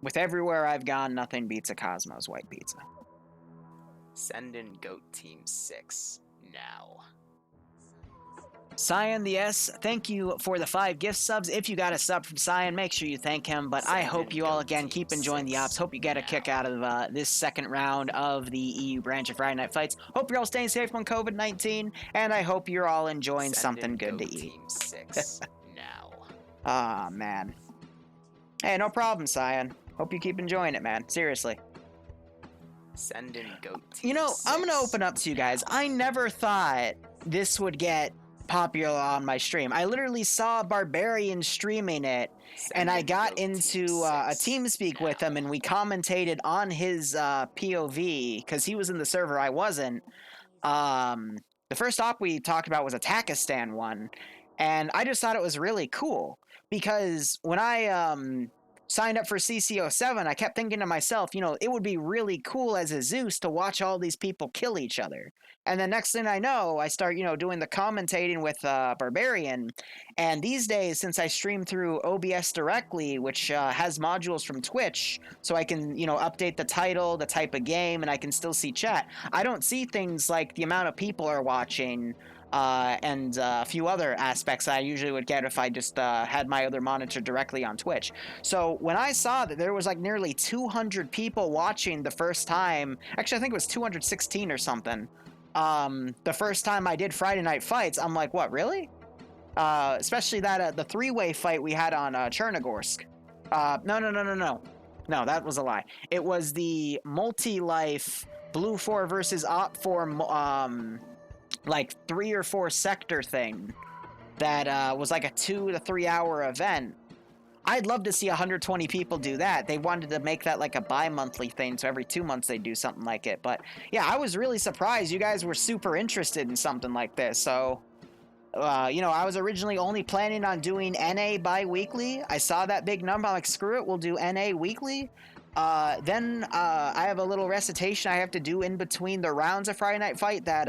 With everywhere I've gone, nothing beats a Cosmos white pizza. Send in Goat Team 6 now. Cyan the S, thank you for the 5 gift subs. If you got a sub from Cyan, make sure you thank him. But I hope you all, again, keep enjoying the ops. Hope you get a kick out of this second round of the EU branch of Friday Night Fights. Hope you're all staying safe from COVID-19, and I hope you're all enjoying something good to eat. Team 6 now. Ah, man. Hey, no problem, Cyan. Hope you keep enjoying it, man. Seriously. Send in Goat Team. You know, I'm gonna open up to you guys. I never thought this would get popular on my stream. I literally saw Barbarian streaming it, and I got into a TeamSpeak with him, and we commentated on his POV, because he was in the server, I wasn't. The first op we talked about was a Takistan one, and I just thought it was really cool, because when I signed up for CCO7, I kept thinking to myself, you know, it would be really cool as a Zeus to watch all these people kill each other. And the next thing I know, I start, you know, doing the commentating with Barbarian. And these days, since I stream through OBS directly, which has modules from Twitch, so I can, you know, update the title, the type of game, and I can still see chat, I don't see things like the amount of people are watching, and a few other aspects I usually would get if I just had my other monitor directly on Twitch. So when I saw that there was like nearly 200 people watching the first time, actually I think it was 216 or something, the first time I did Friday Night Fights, I'm like, what, really? Especially that the 3-way fight we had on Chernogorsk. No, that was a lie. It was the multi-life Blue 4 versus Op 4 like 3 or 4 sector thing that was like a 2 to 3 hour event. I'd love to see 120 people do that. They wanted to make that like a bi-monthly thing, so every 2 months they do something like it. But yeah, I was really surprised you guys were super interested in something like this. So, you know, I was originally only planning on doing NA bi-weekly. I saw that big number, I'm like, screw it, we'll do NA weekly. Then I have a little recitation I have to do in between the rounds of Friday Night Fight that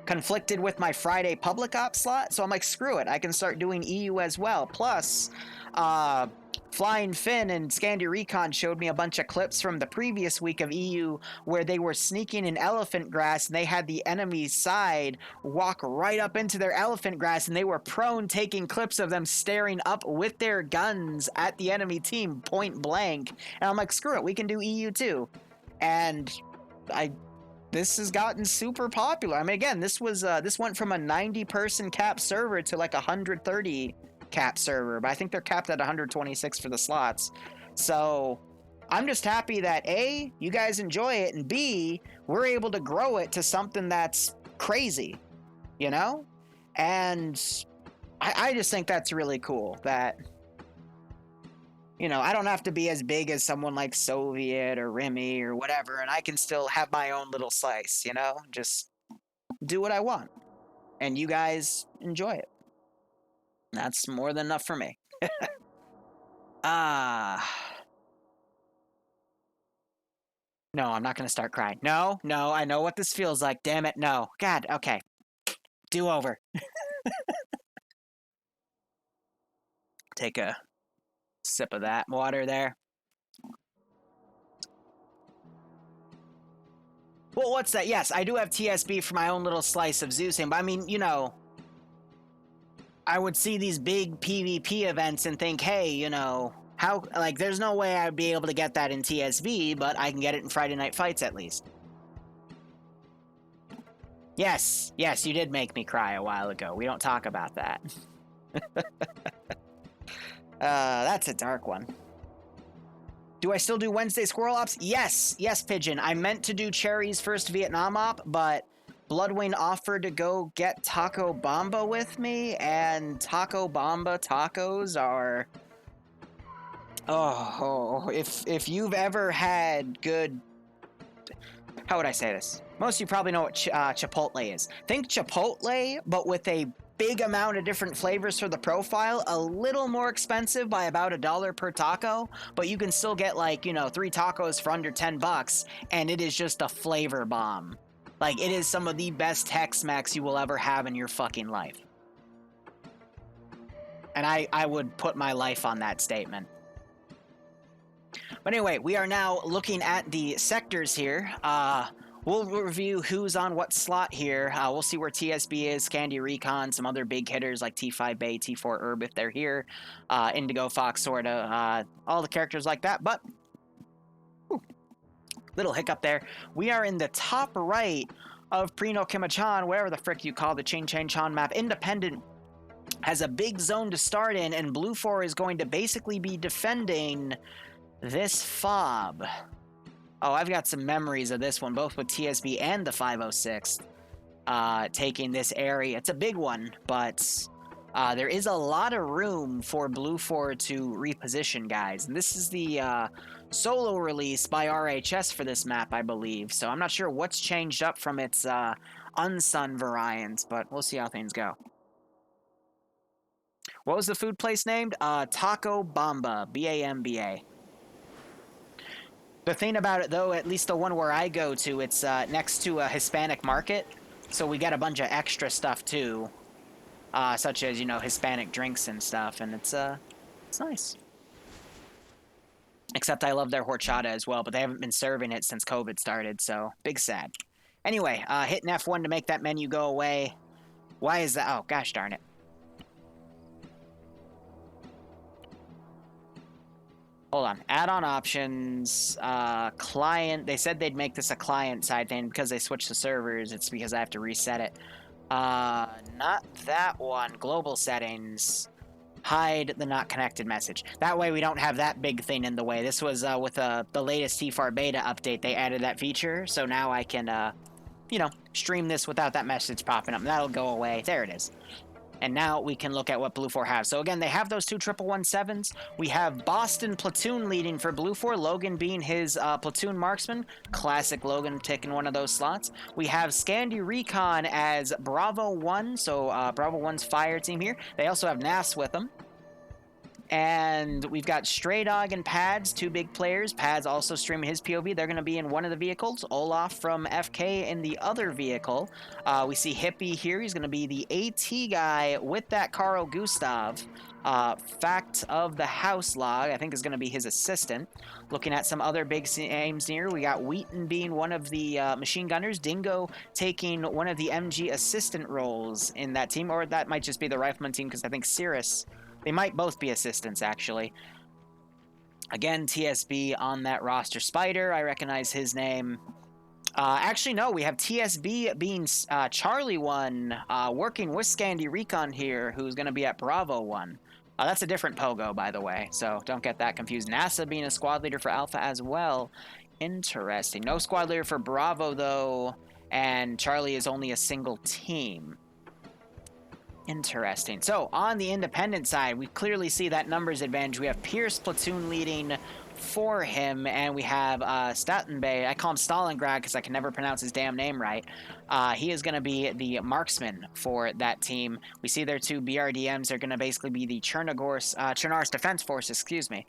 conflicted with my Friday public ops slot, so I'm like, screw it, I can start doing EU as well. Plus, Flying Finn and Scandi Recon showed me a bunch of clips from the previous week of EU where they were sneaking in elephant grass, and they had the enemy side walk right up into their elephant grass, and they were prone, taking clips of them staring up with their guns at the enemy team point blank. And I'm like, screw it, we can do EU too. And this has gotten super popular. I mean, again, this went from a 90-person cap server to like a 130 cap server, but I think they're capped at 126 for the slots. So I'm just happy that A, you guys enjoy it, and B, we're able to grow it to something that's crazy, you know? And I just think that's really cool that, you know, I don't have to be as big as someone like Soviet or Remy or whatever, and I can still have my own little slice, you know? Just do what I want. And you guys enjoy it. That's more than enough for me. No, I'm not going to start crying. No, I know what this feels like. Damn it, no. God, okay. Do over. Take a sip of that water there. Well, what's that? Yes, I do have TSB for my own little slice of Zeusing, but I mean, you know, I would see these big PvP events and think, hey, you know, how, like, there's no way I'd be able to get that in TSB, but I can get it in Friday Night Fights at least. Yes, you did make me cry a while ago. We don't talk about that. That's a dark one. Do I still do Wednesday Squirrel Ops? Yes, Pigeon. I meant to do Cherry's first Vietnam op, but Bloodwing offered to go get Taco Bamba with me, and Taco Bamba tacos are... Oh, if you've ever had good... How would I say this? Most of you probably know what Chipotle is. Think Chipotle, but with a big amount of different flavors for the profile, a little more expensive by about $1 per taco, but you can still get, like, you know, 3 tacos for under $10, and it is just a flavor bomb. Like, it is some of the best Tex-Mex you will ever have in your fucking life. And I would put my life on that statement. But anyway, we are now looking at the sectors here. We'll review who's on what slot here. We'll see where TSB is, Scandi Recon, some other big hitters like T5 Bay, T4 Herb if they're here, Indigo Fox, sorta, all the characters like that. But, little hiccup there. We are in the top right of Prino Kimachan, wherever the frick you call the Ching Chang Chan map. Independent has a big zone to start in, and Blue 4 is going to basically be defending this fob. Oh, I've got some memories of this one, both with TSB and the 506 taking this area. It's a big one, but there is a lot of room for Blue 4 to reposition, guys. And this is the solo release by RHS for this map, I believe. So I'm not sure what's changed up from its Unsun variant, but we'll see how things go. What was the food place named? Taco Bamba, B-A-M-B-A. The thing about it, though, at least the one where I go to, it's next to a Hispanic market, so we get a bunch of extra stuff, too, such as, you know, Hispanic drinks and stuff, and it's nice. Except I love their horchata as well, but they haven't been serving it since COVID started, so big sad. Anyway, hitting F1 to make that menu go away. Why is that? Oh, gosh darn it. Hold on. Add-on options, client. They said they'd make this a client-side thing because they switched the servers. It's because I have to reset it. Not that one. Global settings. Hide the not connected message. That way we don't have that big thing in the way. This was with the latest T4 beta update. They added that feature, so now I can, you know, stream this without that message popping up. That'll go away. There it is. And now we can look at what Blue 4 has. So again, they have those two 111.7s. We have Boston Platoon leading for Blue 4, Logan being his platoon marksman. Classic Logan taking one of those slots. We have Scandi Recon as Bravo 1, so Bravo 1's fire team here. They also have Nas with them. And we've got Stray Dog and Pads, two big players. Pads also streaming his POV. They're going to be in one of the vehicles. Olaf from FK in the other vehicle. We see Hippie here. He's going to be the AT guy with that Carl Gustav. Fact of the house log, I think, is going to be his assistant. Looking at some other big names here, we got Wheaton being one of the machine gunners. Dingo taking one of the MG assistant roles in that team. Or that might just be the rifleman team, because I think Cirrus... They might both be assistants, actually. Again, TSB on that roster. Spider, I recognize his name. Actually, no, we have TSB being Charlie 1, working with Scandi Recon here, who's going to be at Bravo 1. That's a different Pogo, by the way, so don't get that confused. NASA being a squad leader for Alpha as well. Interesting. No squad leader for Bravo, though, and Charlie is only a single team. Interesting. So, on the independent side, we clearly see that numbers advantage. We have Pierce platoon leading for him, and we have Statenbay. I call him Stalingrad because I can never pronounce his damn name right. He is going to be the marksman for that team. We see their two BRDMs. They're going to basically be the Chernarus Defense Force, excuse me,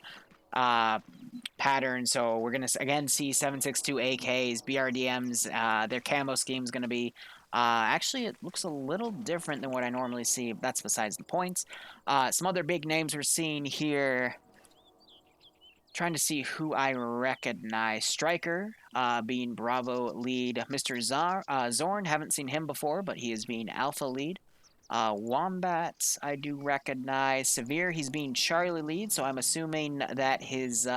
pattern. So, we're going to, again, see 7.62 AKs, BRDMs. Their camo scheme is going to be... actually, it looks a little different than what I normally see. But that's besides the point. Some other big names we're seeing here. Trying to see who I recognize. Striker, being Bravo lead. Mr. Zorn, haven't seen him before, but he is being Alpha lead. Wombat, I do recognize. Severe, he's being Charlie lead, so I'm assuming that his...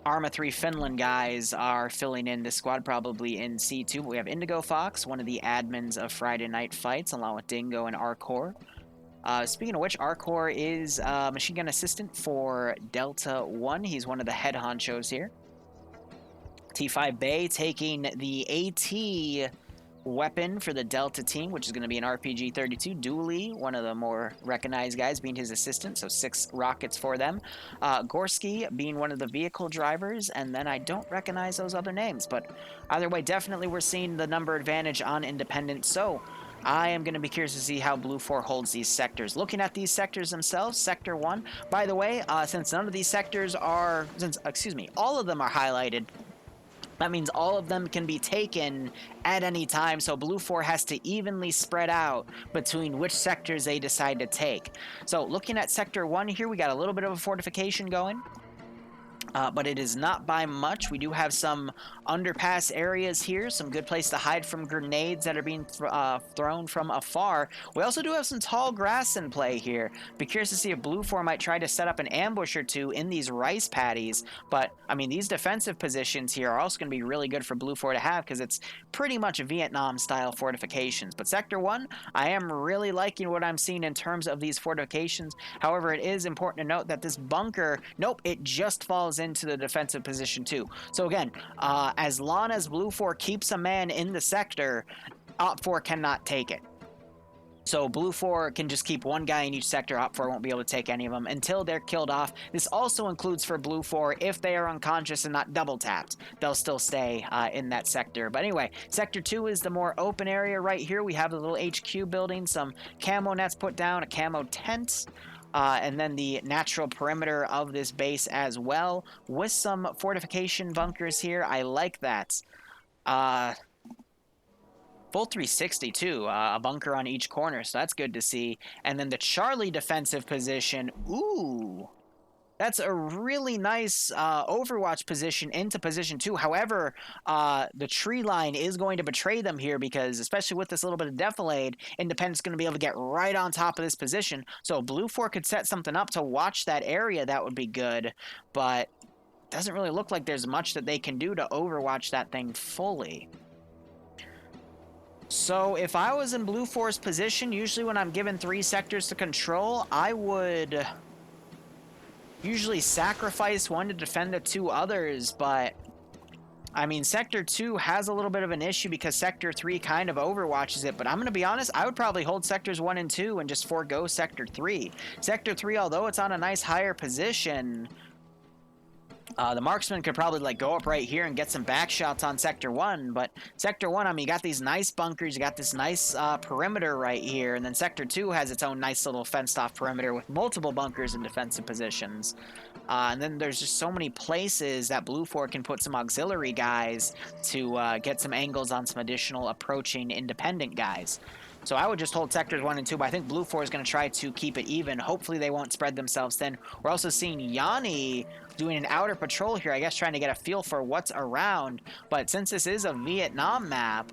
Arma 3 Finland guys are filling in this squad, probably in C2. But we have Indigo Fox, one of the admins of Friday Night Fights, along with Dingo and Arcor. Speaking of which, Arcor is machine gun assistant for Delta 1. He's one of the head honchos here. T5 Bay taking the AT weapon for the Delta team, which is going to be an RPG-32. Dooley, one of the more recognized guys, being his assistant, so 6 rockets for them. Gorski being one of the vehicle drivers, and then I don't recognize those other names, but either way, definitely we're seeing the number advantage on Independent, so I am going to be curious to see how Blue 4 holds these sectors. Looking at these sectors themselves, Sector 1, by the way, since none of these sectors are, all of them are highlighted That means all of them can be taken at any time, so Blue 4 has to evenly spread out between which sectors they decide to take. So looking at Sector 1 here, we got a little bit of a fortification going. But it is not by much. We do have some underpass areas here, some good place to hide from grenades that are being thrown from afar. We also do have some tall grass in play here. Be curious to see if Blue 4 might try to set up an ambush or two in these rice paddies. But, I mean, these defensive positions here are also going to be really good for Blue 4 to have because it's pretty much Vietnam-style fortifications. But Sector 1, I am really liking what I'm seeing in terms of these fortifications. However, it is important to note that this bunker, nope, it just falls into the defensive position too. So again, as long as Blue 4 keeps a man in the sector, Op 4 cannot take it. So Blue 4 can just keep one guy in each sector. Op 4 won't be able to take any of them until they're killed off. This also includes for Blue 4 if they are unconscious and not double tapped. They'll still stay in that sector. But anyway, Sector 2 is the more open area right here. We have the little HQ building, some camo nets put down, a camo tent. And then the natural perimeter of this base as well, with some fortification bunkers here. I like that. Full 360 too, a bunker on each corner, so that's good to see. And then the Charlie defensive position, ooh. That's a really nice Overwatch position into position 2. However, the tree line is going to betray them here because, especially with this little bit of defilade, Independent's going to be able to get right on top of this position. So Blue 4 could set something up to watch that area. That would be good. But it doesn't really look like there's much that they can do to Overwatch that thing fully. So if I was in Blue 4's position, usually when I'm given 3 sectors to control, I would usually sacrifice one to defend the 2 others, but I mean, Sector 2 has a little bit of an issue because Sector 3 kind of overwatches it, but I'm going to be honest, I would probably hold Sectors 1 and 2 and just forego Sector 3. Sector 3, although it's on a nice higher position, the marksman could probably like go up right here and get some back shots on Sector 1, but Sector 1, I mean, you got these nice bunkers, you got this nice perimeter right here, and then Sector 2 has its own nice little fenced-off perimeter with multiple bunkers and defensive positions. And then there's just so many places that Blue 4 can put some auxiliary guys to get some angles on some additional approaching independent guys. So I would just hold Sectors 1 and 2, but I think Blue 4 is going to try to keep it even. Hopefully they won't spread themselves thin. We're also seeing Yanni doing an outer patrol here, I guess trying to get a feel for what's around. But since this is a Vietnam map,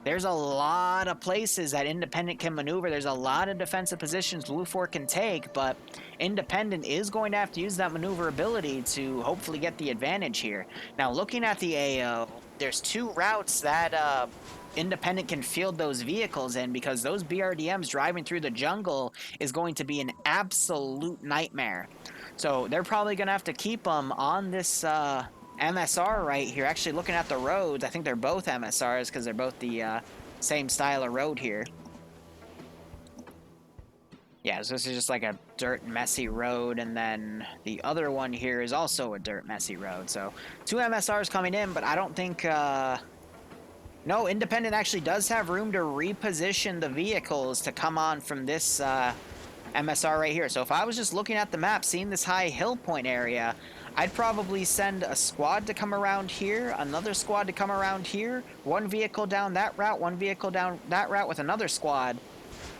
there's a lot of places that Independent can maneuver. There's a lot of defensive positions Blue 4 can take, but Independent is going to have to use that maneuverability to hopefully get the advantage here. Now, looking at the AO, there's 2 routes that Independent can field those vehicles in because those BRDMs driving through the jungle is going to be an absolute nightmare. So they're probably going to have to keep them on this MSR right here. Actually, looking at the roads, I think they're both MSRs because they're both the same style of road here. Yeah, so this is just like a dirt messy road, and then the other one here is also a dirt messy road. So 2 MSRs coming in, but I don't think... No, Independent actually does have room to reposition the vehicles to come on from this MSR right here. So if I was just looking at the map, seeing this high hill point area, I'd probably send a squad to come around here, another squad to come around here, 1 vehicle down that route, 1 vehicle down that route with another squad,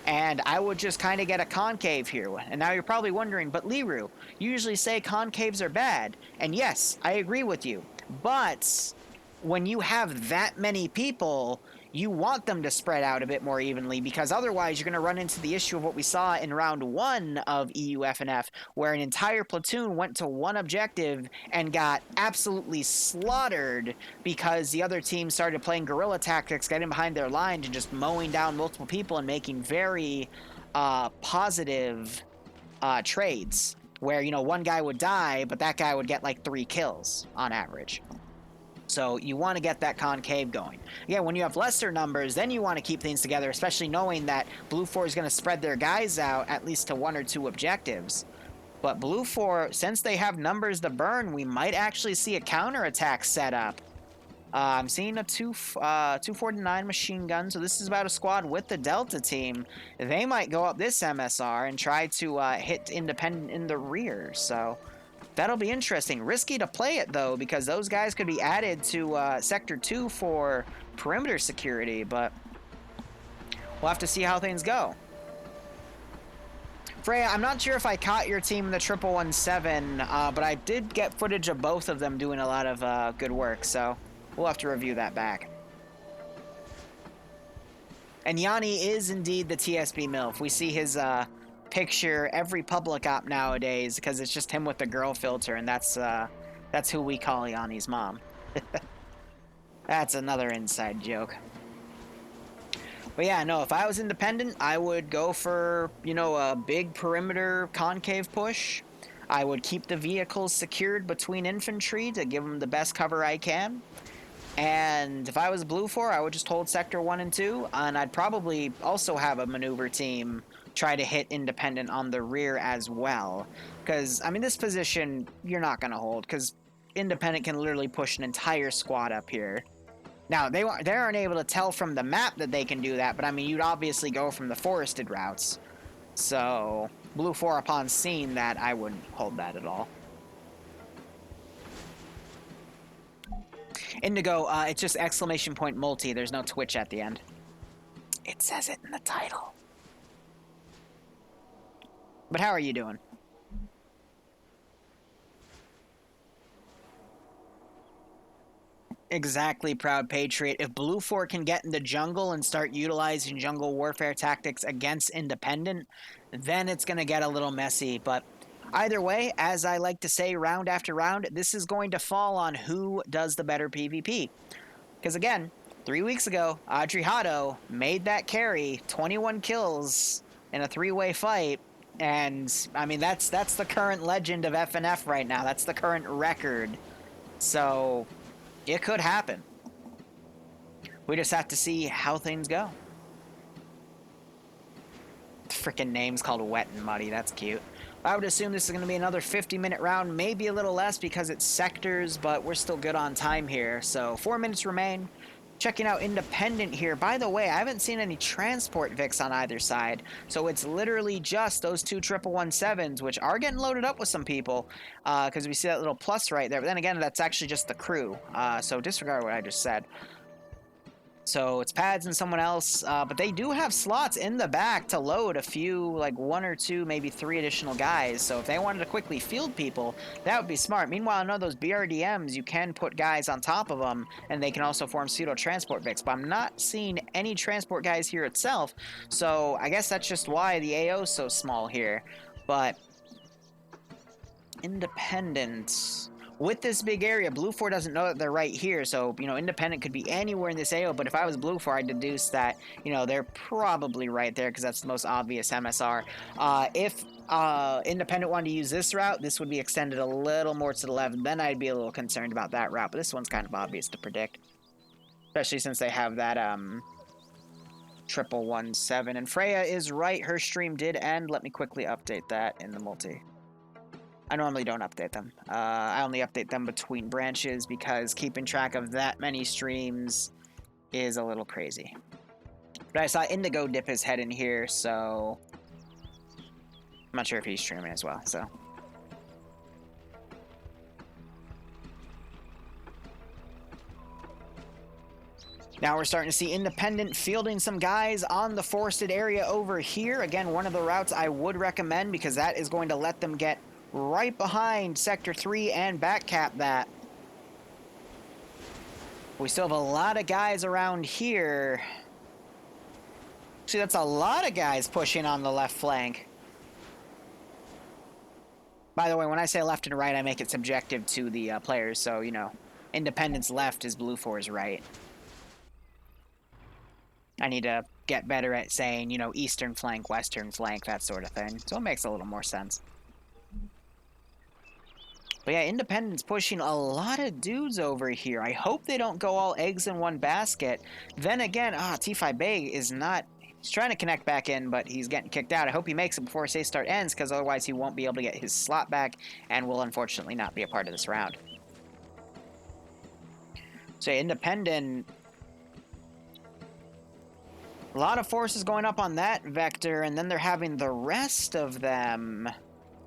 and I would just kind of get a concave here. And now you're probably wondering, but Liru, you usually say concaves are bad. And yes, I agree with you. But when you have that many people, you want them to spread out a bit more evenly, because otherwise you're going to run into the issue of what we saw in round 1 of EUFNF, where an entire platoon went to 1 objective and got absolutely slaughtered because the other team started playing guerrilla tactics, getting behind their line and just mowing down multiple people and making very positive trades, where, you know, 1 guy would die, but that guy would get like 3 kills on average. So you want to get that concave going. Yeah, when you have lesser numbers, then you want to keep things together, especially knowing that Blue 4 is going to spread their guys out at least to 1 or 2 objectives. But Blue 4, since they have numbers to burn, we might actually see a counterattack set up. I'm seeing a 249 machine gun, so this is about a squad with the Delta team. They might go up this MSR and try to hit Independent in the rear, so That'll be interesting. Risky to play it, though, because those guys could be added to Sector 2 for perimeter security, but we'll have to see how things go. Freya, I'm not sure if I caught your team in the 1117, but I did get footage of both of them doing a lot of good work, so we'll have to review that back. And Yanni is indeed the TSB MILF. We see his picture every public op nowadays because it's just him with the girl filter, and that's who we call Yanni's mom. That's another inside joke. But yeah, no, if I was independent, I would go for, you know, a big perimeter concave push. I would keep the vehicles secured between infantry to give them the best cover I can. And if I was Blue 4, I would just hold Sector 1 and 2, and I'd probably also have a maneuver team try to hit independent on the rear as well. Because, I mean, this position, you're not going to hold, because independent can literally push an entire squad up here. Now, they aren't able to tell from the map that they can do that, but I mean, you'd obviously go from the forested routes. So, Blue 4, upon seeing that, I wouldn't hold that at all. Indigo, it's just exclamation point multi. There's no Twitch at the end. It says it in the title. But how are you doing? Exactly, Proud Patriot. If Blue 4 can get in the jungle and start utilizing jungle warfare tactics against Independent, then it's going to get a little messy. But either way, as I like to say round after round, this is going to fall on who does the better PvP. Because again, 3 weeks ago, Audrey Hotto made that carry, 21 kills in a 3-way fight. And, I mean, that's the current legend of FNF right now. That's the current record. So, it could happen. We just have to see how things go. The freaking name's called Wet and Muddy. That's cute. I would assume this is going to be another 50-minute round, maybe a little less because it's sectors, but we're still good on time here. So 4 minutes remain. Checking out Independent here. By the way, I haven't seen any transport Vics on either side, so it's literally just those two 1117s, which are getting loaded up with some people, because we see that little plus right there. But then again, that's actually just the crew, so disregard what I just said. So it's Pads and someone else, but they do have slots in the back to load a few, like 1 or 2, maybe 3 additional guys. So if they wanted to quickly field people, that would be smart. Meanwhile, I know those BRDMs, you can put guys on top of them, and they can also form pseudo-transport Vics. But I'm not seeing any transport guys here itself, so I guess that's just why the AO is so small here. But Independent, with this big area, Blue 4 doesn't know that they're right here, so, you know, Independent could be anywhere in this AO, but if I was Blue 4, I'd deduce that, you know, they're probably right there, because that's the most obvious MSR. If Independent wanted to use this route, this would be extended a little more to the left, then I'd be a little concerned about that route, but this one's kind of obvious to predict. Especially since they have that, 1117, and Freya is right, her stream did end. Let me quickly update that in the multi. I normally don't update them. I only update them between branches because keeping track of that many streams is a little crazy. But I saw Indigo dip his head in here, so I'm not sure if he's streaming as well, so. Now we're starting to see Independent fielding some guys on the forested area over here. Again, one of the routes I would recommend because that is going to let them get right behind Sector 3 and backcap that. We still have a lot of guys around here. See, that's a lot of guys pushing on the left flank. By the way, when I say left and right, I make it subjective to the players, so, you know, Independent's left is Blue 4's right. I need to get better at saying, you know, eastern flank, western flank, that sort of thing. So it makes a little more sense. But yeah, Independent's pushing a lot of dudes over here. I hope they don't go all eggs in one basket. Then again, T5 Bay is not... He's trying to connect back in, but he's getting kicked out. I hope he makes it before safe start ends, because otherwise he won't be able to get his slot back and will unfortunately not be a part of this round. So Independent... A lot of forces going up on that vector, and then they're having the rest of them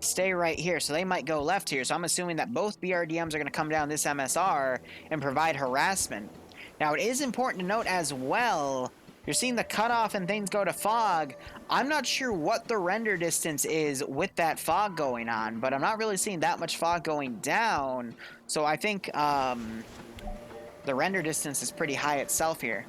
stay right here, so they might go left here. So I'm assuming that both BRDMs are going to come down this MSR and provide harassment. Now, it is important to note as well, you're seeing the cutoff and things go to fog. I'm not sure what the render distance is with that fog going on, but I'm not really seeing that much fog going down. So I think the render distance is pretty high itself here.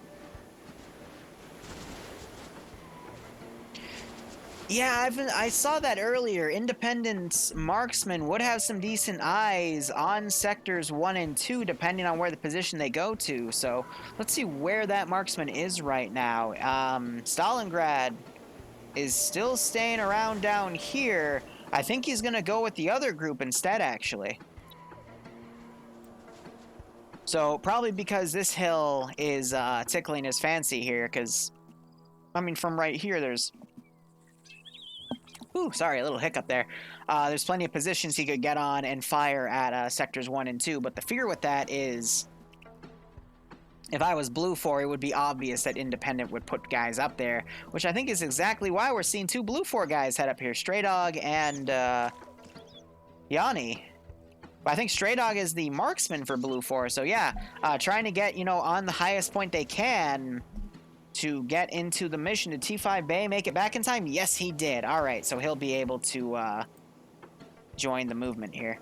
Yeah, I saw that earlier. Independent's marksmen would have some decent eyes on sectors 1 and 2, depending on where the position they go to. So let's see where that marksman is right now. Stalingrad is still staying around down here. I think he's going to go with the other group instead, actually. So probably because this hill is tickling his fancy here, because, I mean, from right here, there's... Ooh, sorry, a little hiccup there. There's plenty of positions he could get on and fire at sectors 1 and 2, but the fear with that is, if I was Blue 4, it would be obvious that Independent would put guys up there, which I think is exactly why we're seeing 2 Blue 4 guys head up here, Stray Dog and Yanni. But I think Stray Dog is the marksman for Blue 4, so yeah, trying to get, you know, on the highest point they can to get into the mission. Did T5 Bay make it back in time? Yes, he did. All right, so he'll be able to join the movement here.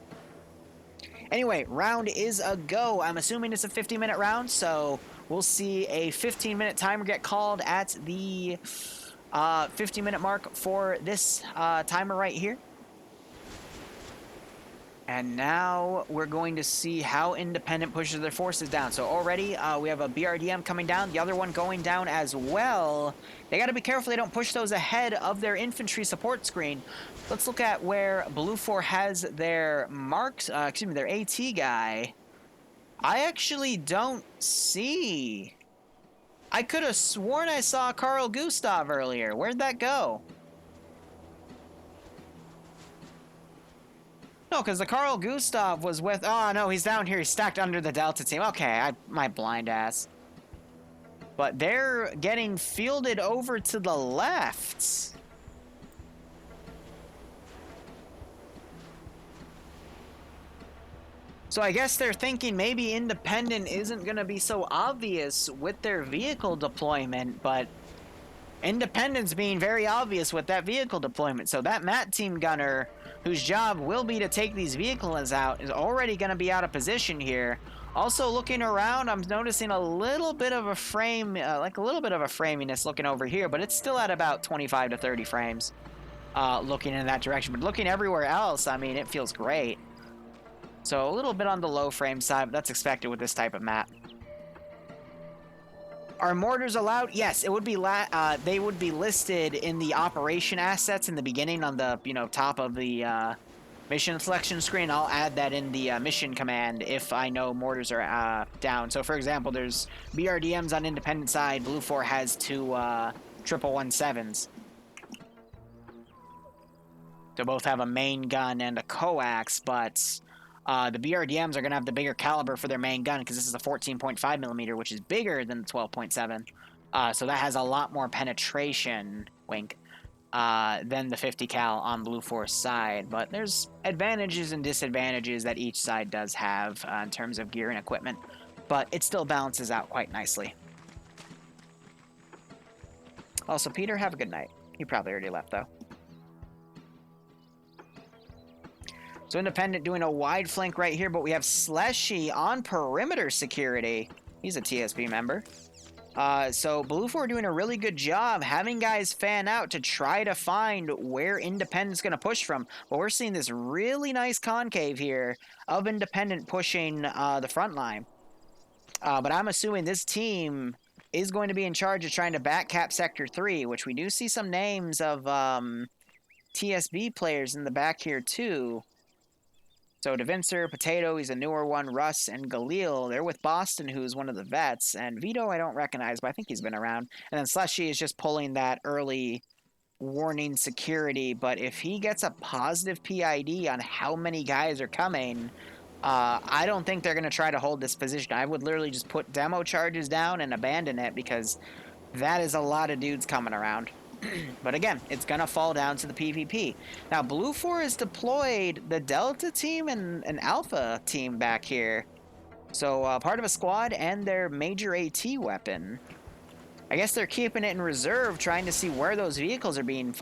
Anyway, round is a go. I'm assuming it's a 50-minute round, so we'll see a 15-minute timer get called at the 50-minute mark for this timer right here. And now we're going to see how Independent pushes their forces down. So already we have a BRDM coming down, the other one going down as well. They got to be careful they don't push those ahead of their infantry support screen. Let's look at where Blue 4 has their marks, their AT guy. I actually don't see. I could have sworn I saw Carl Gustav earlier. Where'd that go? No, because the Carl Gustav was with... Oh, no, he's down here. He's stacked under the Delta team. Okay, my blind ass. But they're getting fielded over to the left. So I guess they're thinking maybe Independent isn't going to be so obvious with their vehicle deployment, but Independent's being very obvious with that vehicle deployment. So that MAT team gunner, whose job will be to take these vehicles out, is already going to be out of position here. Also, looking around, I'm noticing a little bit of a frame, like a little bit of a framiness looking over here, but it's still at about 25 to 30 frames looking in that direction. But looking everywhere else, I mean, it feels great. So a little bit on the low frame side, but that's expected with this type of map. Are mortars allowed? Yes, it would be. They would be listed in the operation assets in the beginning on the top of the mission selection screen. I'll add that in the mission command if I know mortars are down. So, for example, there's BRDMs on Independent side. Blue 4 has 2 117s. They both have a main gun and a coax, but the BRDMs are going to have the bigger caliber for their main gun because this is a 14.5 millimeter, which is bigger than the 12.7. So that has a lot more penetration, wink, than the 50 cal on Blue 4's side. But there's advantages and disadvantages that each side does have in terms of gear and equipment. But it still balances out quite nicely. Also, Peter, have a good night. You probably already left, though. So Independent doing a wide flank right here, but we have Sleshy on perimeter security. He's a TSB member. So Blue 4 doing a really good job having guys fan out to try to find where Independent's going to push from. But we're seeing this really nice concave here of Independent pushing the front line. But I'm assuming this team is going to be in charge of trying to backcap Sector 3, which we do see some names of TSB players in the back here too. So DeVincer, Potato, he's a newer one, Russ, and Galil, they're with Boston, who's one of the vets, and Vito I don't recognize, but I think he's been around. And then Slushy is just pulling that early warning security, but if he gets a positive PID on how many guys are coming, I don't think they're going to try to hold this position. I would literally just put demo charges down and abandon it, because that is a lot of dudes coming around. But again, it's going to fall down to the PvP. Now, Blue 4 has deployed the Delta team and an Alpha team back here. So, part of a squad and their major AT weapon. I guess they're keeping it in reserve, trying to see where those vehicles are being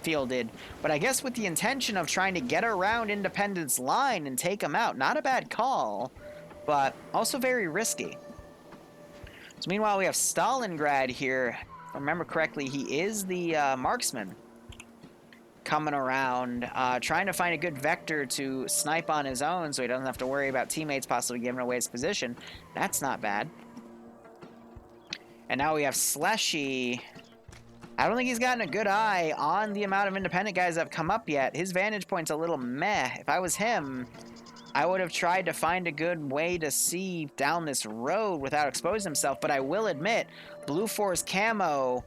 fielded. But I guess with the intention of trying to get around Independence line and take them out. Not a bad call, but also very risky. So meanwhile, we have Stalingrad here. If I remember correctly, he is the marksman. Coming around, trying to find a good vector to snipe on his own so he doesn't have to worry about teammates possibly giving away his position. That's not bad. And now we have Slushy. I don't think he's gotten a good eye on the amount of independent guys that have come up yet. His vantage point's a little meh. If I was him, I would have tried to find a good way to see down this road without exposing himself. But I will admit, Blue 4's camo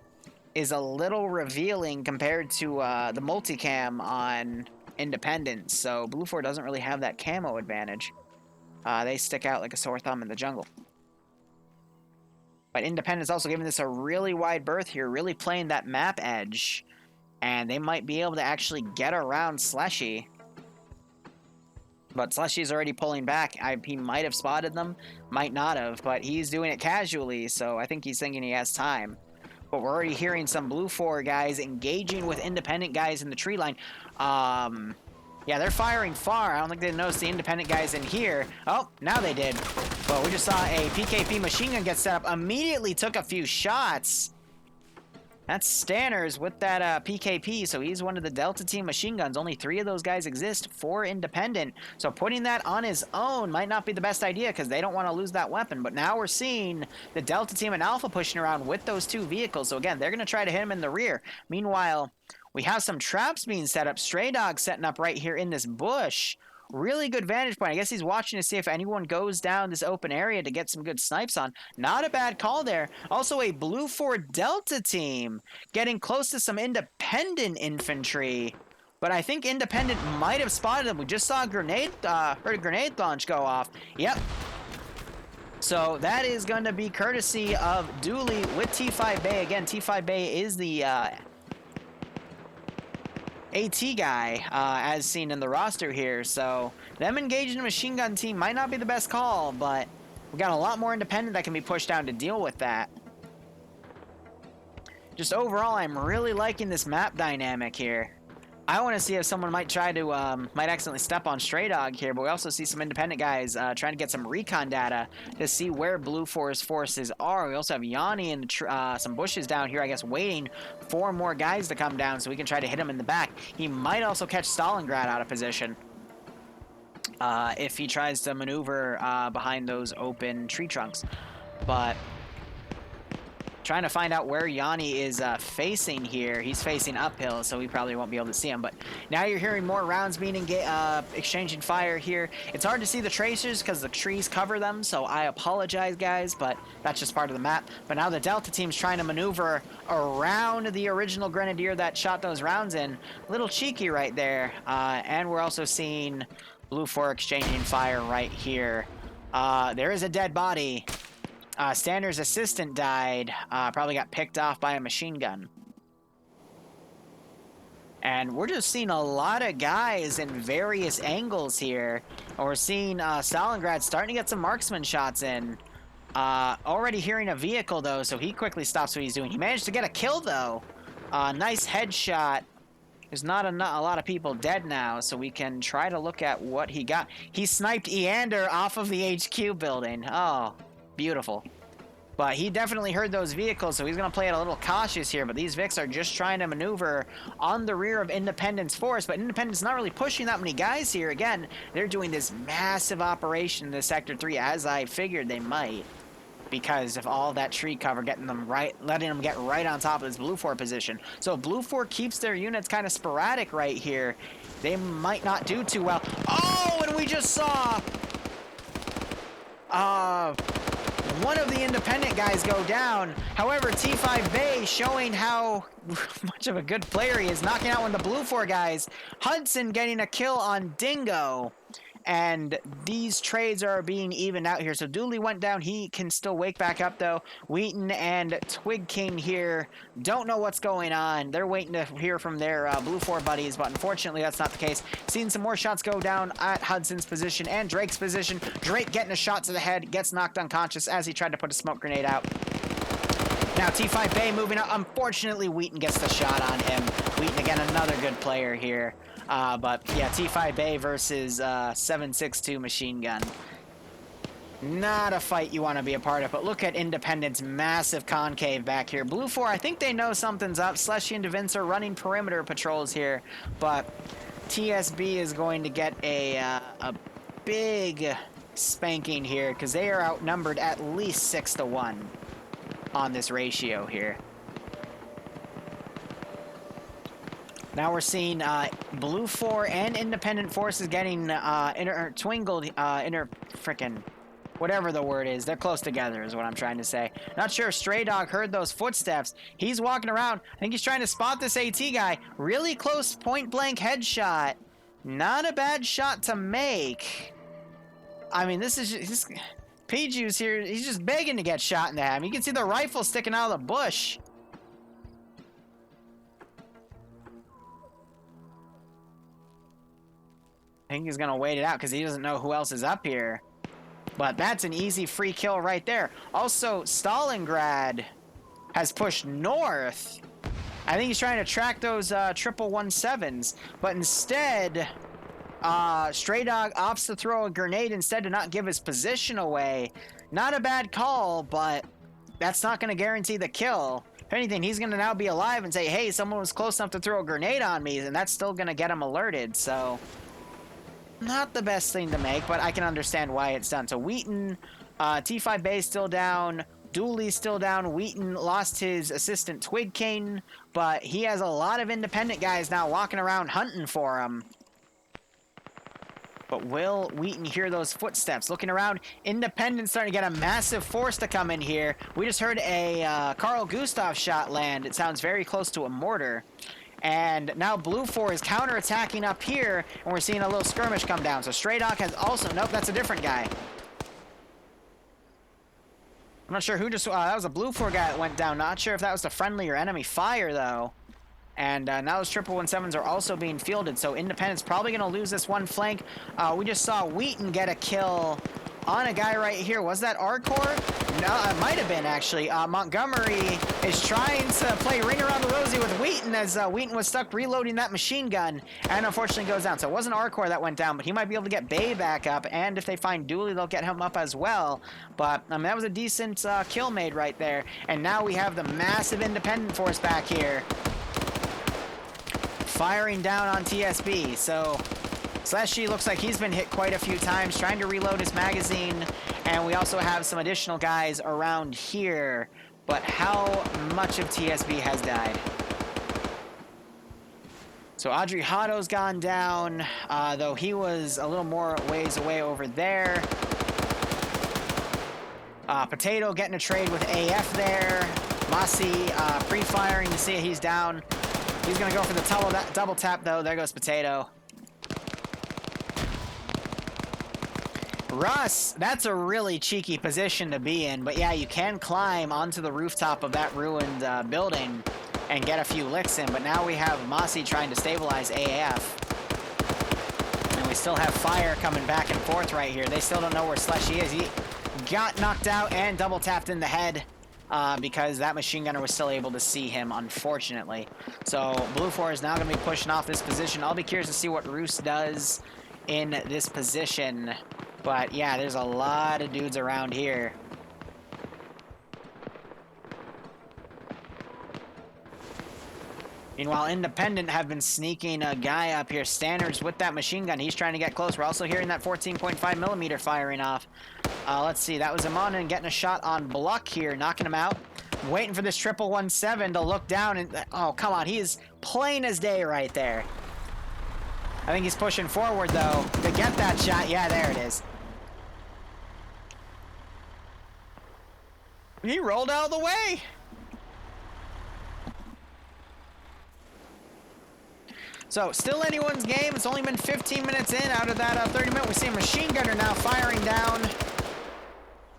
is a little revealing compared to the multicam on Independence. So Blue 4 doesn't really have that camo advantage. They stick out like a sore thumb in the jungle. But Independence also giving this a really wide berth here, really playing that map edge. And they might be able to actually get around Slushy. But Slushy's already pulling back. He might have spotted them, might not have, but he's doing it casually, so I think he's thinking he has time. But we're already hearing some Blue 4 guys engaging with independent guys in the tree line. Yeah, they're firing far. I don't think they noticed the independent guys in here. Oh, now they did. But we just saw a PKP machine gun get set up. Immediately took a few shots. That's Stanners with that PKP, so he's one of the Delta Team machine guns. Only 3 of those guys exist for Independent. So putting that on his own might not be the best idea because they don't want to lose that weapon. But now we're seeing the Delta Team and Alpha pushing around with those 2 vehicles. So again, they're going to try to hit him in the rear. Meanwhile, we have some traps being set up. Stray Dog setting up right here in this bush. Really good vantage point. I guess he's watching to see if anyone goes down this open area to get some good snipes on. Not a bad call there. Also a Blue 4 Delta team getting close to some independent infantry. But I think independent might have spotted them. We just saw a grenade, heard a grenade launch go off. Yep. So that is going to be courtesy of Dooley with T5 Bay. Again, T5 Bay is the AT guy, as seen in the roster here. So them engaging a machine gun team might not be the best call, but we got a lot more independent that can be pushed down to deal with that. Just overall, I'm really liking this map dynamic here. I want to see if someone might try to, might accidentally step on Stray Dog here, but we also see some independent guys trying to get some recon data to see where Blue 4's forces are. We also have Yanni and some bushes down here, I guess, waiting for more guys to come down so we can try to hit him in the back. He might also catch Stalingrad out of position if he tries to maneuver behind those open tree trunks. But trying to find out where Yanni is facing here. He's facing uphill, so we probably won't be able to see him. But now you're hearing more rounds being exchanging fire here. It's hard to see the tracers because the trees cover them, so I apologize, guys, but that's just part of the map. But now the Delta team's trying to maneuver around the original Grenadier that shot those rounds in. A little cheeky right there. And we're also seeing Blue 4 exchanging fire right here. There is a dead body. Stander's assistant died, probably got picked off by a machine gun. And we're just seeing a lot of guys in various angles here. And we're seeing Stalingrad starting to get some marksman shots in. Already hearing a vehicle, though, so he quickly stops what he's doing. He managed to get a kill, though. Nice headshot. There's not a lot of people dead now, so we can try to look at what he got. He sniped Eander off of the HQ building. Oh. Beautiful. But he definitely heard those vehicles, so he's going to play it a little cautious here. But these Vics are just trying to maneuver on the rear of Independence Force. But Independence not really pushing that many guys here. Again, they're doing this massive operation in the Sector 3, as I figured they might. Because of all that tree cover, letting them get right on top of this Blue 4 position. So if Blue 4 keeps their units kind of sporadic right here, they might not do too well. Oh, and we just saw one of the independent guys go down. However, T5 Bay showing how much of a good player he is, knocking out one of the Blue 4 guys. Hudson getting a kill on Dingo. and these trades are being evened out here. So Dooley went down. He can still wake back up, though. Wheaton and Twig King here don't know what's going on. They're waiting to hear from their Blue 4 buddies, but unfortunately that's not the case. Seeing some more shots go down at Hudson's position and Drake's position. Drake getting a shot to the head, gets knocked unconscious as he tried to put a smoke grenade out. Now T5 Bay moving up. Unfortunately, Wheaton gets the shot on him. Wheaton, again, another good player here. But yeah, T5 Bay versus 7.62 machine gun. Not a fight you want to be a part of, but look at Independent's massive concave back here. Blue 4, I think they know something's up. Slushy and DeVince are running perimeter patrols here, but TSB is going to get a big spanking here because they are outnumbered at least 6-1 on this ratio here. Now we're seeing Blue 4 and Independent forces getting frickin' whatever the word is. They're close together is what I'm trying to say. Not sure if Stray Dog heard those footsteps. He's walking around. I think he's trying to spot this AT guy. Really close point blank headshot. Not a bad shot to make. I mean, this is just P-Juice here. He's just begging to get shot in the head. You can see the rifle sticking out of the bush. I think he's going to wait it out because he doesn't know who else is up here. But that's an easy free kill right there. Also, Stalingrad has pushed north. I think he's trying to track those 117s. But instead, Stray Dog opts to throw a grenade instead to not give his position away. Not a bad call, but that's not going to guarantee the kill. If anything, he's going to now be alive and say, hey, someone was close enough to throw a grenade on me, and that's still going to get him alerted. So not the best thing to make, but I can understand why it's done. So Wheaton, T5 Bay still down. Dooley's still down. Wheaton lost his assistant Twig King, but he has a lot of independent guys now walking around hunting for him. But will Wheaton hear those footsteps? Looking around, Independent starting to get a massive force to come in here. We just heard a Carl Gustav shot land. It sounds very close to a mortar. And now Blue 4 is counterattacking up here, and we're seeing a little skirmish come down. So Stray Dog has also... Nope, that's a different guy. I'm not sure who just... that was a Blue 4 guy that went down. Not sure if that was the friendly or enemy fire, though. And now those 117s are also being fielded, so Independent's probably going to lose this one flank. We just saw Wheaton get a kill on a guy right here. Was that Arcor? No, it might have been, actually. Montgomery is trying to play ring around the rosy with Wheaton as Wheaton was stuck reloading that machine gun and unfortunately goes down. So it wasn't Arcor that went down, but he might be able to get Bay back up, and if they find Dooley, they'll get him up as well. But, I mean, that was a decent kill made right there. And now we have the massive Independent force back here firing down on TSB. So Slashy looks like he's been hit quite a few times trying to reload his magazine, and we also have some additional guys around here, but how much of TSB has died? So Audrey Hotto's gone down, though he was a little more ways away over there. Potato getting a trade with AF there. Mossy pre-firing to see he's down. He's going to go for the double tap, though. There goes Potato. Russ, that's a really cheeky position to be in. But yeah, you can climb onto the rooftop of that ruined building and get a few licks in. But now we have Mossy trying to stabilize AF. And we still have fire coming back and forth right here. They still don't know where Slushy is. He got knocked out and double tapped in the head. Because that machine gunner was still able to see him, unfortunately. So Blue 4 is now going to be pushing off this position. I'll be curious to see what Roos does in this position. But yeah, there's a lot of dudes around here. Meanwhile, Independent have been sneaking a guy up here. Standards with that machine gun. He's trying to get close. We're also hearing that 14.5 millimeter firing off. Let's see. That was Amanen getting a shot on Bluck here, knocking him out. Waiting for this 117 to look down and... Oh, come on. He is plain as day right there. I think he's pushing forward, though, to get that shot. Yeah, there it is. He rolled out of the way. So, still anyone's game. It's only been 15 minutes in out of that 30 minutes. We see a machine gunner now firing down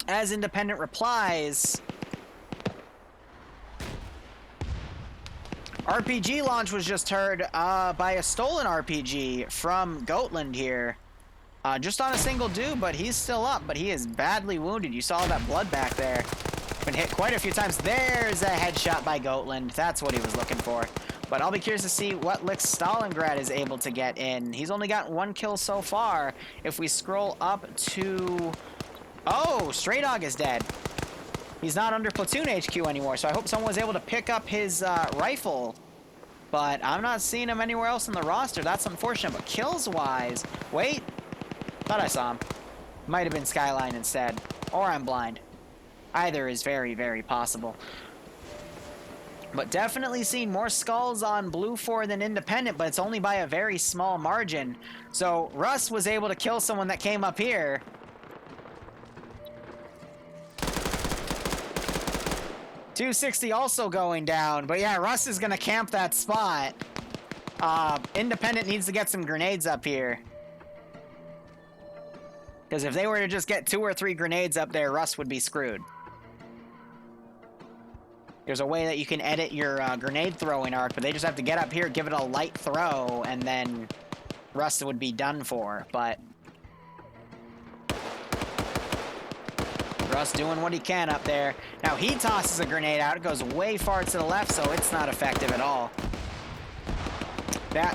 as Independent replies. RPG launch was just heard by a stolen RPG from Goatland here. Just on a single dude, but he's still up, but he is badly wounded. You saw that blood back there. Been hit quite a few times. There's a headshot by Goatland. That's what he was looking for. But I'll be curious to see what Lich Stalingrad is able to get in. He's only got 1 kill so far. If we scroll up to... Oh, Stray Dog is dead. He's not under Platoon HQ anymore, so I hope someone was able to pick up his rifle. But I'm not seeing him anywhere else in the roster. That's unfortunate, but kills-wise... Wait. Thought I saw him. Might have been Skyline instead. Or I'm blind. Either is very, very possible. But definitely seen more skulls on Blue 4 than Independent, but it's only by a very small margin. So Russ was able to kill someone that came up here. .260 also going down, but yeah, Russ is gonna camp that spot. Independent needs to get some grenades up here. Because if they were to just get 2 or 3 grenades up there, Russ would be screwed. There's a way that you can edit your grenade throwing arc, but they just have to get up here, give it a light throw, and then Russ would be done for. But Russ doing what he can up there. Now he tosses a grenade out. It goes way far to the left, so it's not effective at all.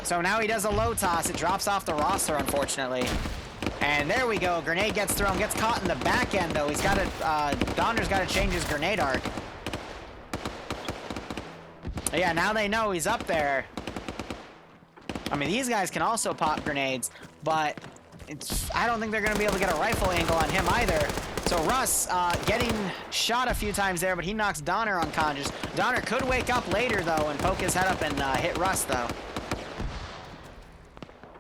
So now he does a low toss. It drops off the roster, unfortunately. And there we go. Grenade gets thrown. Gets caught in the back end, though. He's got to... Donner's got to change his grenade arc. Yeah, now they know he's up there. I mean, these guys can also pop grenades, but I don't think they're going to be able to get a rifle angle on him either. So Russ getting shot a few times there, but he knocks Donner unconscious. Donner could wake up later, though, and poke his head up and hit Russ, though.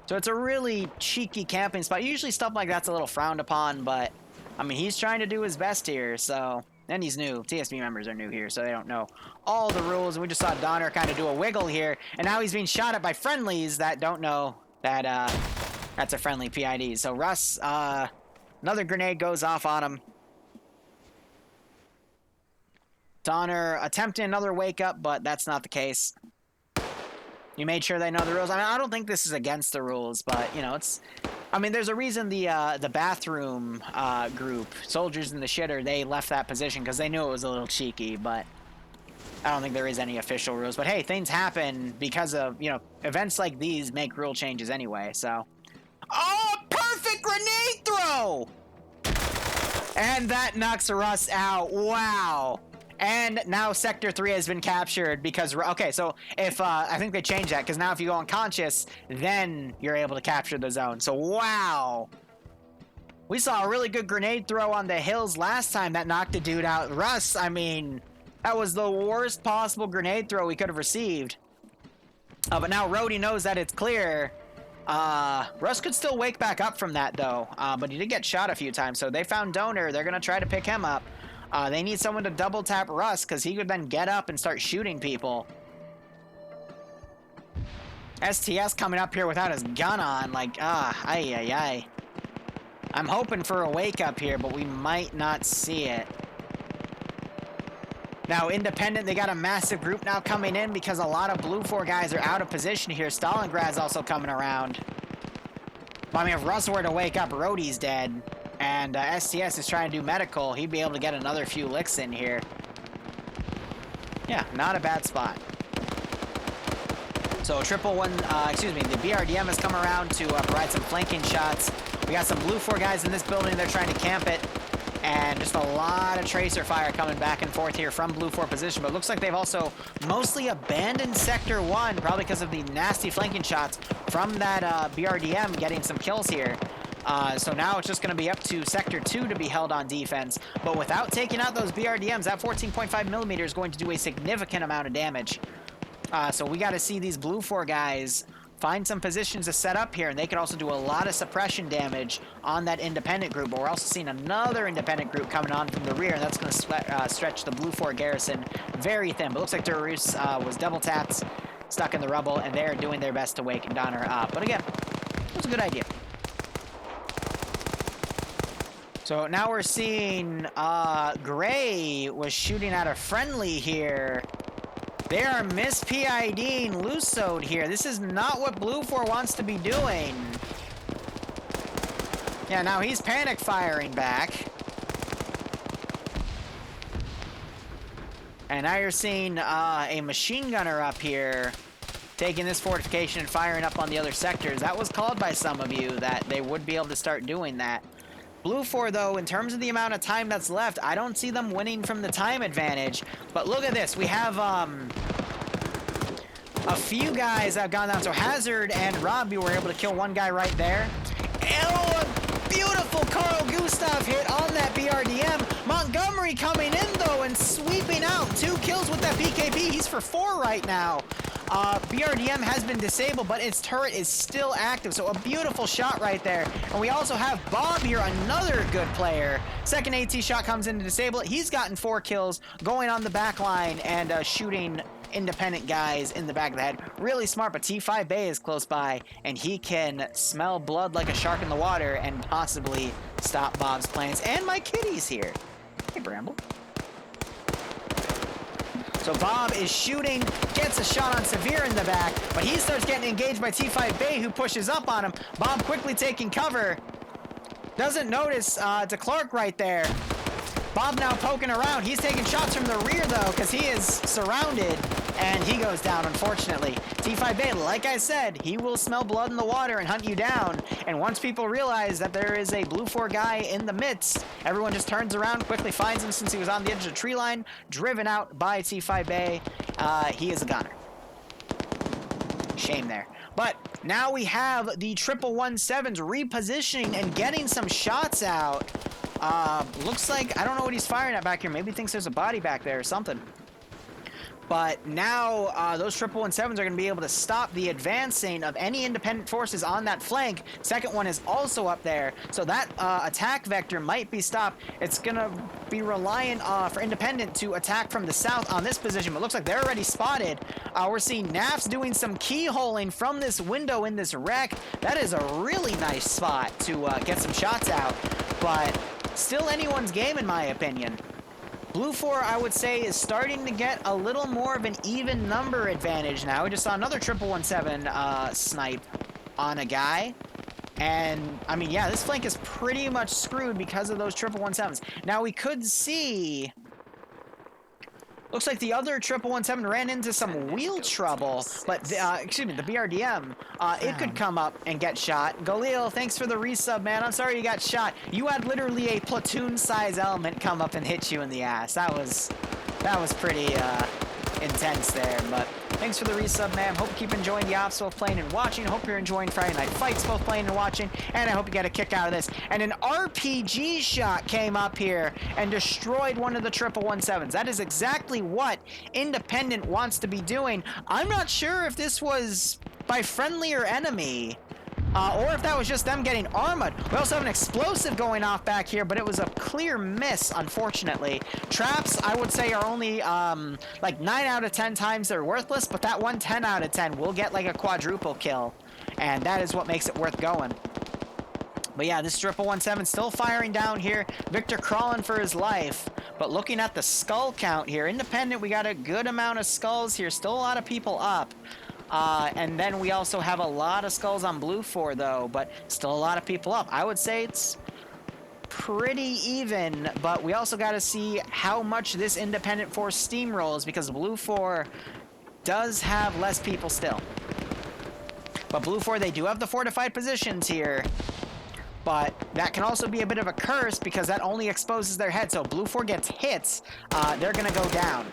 So it's a really cheeky camping spot. Usually stuff like that's a little frowned upon, but, I mean, he's trying to do his best here, so... And he's new. TSB members are new here, so they don't know all the rules. And we just saw Donner kind of do a wiggle here, and now he's being shot at by friendlies that don't know that that's a friendly PID. So Russ, another grenade goes off on him. Donner attempting another wake up, but that's not the case. You made sure they know the rules. I mean, I don't think this is against the rules, but, you know, it's... I mean, there's a reason the bathroom group, Soldiers in the Shitter, they left that position because they knew it was a little cheeky, but I don't think there is any official rules. But hey, things happen because of, you know, events like these make rule changes anyway, so. Oh, perfect grenade throw! And that knocks Russ out. Wow. And now Sector 3 has been captured because... Okay, so if... I think they changed that, because now if you go unconscious, then you're able to capture the zone. So, wow! We saw a really good grenade throw on the hills last time that knocked a dude out. Russ, I mean... That was the worst possible grenade throw we could have received. But now Rhodey knows that it's clear. Russ could still wake back up from that, though. But he did get shot a few times, so they found Donor. They're going to try to pick him up. They need someone to double tap Russ, because he could then get up and start shooting people. STS coming up here without his gun on, like, ay. I'm hoping for a wake up here, but we might not see it. Now, Independent, they got a massive group now coming in because a lot of Blue 4 guys are out of position here. Stalingrad's also coming around. But, I mean, if Russ were to wake up, Rhodey's dead. And STS is trying to do medical. He'd be able to get another few licks in here. Yeah, not a bad spot. So the BRDM has come around to provide some flanking shots. We got some Blue 4 guys in this building. They're trying to camp it. And just a lot of tracer fire coming back and forth here from Blue 4 position. But it looks like they've also mostly abandoned Sector 1, probably because of the nasty flanking shots from that BRDM getting some kills here. So now it's just going to be up to Sector 2 to be held on defense. But without taking out those BRDMs, that 14.5mm is going to do a significant amount of damage. So we got to see these Blue 4 guys find some positions to set up here, and they could also do a lot of suppression damage on that Independent group. But we're also seeing another Independent group coming on from the rear, and that's going to stretch the Blue 4 garrison very thin. But it looks like Durus was double tapped. stuck in the rubble, and they're doing their best to wake Donner up. But again, it was a good idea. So now we're seeing Gray was shooting at a friendly here. They are mis-PIDing Lusode here. This is not what Blue 4 wants to be doing. Yeah, now he's panic firing back. And now you're seeing a machine gunner up here taking this fortification and firing up on the other sectors. That was called by some of you that they would be able to start doing that. Blue 4, though, in terms of the amount of time that's left, I don't see them winning from the time advantage. But look at this. We have a few guys that have gone down. So Hazard and Robbie were able to kill one guy right there. Oh, a beautiful Carl Gustav hit on that BRDM. Montgomery coming in, though, and sweeping out 2 kills with that BKB. He's for 4 right now. BRDM has been disabled, but its turret is still active, so a beautiful shot right there. And we also have Bob here, another good player. Second AT shot comes in to disable it. He's gotten 4 kills, going on the back line and shooting independent guys in the back of the head. Really smart, but T5 Bay is close by, and he can smell blood like a shark in the water and possibly stop Bob's plans. And my kitty's here. Hey, Bramble. So Bob is shooting, gets a shot on Severe in the back, but he starts getting engaged by T5 Bay, who pushes up on him. Bob quickly taking cover. Doesn't notice to Clark right there. Bob now poking around. He's taking shots from the rear, though, because he is surrounded, and he goes down, unfortunately. T5 Bay, like I said, he will smell blood in the water and hunt you down. And once people realize that there is a Blue 4 guy in the midst, everyone just turns around, quickly finds him since he was on the edge of the tree line, driven out by T5 Bay. He is a gunner. Shame there. But now we have the 117s repositioning and getting some shots out. Looks like, I don't know what he's firing at back here. Maybe he thinks there's a body back there or something. But now those 117s are going to be able to stop the advancing of any independent forces on that flank. Second one is also up there. So that attack vector might be stopped. It's going to be reliant for independent to attack from the south on this position. But looks like they're already spotted. We're seeing Naps doing some keyholing from this window in this wreck. That is a really nice spot to get some shots out. But still anyone's game, in my opinion. Blue 4, I would say, is starting to get a little more of an even number advantage now. We just saw another 117 snipe on a guy. And, I mean, yeah, this flank is pretty much screwed because of those 117s. Now, we could see... Looks like the other 117 ran into some wheel trouble, but, excuse me, the BRDM, it could come up and get shot. Galil, thanks for the resub, man. I'm sorry you got shot. You had literally a platoon-size element come up and hit you in the ass. That was pretty, intense there, but thanks for the resub, man. Hope you keep enjoying the ops, both playing and watching. Hope you're enjoying Friday Night Fights, both playing and watching, and I hope you get a kick out of this. And an RPG shot came up here and destroyed one of the 117s. That is exactly what Independent wants to be doing. I'm not sure if this was by friendly or enemy. Or if that was just them getting armored. We also have an explosive going off back here, but it was a clear miss, unfortunately. Traps, I would say, are only like 9 out of 10 times they're worthless, but that one 10 out of 10 will get like a quadruple kill, and that is what makes it worth going. But yeah, this 117 still firing down here. Victor crawling for his life. But looking at the skull count here, Independent, we got a good amount of skulls here. Still a lot of people up. And then we also have a lot of skulls on Blue 4, though, but still a lot of people up. I would say it's pretty even, but we also got to see how much this independent force steamrolls, because Blue 4 does have less people still. But Blue 4, they do have the fortified positions here, but that can also be a bit of a curse because that only exposes their head. So if Blue 4 gets hits, they're going to go down.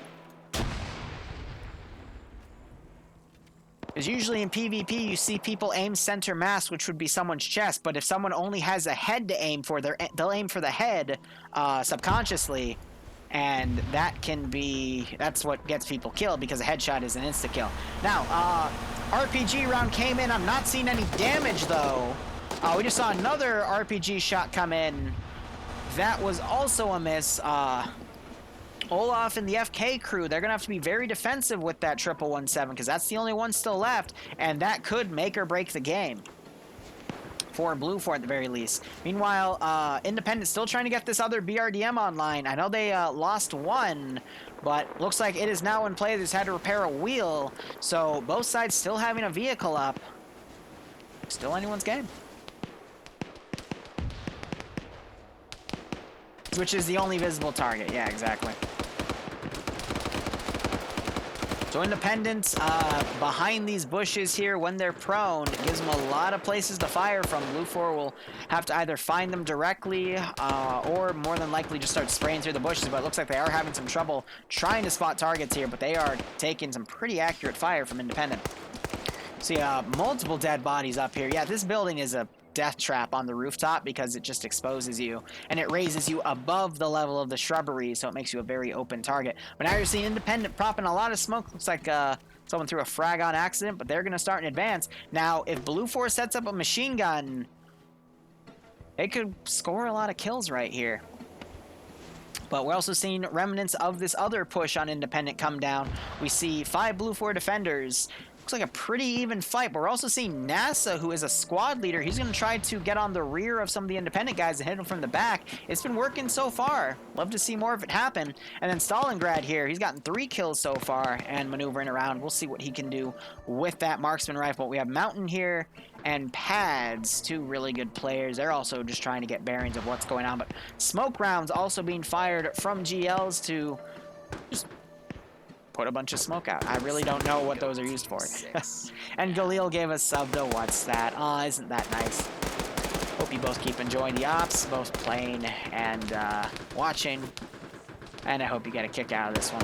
Because usually in PvP, you see people aim center mass, which would be someone's chest. But if someone only has a head to aim for, they'll aim for the head subconsciously. And that can be... that's what gets people killed, because a headshot is an insta-kill. Now, RPG round came in. I'm not seeing any damage, though. We just saw another RPG shot come in. That was also a miss. Olaf and the FK crew, they're going to have to be very defensive with that 1117 because that's the only one still left, and that could make or break the game. For Blue 4 at the very least. Meanwhile, Independent still trying to get this other BRDM online. I know they lost one, but looks like it is now in play. They just had to repair a wheel, so both sides still having a vehicle up. Still anyone's game. Which is the only visible target. Yeah, exactly. So Independence behind these bushes here when they're prone. It gives them a lot of places to fire from. Blue 4 will have to either find them directly or more than likely just start spraying through the bushes. But it looks like they are having some trouble trying to spot targets here, but they are taking some pretty accurate fire from Independent. See, multiple dead bodies up here. Yeah, this building is a death trap on the rooftop because it just exposes you and it raises you above the level of the shrubbery, so it makes you a very open target. But now you're seeing Independent propping a lot of smoke. Looks like someone threw a frag on accident, but they're going to start in advance. Now, if Blue 4 sets up a machine gun, they could score a lot of kills right here. But we're also seeing remnants of this other push on Independent come down. We see 5 Blue 4 defenders. Looks like a pretty even fight, but we're also seeing NASA, who is a squad leader. He's going to try to get on the rear of some of the Independent guys and hit them from the back. It's been working so far. Love to see more of it happen. And then Stalingrad here, he's gotten 3 kills so far and maneuvering around. We'll see what he can do with that marksman rifle. We have Mountain here and Pads, 2 really good players. They're also just trying to get bearings of what's going on. But smoke rounds also being fired from GLs to just put a bunch of smoke out. I really don't know what those are used for. And Galil gave us sub to what's that? Aw, isn't that nice? Hope you both keep enjoying the ops, both playing and watching. And I hope you get a kick out of this one.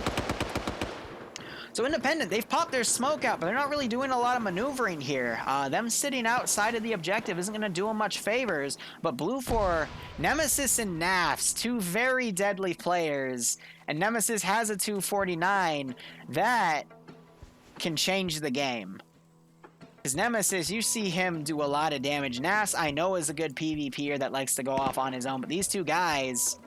So Independent, they've popped their smoke out, but they're not really doing a lot of maneuvering here. Them sitting outside of the objective isn't going to do them much favors. But Blue 4, Nemesis and Nafs, 2 very deadly players. And Nemesis has a 249. That can change the game. Because Nemesis, you see him do a lot of damage. Nafs, I know, is a good PvPer that likes to go off on his own. But these 2 guys,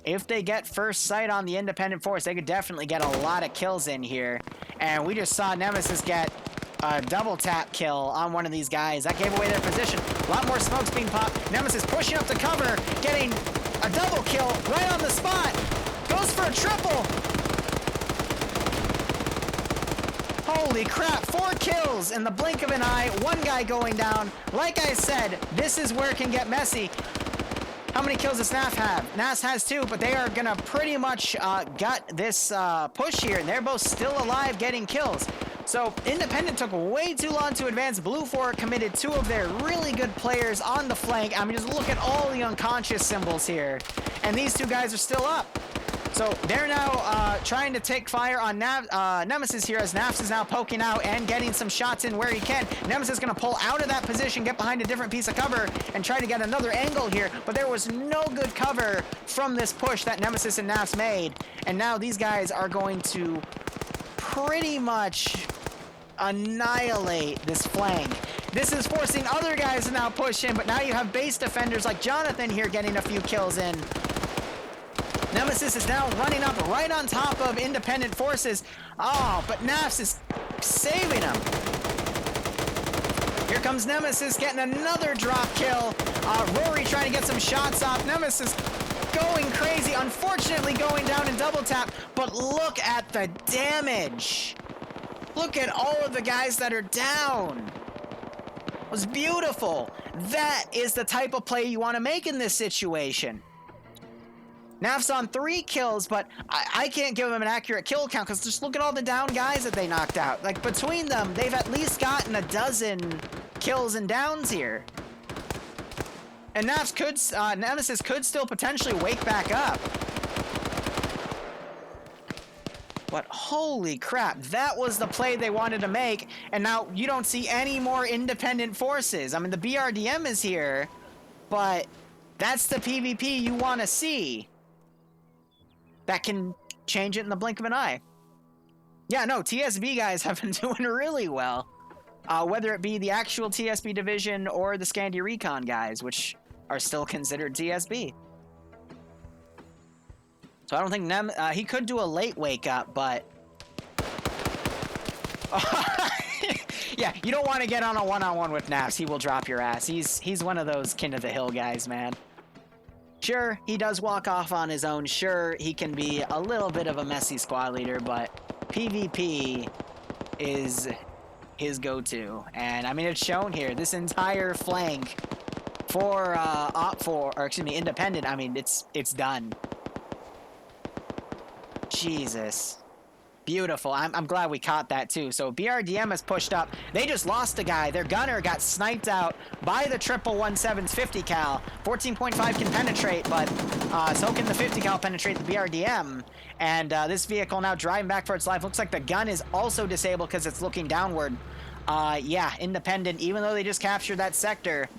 if they get first sight on the Independent force, they could definitely get a lot of kills in here. And we just saw Nemesis get a double tap kill on one of these guys. That gave away their position. A lot more smokes being popped. Nemesis pushing up the cover, getting a double kill right on the spot. Goes for a triple. Holy crap, 4 kills in the blink of an eye. 1 guy going down. Like I said, this is where it can get messy. How many kills does NAF have? NAS has 2, but they are gonna pretty much gut this push here, and they're both still alive getting kills. So Independent took way too long to advance. Blue 4 committed 2 of their really good players on the flank. I mean, just look at all the unconscious symbols here. And these 2 guys are still up. So they're now trying to take fire on Nemesis here, as Nafs is now poking out and getting some shots in where he can. Nemesis is going to pull out of that position, get behind a different piece of cover, and try to get another angle here. But there was no good cover from this push that Nemesis and Nafs made. And now these guys are going to pretty much annihilate this flank. This is forcing other guys to now push in, but now you have base defenders like Jonathan here getting a few kills in. Nemesis is now running up right on top of Independent forces. Oh, but Nafs is saving him. Here comes Nemesis getting another drop kill. Rory trying to get some shots off. Nemesis going crazy, unfortunately going down in double tap, but look at the damage. Look at all of the guys that are down. It was beautiful. That is the type of play you want to make in this situation. Naf's on 3 kills, but I can't give him an accurate kill count because just look at all the down guys that they knocked out. Like, between them, they've at least gotten a dozen kills and downs here. And Nemesis could still potentially wake back up. But holy crap, that was the play they wanted to make, and now you don't see any more Independent forces. I mean, the BRDM is here, but that's the PvP you want to see. That can change it in the blink of an eye. Yeah, no, TSB guys have been doing really well. Whether it be the actual TSB division or the Scandi Recon guys, which are still considered TSB. So I don't think he could do a late wake up, but yeah, you don't want to get on a one-on-one with Naps. He will drop your ass. He's one of those kin of the hill guys, man. Sure, he does walk off on his own. Sure, he can be a little bit of a messy squad leader, but PvP is his go-to. And I mean, it's shown here. This entire flank for Independent, I mean, it's done. Jesus. Beautiful. I'm glad we caught that too. So BRDM has pushed up. They just lost a guy. Their gunner got sniped out by the 117's 50 cal. 14.5 can penetrate, but so can the 50 cal penetrate the BRDM. And this vehicle now driving back for its life. Looks like the gun is also disabled because it's looking downward. Yeah, Independent, even though they just captured that sector,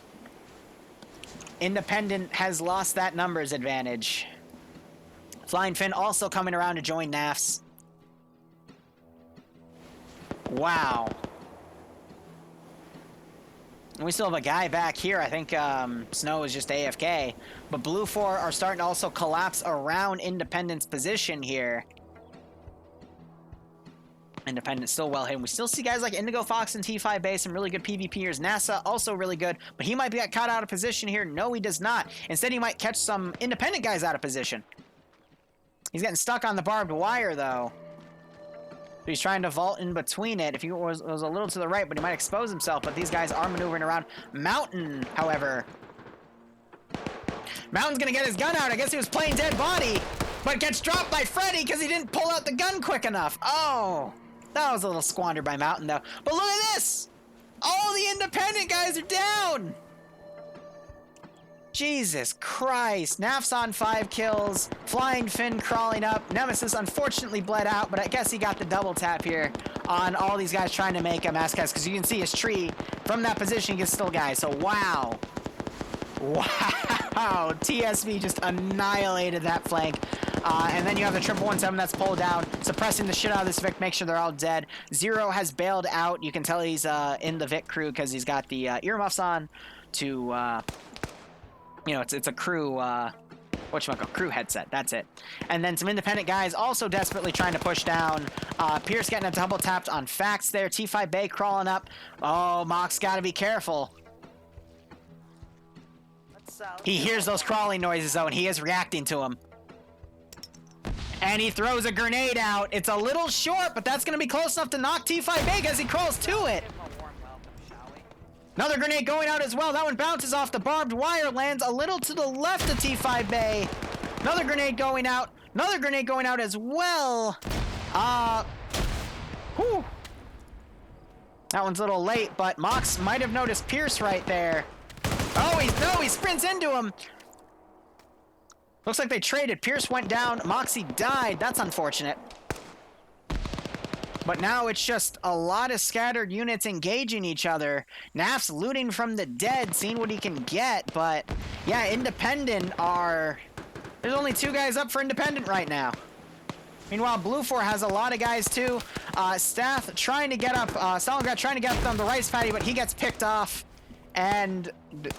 Independent has lost that numbers advantage. Flying Finn also coming around to join NAFs. Wow. And we still have a guy back here. I think Snow is just AFK. But Blue 4 are starting to also collapse around Independent's position here. Independent still well hidden. We still see guys like Indigo Fox and T5 Bay, some really good PvPers. NASA also really good, but he might be caught out of position here. No, he does not. Instead, he might catch some Independent guys out of position. He's getting stuck on the barbed wire, though. He's trying to vault in between it. If he was a little to the right, but he might expose himself. But these guys are maneuvering around. Mountain, however. Mountain's going to get his gun out. I guess he was playing dead body, but gets dropped by Freddy because he didn't pull out the gun quick enough. Oh, that was a little squandered by Mountain, though. But look at this. All the Independent guys are down. Jesus Christ. Naf's on 5 kills. Flying Finn crawling up. Nemesis unfortunately bled out, but I guess he got the double tap here on all these guys trying to make him S-Cast, because you can see his tree from that position gets still guys. So wow. Wow. TSV just annihilated that flank. And then you have the 117 that's pulled down, suppressing the shit out of this Vic, make sure they're all dead. Zero has bailed out. You can tell he's in the Vic crew because he's got the earmuffs on to... you know, it's a crew, whatchamacallit, crew headset, that's it. And then some Independent guys also desperately trying to push down. Pierce getting a double tapped on Fax there. T5 Bay crawling up. Oh, Mox gotta be careful. He hears those crawling noises, though, and he is reacting to them. And he throws a grenade out. It's a little short, but that's gonna be close enough to knock T5 Bay as he crawls to it. Another grenade going out as well. That one bounces off the barbed wire, lands a little to the left of T5 Bay. Another grenade going out. Another grenade going out as well. Whew. That one's a little late, but Mox might have noticed Pierce right there. Oh, he sprints into him. Looks like they traded. Pierce went down. Moxie died. That's unfortunate. But now it's just a lot of scattered units engaging each other. Naf's looting from the dead, seeing what he can get. But, yeah, Independent are... There's only 2 guys up for Independent right now. Meanwhile, Blue 4 has a lot of guys, too. Staff trying to get up... Stalingrad trying to get up on the rice paddy, but he gets picked off. And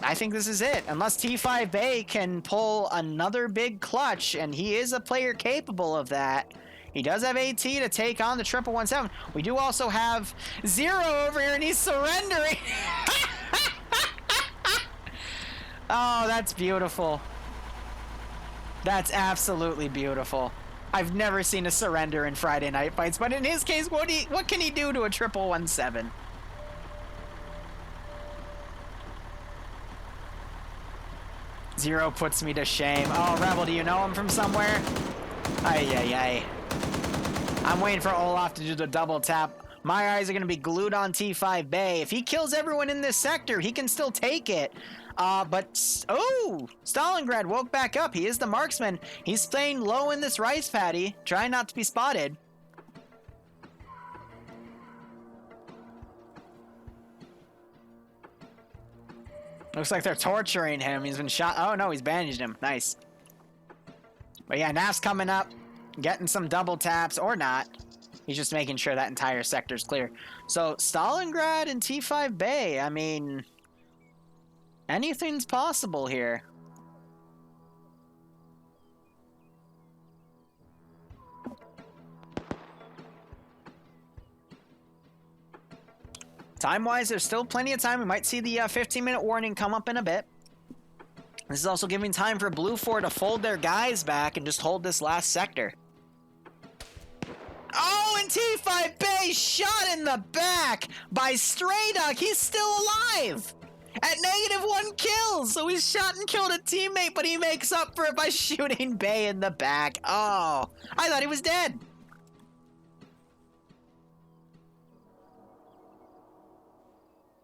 I think this is it. Unless T5 Bay can pull another big clutch, and he is a player capable of that... He does have AT to take on the 117. We do also have Zero over here, and he's surrendering. Oh, that's beautiful. That's absolutely beautiful. I've never seen a surrender in Friday Night Fights, but in his case, what can he do to a 117? Zero puts me to shame. Oh, Rebel, do you know him from somewhere? Ay, ay, ay. I'm waiting for Olaf to do the double tap. My eyes are going to be glued on T5 Bay. If he kills everyone in this sector, he can still take it. But, oh, Stalingrad woke back up. He is the marksman. He's staying low in this rice paddy, trying not to be spotted. Looks like they're torturing him. He's been shot. Oh, no, he's bandaged him. Nice. But yeah, Naf's coming up. Getting some double taps, or not. He's just making sure that entire sector's clear. So, Stalingrad and T5 Bay, I mean... anything's possible here. Time-wise, there's still plenty of time. We might see the 15-minute warning come up in a bit. This is also giving time for Blue 4 to fold their guys back and just hold this last sector. Oh, and T5 Bay shot in the back by Stray Duck. He's still alive at -1 kills. So he's shot and killed a teammate, but he makes up for it by shooting Bay in the back. Oh, I thought he was dead.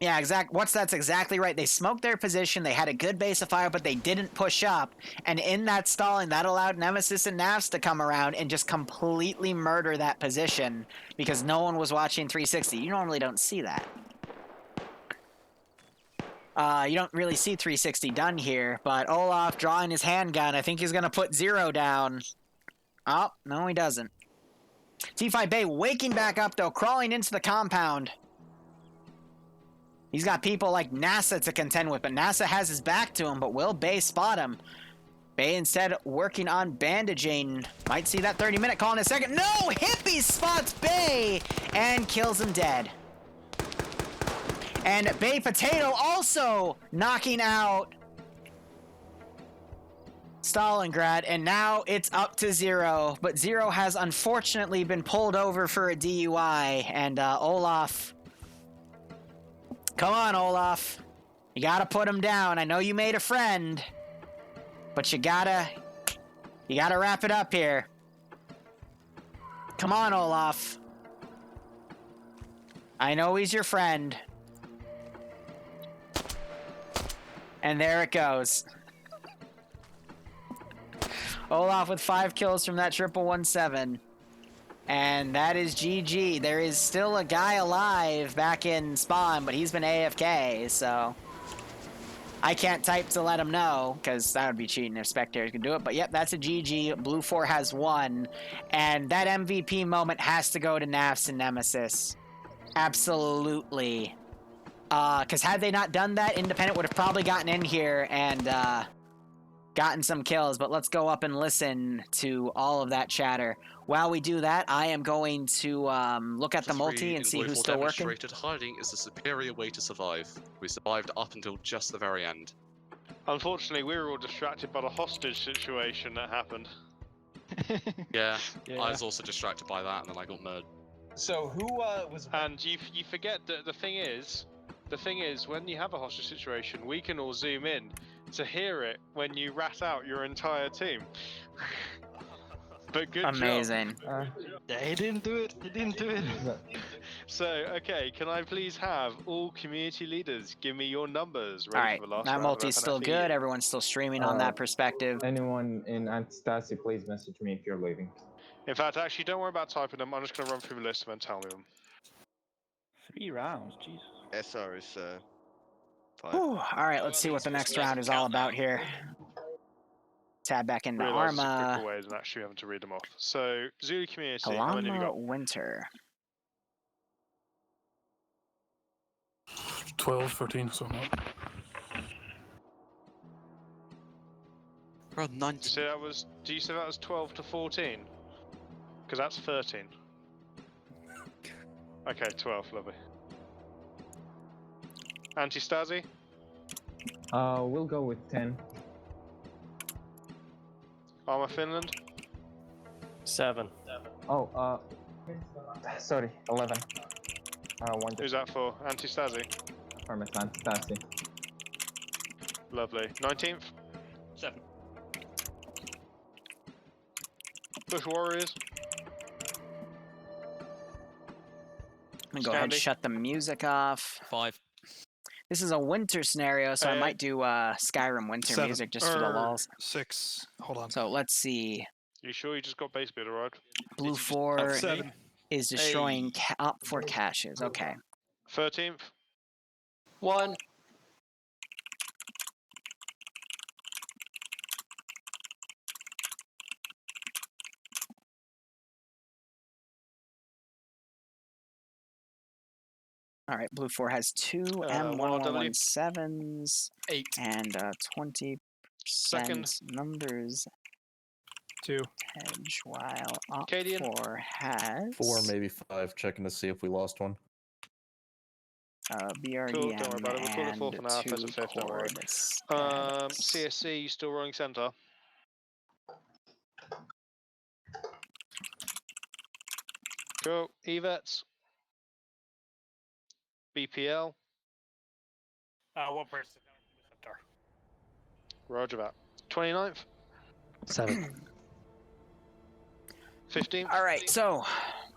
Yeah, that's exactly right. They smoked their position. They had a good base of fire, but they didn't push up. And in that stalling, that allowed Nemesis and Navs to come around and just completely murder that position because no one was watching 360. You normally don't see that. You don't really see 360 done here, but Olaf drawing his handgun. I think he's going to put 0 down. Oh, no, he doesn't. T5 Bay waking back up, though, crawling into the compound. He's got people like NASA to contend with, but NASA has his back to him, but will Bay spot him? Bay instead working on bandaging. Might see that 30-minute call in a second. No! Hippie spots Bay and kills him dead. And Bay Potato also knocking out Stalingrad, and now it's up to 0. But 0 has unfortunately been pulled over for a DUI, and Olaf... Come on, Olaf. You gotta put him down. I know you made a friend, but you gotta wrap it up here. Come on, Olaf. I know he's your friend. And there it goes. Olaf with 5 kills from that 117. And that is GG. There is still a guy alive back in spawn, but he's been AFK, so I can't type to let him know, because that would be cheating if spectators could do it. But yep, that's a GG. Blue 4 has won, and that MVP moment has to go to Nafs and Nemesis. Absolutely. Because had they not done that, Independent would have probably gotten in here and gotten some kills, but let's go up and listen to all of that chatter. While we do that, I am going to look at the multi and see who's still working.
Hiding is the superior way to survive. We survived up until just the very end.
Unfortunately, we were all distracted by the hostage situation that happened.
Yeah, I was also distracted by that, and then I got murdered.
So who was?
And you forget that the thing is, when you have a hostage situation, we can all zoom in to hear it when you rat out your entire team. But good
Amazing.
job.
He didn't do it. He didn't do it.
So, okay, can I please have all community leaders give me your numbers ready
Alright,
for the last
that
round
multi's
of
still
FNFE?
good. Everyone's still streaming on that perspective.
Anyone in Antistasy, please message me if you're leaving.
In fact, actually, don't worry about typing them. I'm just going to run through the list and then tell me them.
3 rounds, jeez.
SR is 5.
Alright, let's see what the next round is all about here. Tab back into
Realise
Arma.
there's quicker ways than actually having to read them off. So, Zulu community, how many have you
Kalama
got?
Winter.
12, 13, something like that.
Bro, 19.
Do you say that was 12 to 14? Because that's 13. Okay, 12, lovely. Anti-Stasi?
We'll go with 10.
Arma Finland?
7.
Oh, sorry, 11.
Who's that for? Anti-Stasi?
Affirmative, Antistasy.
Lovely. 19th?
7.
Bush Warriors?
I'm gonna go ahead and shut the music off.
5.
This is a winter scenario, so I might do Skyrim winter
7.
music just for the lulls.
6. Hold on.
So let's see.
You sure you just got base bid arrived?
Blue 4
7.
is destroying up 4 caches. Okay.
13th?
1.
All right, Blue 4 has 2 M1117s
8
and 20% numbers
2.
hedge, while Op
Cadian?
4 has
4, maybe 5. Checking to see if we lost one.
BRDM
Cool, don't worry about it. We'll call it fourth
and
for now if there's a
2
fifth, don't worry.
chord stacks.
CSC, you still rolling center? Cool. EVETs. BPL.
1 person. Centaur.
Roger that. 29th.
7.
15th.
Alright, so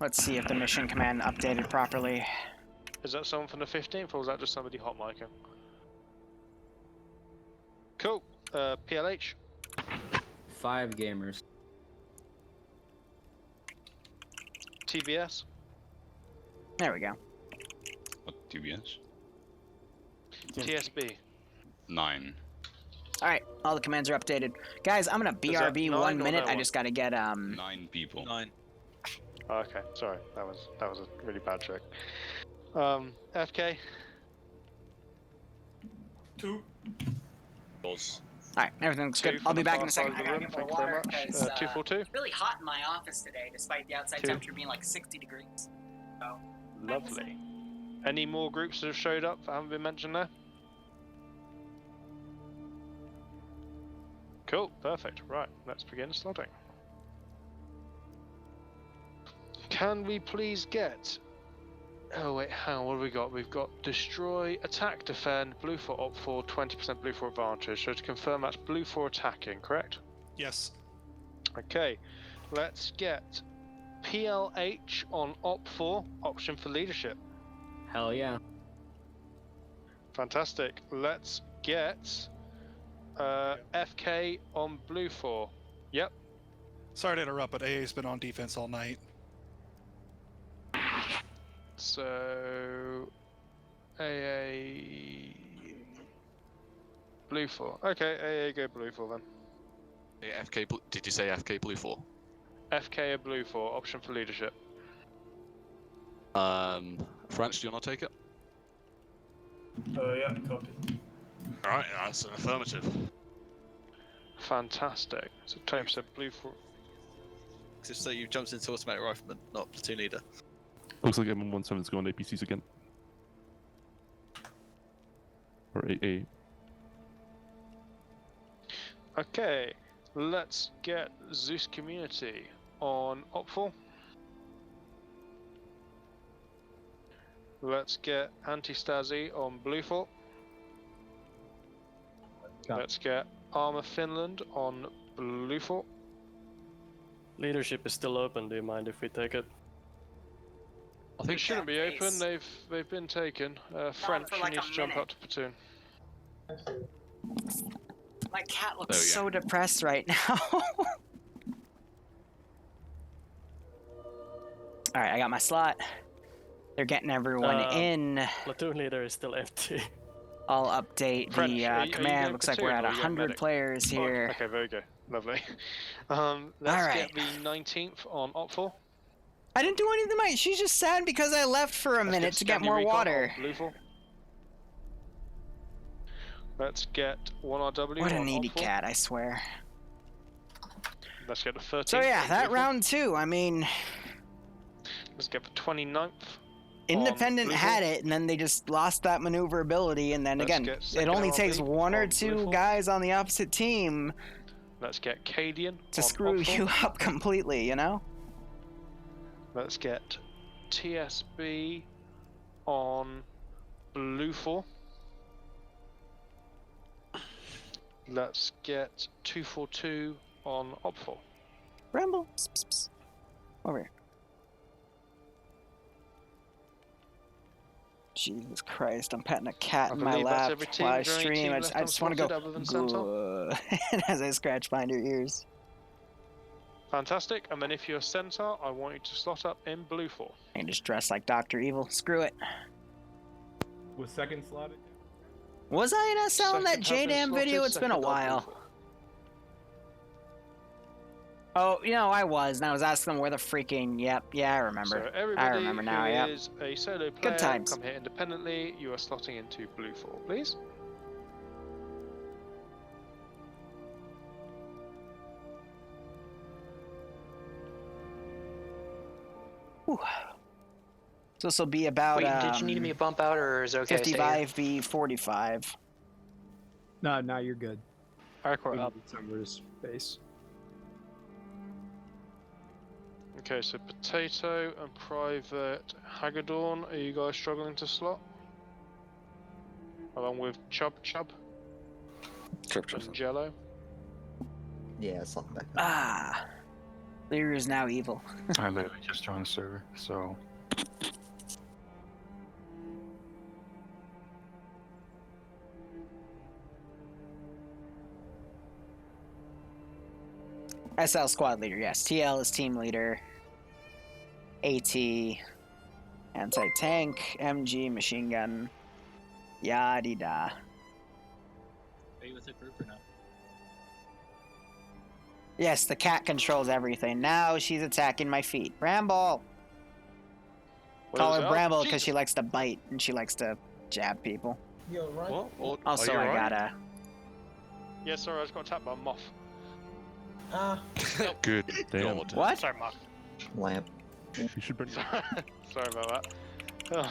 let's see if the mission command updated properly.
Is that someone from the 15th or was that just somebody hot micing? Cool. PLH.
5 gamers.
TBS.
There we go.
What TBS?
TSB.
9.
Alright, all the commands are updated. Guys, I'm gonna BRB 1 minute. I just gotta get
9 people.
9.
Oh, okay, sorry. That was a really bad trick. FK.
2.
Balls.
Alright, everything's good. I'll be back in a second. I gotta get more
Thank you very
water
much.
because
242.
it's really hot in my office today, despite the outside temperature being like 60 degrees. So,
Lovely. Any more groups that have showed up that haven't been mentioned there? Cool, perfect. Right, let's begin slotting. Can we please get... Oh wait, hang on, what have we got? We've got destroy, attack, defend, blue for op 4, 20% blue for advantage. So to confirm that's blue for attacking, correct?
Yes.
Okay, let's get PLH on op 4, option for leadership.
Hell yeah.
Fantastic. Let's get FK on blue 4. Yep.
Sorry to interrupt, but AA's been on defense all night.
So AA blue 4. Okay, AA go blue 4 then.
Yeah, FK. Did you say FK blue 4?
FK a blue 4, option for leadership.
French, do you want to take it?
Yeah, copy.
Alright, that's an affirmative.
Fantastic. So 20% blue 4.
Just so you've jumped into automatic rifleman, not platoon leader.
Looks like M17's going APCs again. Or AA.
Okay, let's get Zeus Community on op 4. Let's get Anti-Stasi on blue 4. Let's get Armor Finland on blue 4.
Leadership is still open. Do you mind if we take it?
I think it shouldn't be open. They've been taken. French,
for like
you need
a
to jump
minute.
up to platoon.
My cat looks
Oh, yeah.
so depressed right now. Alright, I got my slot. They're getting everyone in.
Platoon leader is still empty.
I'll update
French,
the
are you
command.
going
Looks like
platoon
we're at
or are you going
100
medic?
players here.
Okay, very good. Lovely. Let's
Alright.
get the 19th on op 4.
I didn't do anything, mate. She's just sad because I left for a minute to get
Scandi
more
Recon
water.
on blue 4. Let's get 1RW
What a
on
needy
op 4.
cat, I swear.
Let's get the 13th.
So yeah,
on
that
blue 4.
round 2, I mean,
Let's get the 29th.
Independent
blue
had
4.
it, and then they just lost that maneuverability, and then
Let's
again,
get
it
second
only
LRB
takes one or
on blue
two
4.
guys on the opposite team
Let's get Cadian
to
on
screw
op 4.
you up completely, you know?
Let's get TSB on blue 4. Let's get 242 on op 4.
Ramble. Psst, psst, psst. Over here. Jesus Christ, I'm petting a cat
I
in my
believe that's
lap
every team.
while I
Is there any
stream.
team
I
left
just want to
unspotted other
go
than Centaur?
"Good," as I scratch behind your ears.
Fantastic. And then if you're Centaur, I want you to slot up in blue 4.
I can just dress like Dr. Evil. Screw it.
Was second slotted?
Was I in SL in that
Second has been
JDAM video?
slotted,
It's been a
second on blue
while.
4.
Oh, you know, I was, and I was asking them where the freaking... Yep, yeah, I remember.
So everybody
I remember now,
who
yep.
is a solo player,
times.
come here independently. You are slotting into blue 4, please.
Whew. So this will be about.
Wait, did you need me to bump out, or is it okay?
55 v 45.
No, you're good.
Alright, up.
Summer's base.
Okay, so Potato and Private Haggadorn, are you guys struggling to slot? Along with Chub and Jello?
Yeah, something like that.
Ah. Liru is now evil.
I literally just joined the server, so.
SL squad leader, yes. TL is team leader. AT, anti-tank, MG, machine gun, yada-da.
Are you with a group or not?
Yes, the cat controls everything. Now she's attacking my feet. Bramble! Call her Bramble because she likes to bite and she likes to jab people.
Yo, right?
What?
Also, I gotta...
Yeah, sorry, I just got attacked by a moth.
Good. Damn.
What?
Sorry, moth.
Lamp.
You should bring.
Sorry about that. Oh.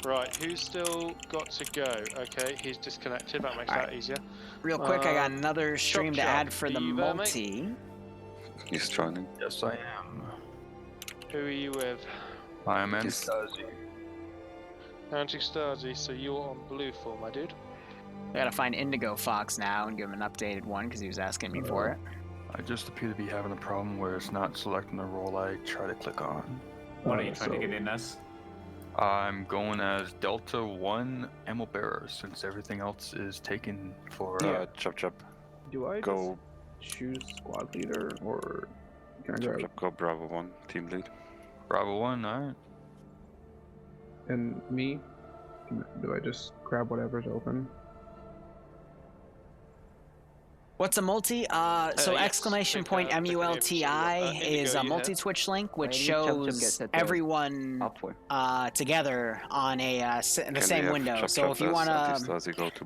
Right, who's still got to go? Okay, he's disconnected. That makes that easier.
Real quick, I got another stream to add for the
you there,
multi.
He's joining.
Yes, I am.
Who are you with?
I am Anastasi.
Anti-Stasi, so you're on blue for my dude.
I gotta find Indigo Fox now and give him an updated one because he was asking me for it.
I just appear to be having a problem where it's not selecting the role I try to click on.
What are you trying to get in as?
I'm going as Delta 1 ammo bearer since everything else is taken for
Chub.
Do I
Go.
choose squad leader or can I
Chub, go Bravo 1, team lead.
Bravo 1, alright.
And me? Do I just grab whatever's open?
What's a multi? So
yes.
exclamation point MULTI is a multi-Twitch link which shows everyone together on a the same window. So if you wanna,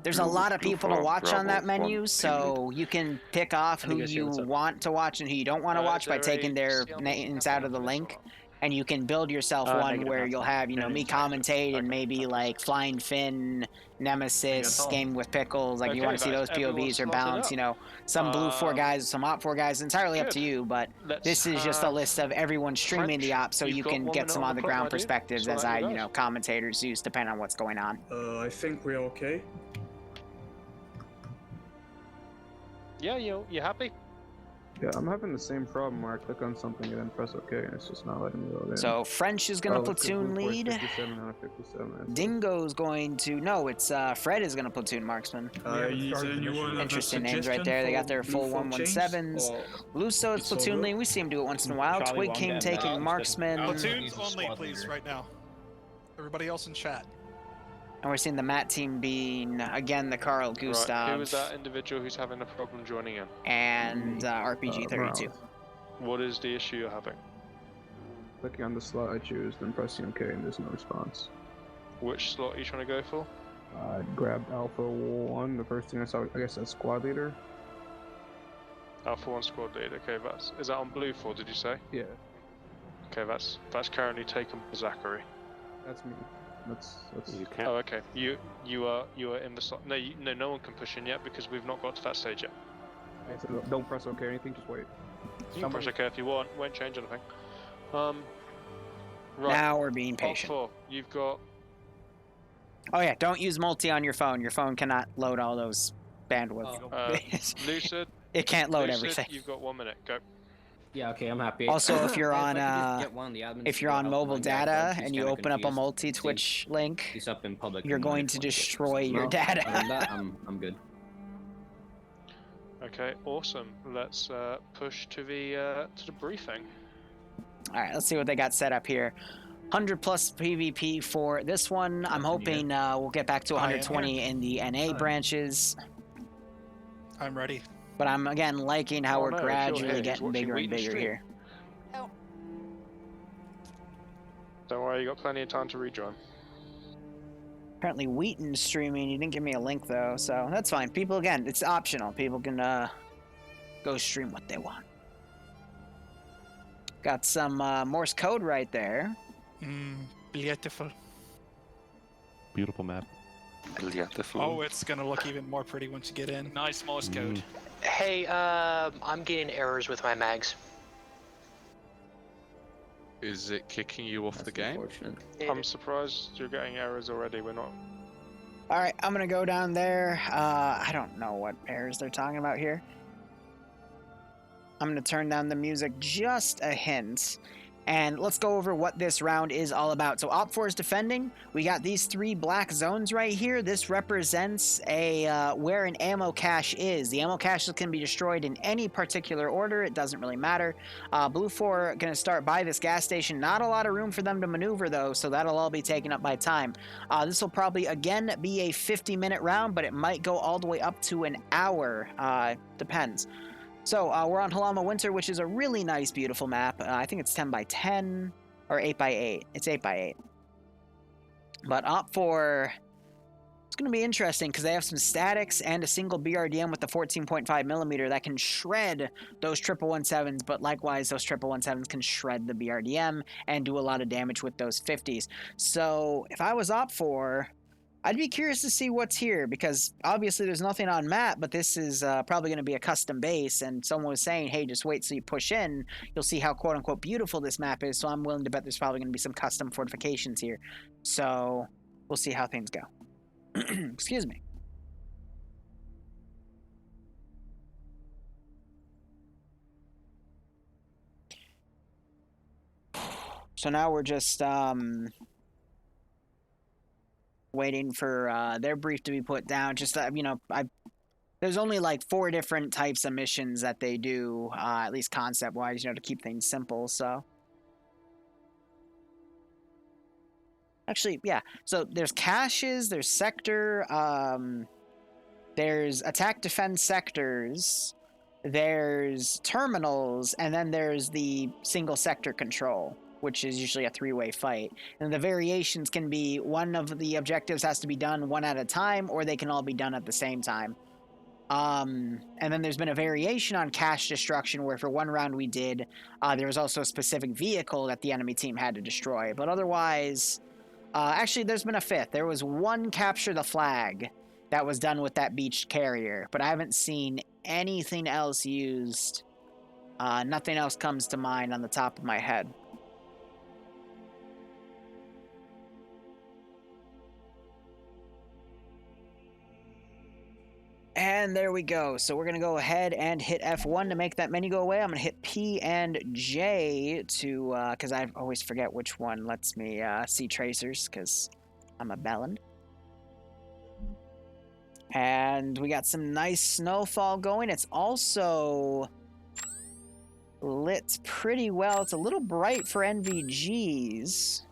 there's a lot of people to watch on that menu, so you can pick off who you want to watch and who you don't want to watch by taking their names out of the link. And you can build yourself one where you'll have, you know, me commentate and maybe like Flying Finn, Nemesis, Game with Pickles. Like, you want to see those POVs or balance, you know, some Blue 4 guys, some Op 4 guys. Entirely up to you, but this is just a list of everyone streaming the op so you can get some on the ground perspectives as you know, commentators use depending on what's going on.
I think we're okay.
Yeah, you happy?
Yeah, I'm having the same problem where I click on something and then press OK and it's just not letting me load in.
So French is going to platoon lead.
57 out of 57.
Dingo's going to... No, it's Fred is going to platoon marksman. Interesting names right there. They got their full 117s. Luso is platoon lead. We see him do it once in a while. Twig King taking marksman.
Platoons only, please, right now. Everybody else in chat.
And we're seeing the Matt team being, again, the Carl Gustav.
Right. Who is that individual who's having a problem joining in?
And RPG32.
What is the issue you're having?
Clicking on the slot I choose, then pressing OK, and there's no response.
Which slot are you trying to go for?
I grabbed Alpha 1. The first thing I saw, I guess that's squad leader.
Alpha 1 squad leader. Okay, is that on blue 4? Did you say?
Yeah.
Okay, that's currently taken by Zachary.
That's me. That's
you can't.
Oh, okay. You are in the slot. No, no one can push in yet because we've not got to that stage yet.
Okay, so don't press OK or anything. Just wait.
You can press OK if you want. Won't change anything. Right.
Now we're being patient.
Op 4, you've got.
Oh yeah, don't use multi on your phone. Your phone cannot load all those bandwidth.
Lucid.
It can't load everything.
You've got 1 minute. Go.
Yeah, okay, I'm happy.
Also, if you're on mobile data and you open up a multi-Twitch link, you're going to destroy your data.
I'm good.
Okay, awesome. Let's push to the briefing.
All right, let's see what they got set up here. 100 plus PvP for this one. I'm hoping we'll get back to 120 in the NA branches.
I'm ready.
But I'm, again, liking how we're gradually getting bigger and bigger here.
Don't worry, you got plenty of time to rejoin.
Apparently Wheaton's streaming. He didn't give me a link, though, so that's fine. People, again, it's optional. People can go stream what they want. Got some Morse code right there.
Beautiful.
Beautiful map.
Beautiful.
Oh, it's gonna look even more pretty once you get in.
Nice Morse code.
Hey, I'm getting errors with my mags.
Is it kicking you off the game?
I'm surprised you're getting errors already. We're not.
All right, I'm gonna go down there. I don't know what errors they're talking about here. I'm gonna turn down the music just a hint. And let's go over what this round is all about. So Op 4 is defending. We got these 3 black zones right here. This represents a where an ammo cache is. The ammo caches can be destroyed in any particular order. It doesn't really matter. Blue 4 going to start by this gas station. Not a lot of room for them to maneuver, though, so that'll all be taken up by time. This will probably, again, be a 50-minute round, but it might go all the way up to an hour. Depends. So, we're on Halama Winter, which is a really nice, beautiful map. I think it's 10 by 10 or 8 by 8. It's 8 by 8. But Op 4, it's going to be interesting because they have some statics and a single BRDM with the 14.5 millimeter that can shred those 1117s, but likewise, those 1117s can shred the BRDM and do a lot of damage with those 50s. So, if I was Op 4... I'd be curious to see what's here, because obviously there's nothing on map, but this is probably going to be a custom base, and someone was saying, hey, just wait till you push in, you'll see how quote-unquote beautiful this map is, so I'm willing to bet there's probably going to be some custom fortifications here. So, we'll see how things go. Excuse me. So now we're just... waiting for their brief to be put down. Just you know, there's only like 4 different types of missions that they do, at least concept wise, you know, to keep things simple. So actually, yeah, so there's caches, there's sector, there's attack defense sectors, there's terminals, and then there's the single sector control, which is usually a 3-way fight. And the variations can be one of the objectives has to be done one at a time, or they can all be done at the same time. And then there's been a variation on cache destruction, where for one round we did, there was also a specific vehicle that the enemy team had to destroy. But otherwise, actually there's been a 5th. There was one capture the flag that was done with that beached carrier, but I haven't seen anything else used. Nothing else comes to mind on the top of my head. And there we go. So we're going to go ahead and hit F1 to make that menu go away. I'm going to hit P and J to, because I always forget which one lets me see tracers, because I'm a bellend. And we got some nice snowfall going. It's also lit pretty well. It's a little bright for NVGs.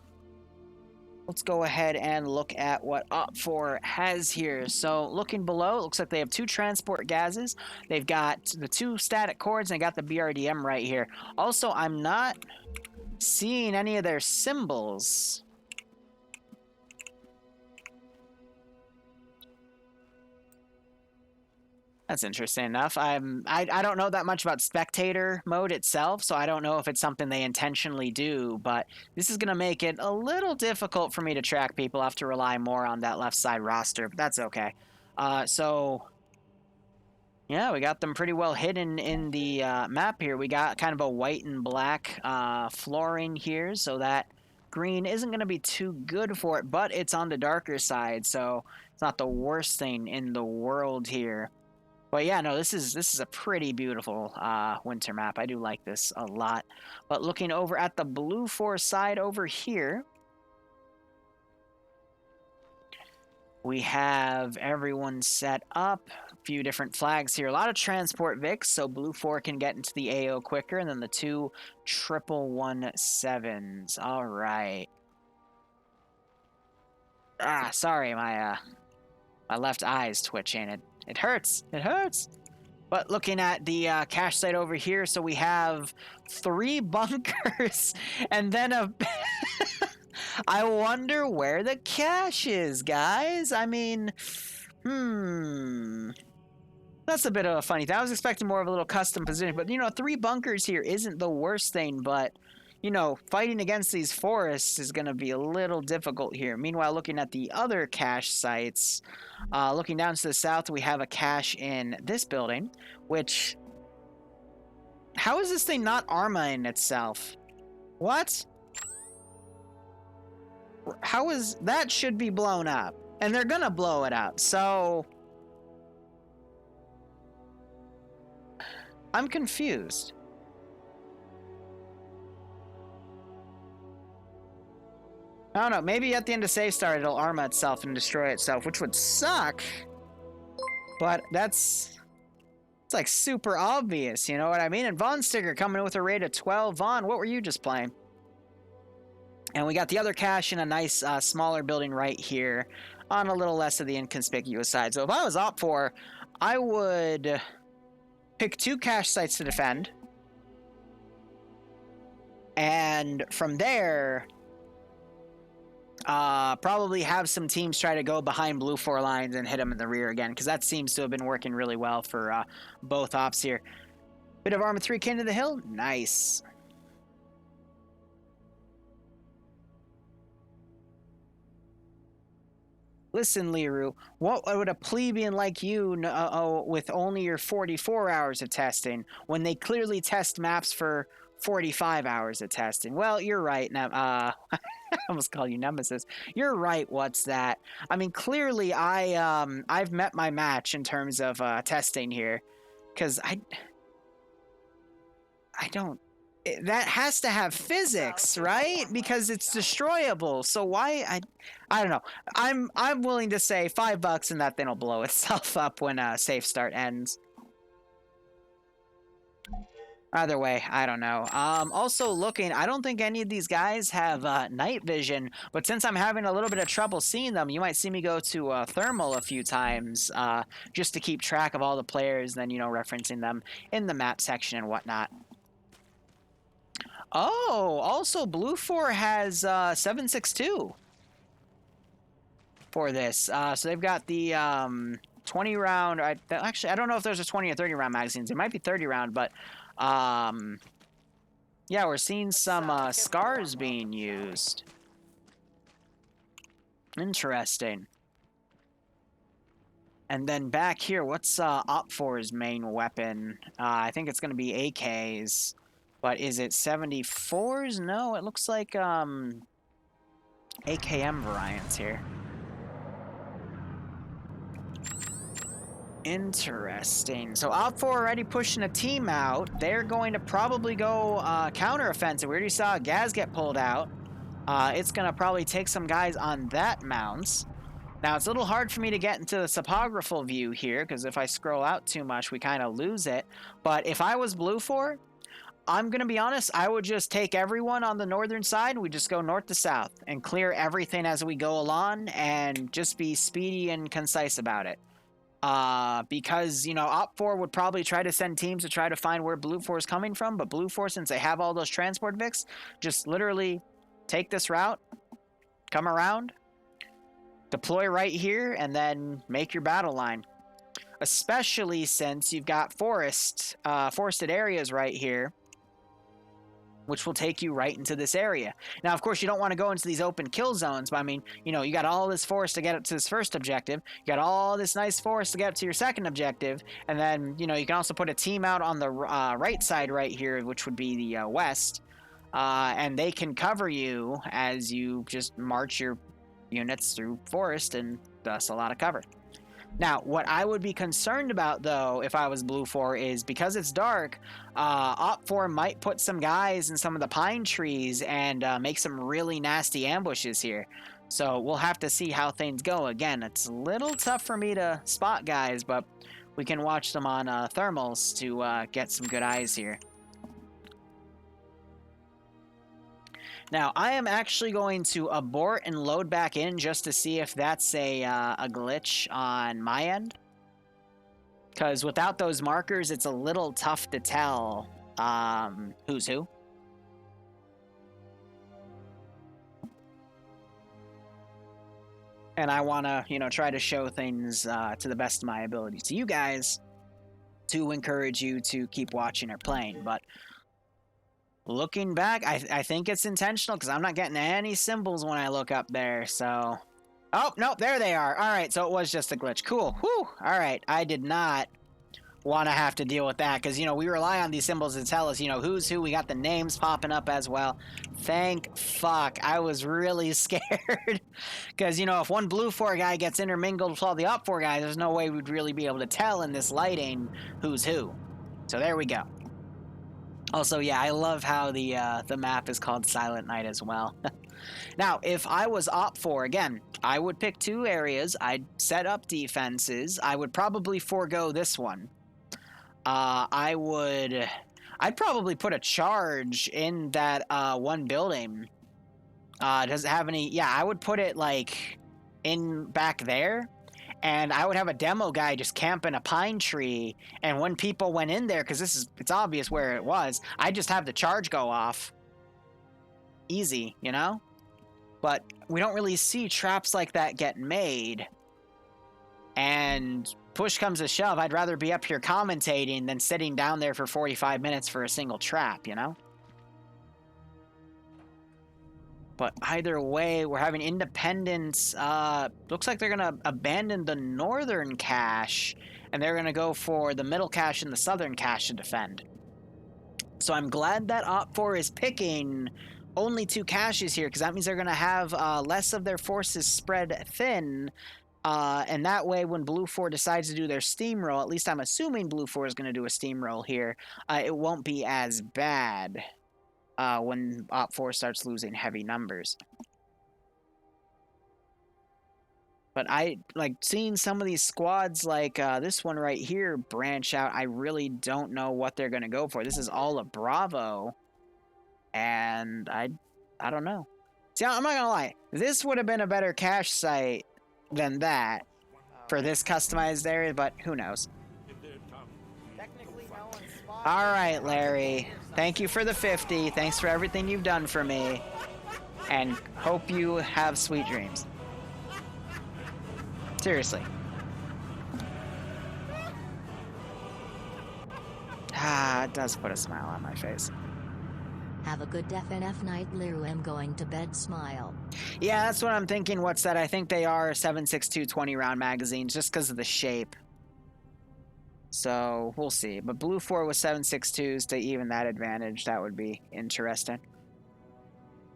Let's go ahead and look at what Op 4 has here. So looking below, it looks like they have 2 transport gases. They've got the 2 static cores, and they got the BRDM right here. Also, I'm not seeing any of their symbols. That's interesting enough. I don't know that much about spectator mode itself, so I don't know if it's something they intentionally do, but this is going to make it a little difficult for me to track people. I'll have to rely more on that left side roster, but that's okay. So, yeah, we got them pretty well hidden in the map here. We got kind of a white and black flooring here, so that green isn't going to be too good for it, but it's on the darker side, so it's not the worst thing in the world here. But yeah, no, this is a pretty beautiful winter map. I do like this a lot. But looking over at the blue 4 side over here, we have everyone set up. A few different flags here. A lot of transport Vics, so blue 4 can get into the AO quicker, and then the 2 1117s. All right. Sorry, my left eye is twitching. It hurts. It hurts. But looking at the cache site over here, so we have 3 bunkers and then a... I wonder where the cache is, guys. I mean, that's a bit of a funny thing. I was expecting more of a little custom position, but, you know, 3 bunkers here isn't the worst thing, but, you know, fighting against these forests is going to be a little difficult here. Meanwhile, looking at the other cache sites, looking down to the south, we have a cache in this building, which... How is this thing not armoring itself? What? How is... That should be blown up. And they're gonna blow it up, so... I'm confused. I don't know, maybe at the end of save start it'll armor itself and destroy itself, which would suck. But that's... It's like super obvious, you know what I mean? And Von Sticker coming in with a rate of 12. Vaughn, what were you just playing? And we got the other cache in a nice smaller building right here on a little less of the inconspicuous side. So if I was OPT4, I would pick 2 cache sites to defend. And from there... probably have some teams try to go behind blue 4 lines and hit them in the rear again, because that seems to have been working really well for both ops here. Bit of armor 3 kin to the hill. Nice. Listen, Liru, what would a plebeian like you know with only your 44 hours of testing when they clearly test maps for 45 hours of testing? Well, you're right. I almost call you Nemesis. You're right. What's that? I mean, clearly, I've met my match in terms of testing here, because I don't. That has to have physics, right? Because it's destroyable. So why? I don't know. I'm willing to say $5 and that thing will blow itself up when safe start ends. Either way, I don't know. Also looking, I don't think any of these guys have night vision, but since I'm having a little bit of trouble seeing them, you might see me go to thermal a few times just to keep track of all the players, then, you know, referencing them in the map section and whatnot. Oh, also Blue 4 has 7.62 for this. So they've got the 20 round. Actually, I don't know if there's a 20 or 30 round magazines. It might be 30 round, but yeah, we're seeing some scars being used. Interesting. And then back here, what's OPT4's main weapon? I think it's going to be AKs. But is it 74s? No, it looks like AKM variants here. Interesting. So OPT4 already pushing a team out. They're going to probably go counteroffensive. We already saw Gaz get pulled out. It's going to probably take some guys on that mounts. Now, it's a little hard for me to get into the topographical view here, because if I scroll out too much, we kind of lose it. But if I was Blue 4, I'm going to be honest, I would just take everyone on the northern side. We just go north to south and clear everything as we go along and just be speedy and concise about it. Because, you know, OPT4 would probably try to send teams to try to find where Blue 4 is coming from, but Blue 4, since they have all those transport Vics, just literally take this route, come around, deploy right here, and then make your battle line. Especially since you've got forested areas right here, which will take you right into this area. Now, of course, you don't want to go into these open kill zones, but I mean, you know, you got all this forest to get up to this first objective, you got all this nice forest to get up to your second objective, and then, you know, you can also put a team out on the right side right here, which would be the west, and they can cover you as you just march your units through forest, and thus a lot of cover. Now, what I would be concerned about, though, if I was Blue 4, is because it's dark, OPT4 might put some guys in some of the pine trees and make some really nasty ambushes here. So we'll have to see how things go. Again, it's a little tough for me to spot guys, but we can watch them on thermals to get some good eyes here. Now, I am actually going to abort and load back in just to see if that's a glitch on my end. Because without those markers, it's a little tough to tell who's who. And I want to, you know, try to show things to the best of my ability to you guys to encourage you to keep watching or playing. But looking back, I think it's intentional because I'm not getting any symbols when I look up there, so... Oh, nope, there they are. All right, so it was just a glitch. Cool. Whew. All right, I did not want to have to deal with that because, you know, we rely on these symbols to tell us, you know, who's who. We got the names popping up as well. Thank fuck. I was really scared because, you know, if one Blue 4 guy gets intermingled with all the Op 4 guys, there's no way we'd really be able to tell in this lighting who's who. So there we go. Also, yeah, I love how the map is called Silent Night as well. Now, if I was Op 4, again, I would pick 2 areas. I'd set up defenses. I would probably forego this one. I'd probably put a charge in that one building. Does it have any? Yeah, I would put it like in back there. And I would have a demo guy just camp in a pine tree. And when people went in there, because it's obvious where it was, I'd just have the charge go off. Easy, you know? But we don't really see traps like that get made. And push comes to shove, I'd rather be up here commentating than sitting down there for 45 minutes for a single trap, you know? But either way, we're having independence. Looks like they're going to abandon the northern cache, and they're going to go for the middle cache and the southern cache to defend. So I'm glad that Op 4 is picking only 2 caches here, because that means they're going to have less of their forces spread thin. And that way, when Blue 4 decides to do their steamroll, at least I'm assuming Blue 4 is going to do a steamroll here, it won't be as bad. When Op 4 starts losing heavy numbers. But I like seeing some of these squads like this one right here branch out. I really don't know what they're going to go for. This is all a Bravo. And I don't know. See, I'm not going to lie. This would have been a better cache site than that for this customized area, but who knows. All right, Larry. Thank you for the 50. Thanks for everything you've done for me. And hope you have sweet dreams. Seriously. It does put a smile on my face.
Have a good FNF night, Liru. I'm going to bed, smile.
Yeah, that's what I'm thinking. What's that? I think they are 7.62 20-round magazines just because of the shape. So, we'll see. But Blue 4 with 7.62s to even that advantage. That would be interesting.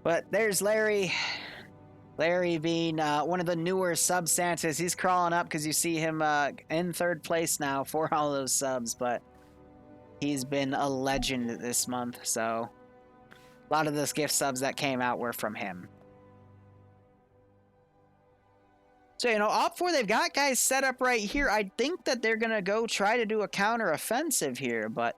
But there's Larry. Larry being one of the newer sub-Santas. He's crawling up because you see him in 3rd place now for all those subs. But he's been a legend this month. So, a lot of those gift subs that came out were from him. So, you know, Op 4, they've got guys set up right here. I think that they're going to go try to do a counter-offensive here, but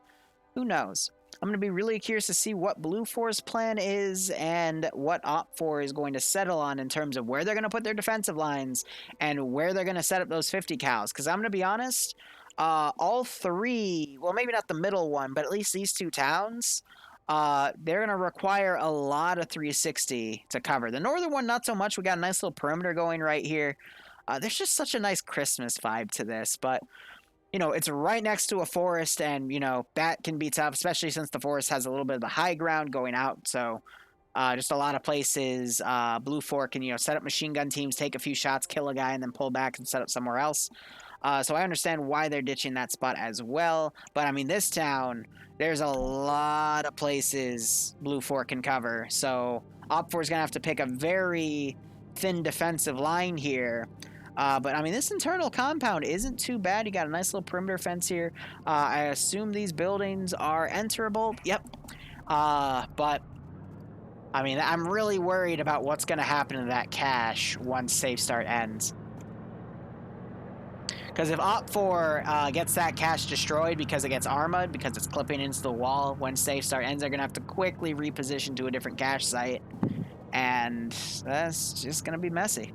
who knows? I'm going to be really curious to see what Blue 4's plan is and what Op 4 is going to settle on in terms of where they're going to put their defensive lines and where they're going to set up those 50 cows. Because I'm going to be honest, all 3, well, maybe not the middle one, but at least these 2 towns, they're going to require a lot of 360 to cover. The northern one, not so much. We got a nice little perimeter going right here. There's just such a nice Christmas vibe to this, but, you know, it's right next to a forest, and, you know, that can be tough, especially since the forest has a little bit of the high ground going out, so just a lot of places, Blue 4 can, you know, set up machine gun teams, take a few shots, kill a guy, and then pull back and set up somewhere else. So I understand why they're ditching that spot as well, but, I mean, this town, there's a lot of places Blue 4 can cover, so Op 4 is going to have to pick a very thin defensive line here. But, I mean, this internal compound isn't too bad. You got a nice little perimeter fence here. I assume these buildings are enterable. Yep. But, I mean, I'm really worried about what's going to happen to that cache once Safe Start ends. Because if Op 4 gets that cache destroyed because it gets armored, because it's clipping into the wall, when Safe Start ends, they're going to have to quickly reposition to a different cache site. And that's just going to be messy.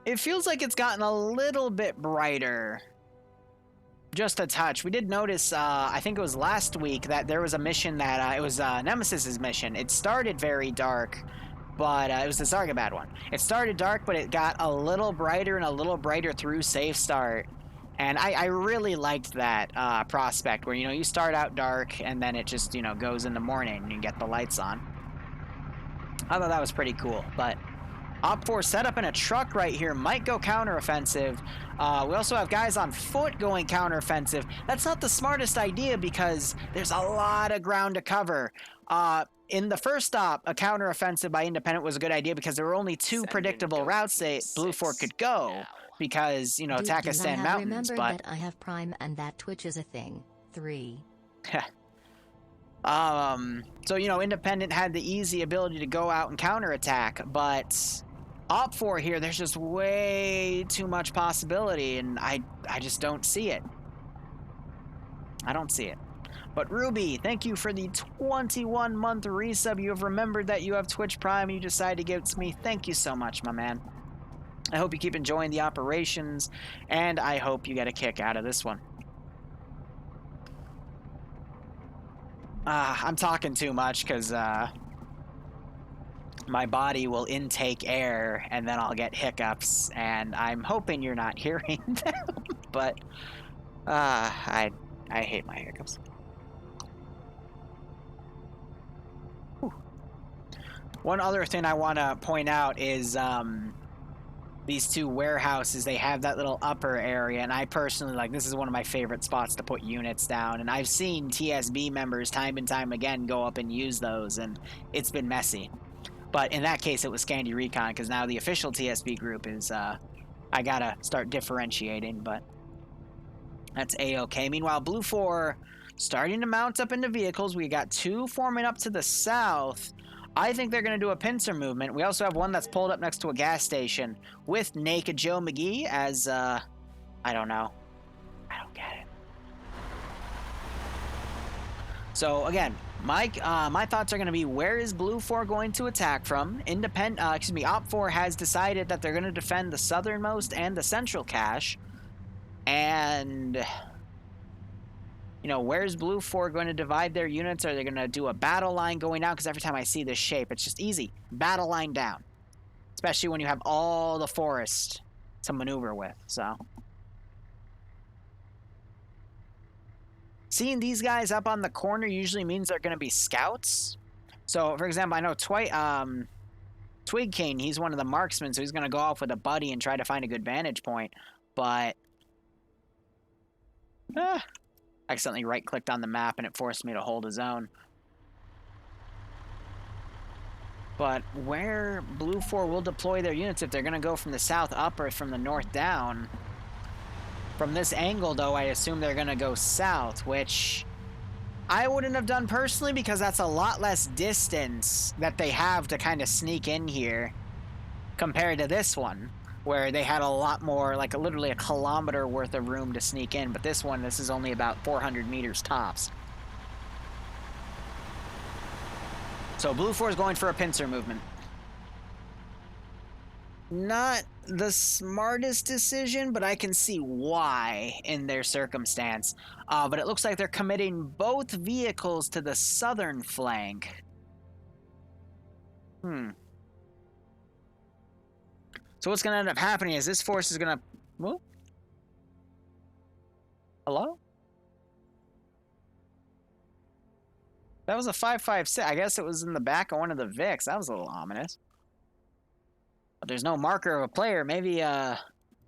It feels like it's gotten a little bit brighter. Just a touch. We did notice, I think it was last week, that there was a mission that, it was Nemesis's mission. It started very dark, but it was the Zargabad one. It started dark, but it got a little brighter and a little brighter through safe start. And I really liked that prospect where, you know, you start out dark and then it just, you know, goes in the morning and you get the lights on. I thought that was pretty cool, but Op4 set up in a truck right here might go counteroffensive. We also have guys on foot going counteroffensive. That's not the smartest idea because there's a lot of ground to cover. In the first stop, a counteroffensive by Independent was a good idea because there were only two predictable routes that Blue 4 could go because, you know,
Dude,
Takistan Mountains,
remembered
but...
that I have Prime and that Twitch is a thing. 3.
So, you know, Independent had the easy ability to go out and counterattack, but Op4 here, there's just way too much possibility, and I just don't see it. I don't see it. But Ruby, thank you for the 21-month resub. You have remembered that you have Twitch Prime and you decided to give it to me. Thank you so much, my man. I hope you keep enjoying the operations, and I hope you get a kick out of this one. I'm talking too much because my body will intake air and then I'll get hiccups, and I'm hoping you're not hearing them, but I hate my hiccups. Whew. One other thing I want to point out is these two warehouses, they have that little upper area, and I personally, like, this is one of my favorite spots to put units down, and I've seen TSB members time and time again go up and use those, and it's been messy. But in that case, it was Scandi Recon, because now the official TSB group is, I gotta start differentiating, but that's A-okay. Meanwhile, Blue 4 starting to mount up into vehicles. We got 2 forming up to the south. I think they're going to do a pincer movement. We also have one that's pulled up next to a gas station with Naked Joe McGee as, I don't know. I don't get it. So, again, Mike, my thoughts are going to be, where is Blue 4 going to attack from? Op 4 has decided that they're going to defend the southernmost and the central cache. And... you know, where's Blue 4 going to divide their units? Are they going to do a battle line going down? Because every time I see this shape, it's just easy. Battle line down. Especially when you have all the forest to maneuver with, so. Seeing these guys up on the corner usually means they're going to be scouts. So, for example, I know Twig King, he's one of the marksmen, so he's going to go off with a buddy and try to find a good vantage point. But... accidentally right-clicked on the map and it forced me to hold a zone. But where Blue 4 will deploy their units, if they're going to go from the south up or from the north down. From this angle, though, I assume they're going to go south, which I wouldn't have done personally because that's a lot less distance that they have to kind of sneak in here compared to this one, where they had a lot more, like literally a kilometer worth of room to sneak in. But this one, this is only about 400 meters tops. So Blue 4 is going for a pincer movement. Not the smartest decision, but I can see why in their circumstance. But it looks like they're committing both vehicles to the southern flank. So what's going to end up happening is this force is going to... Whoa? Hello? That was a 5.56. I guess it was in the back of one of the Vics. That was a little ominous. But there's no marker of a player. Maybe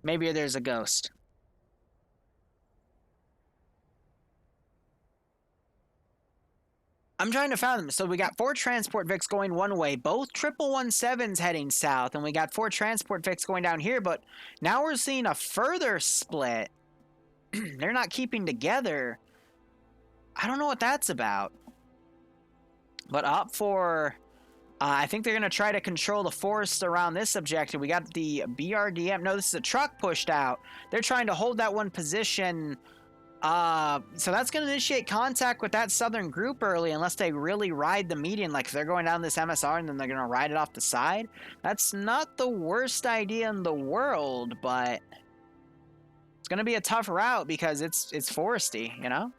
there's a ghost. I'm trying to find them. So we got 4 transport Vics going one way, both 117s heading south, and we got 4 transport Vics going down here, but now we're seeing a further split. They're not keeping together. I don't know what that's about. But Op 4, I think they're going to try to control the forest around this objective. We got the BRDM. No, this is a truck pushed out. They're trying to hold that one position. So that's going to initiate contact with that southern group early, unless they really ride the median. Like if they're going down this MSR and then they're going to ride it off the side. That's not the worst idea in the world, but it's going to be a tough route because it's foresty, you know?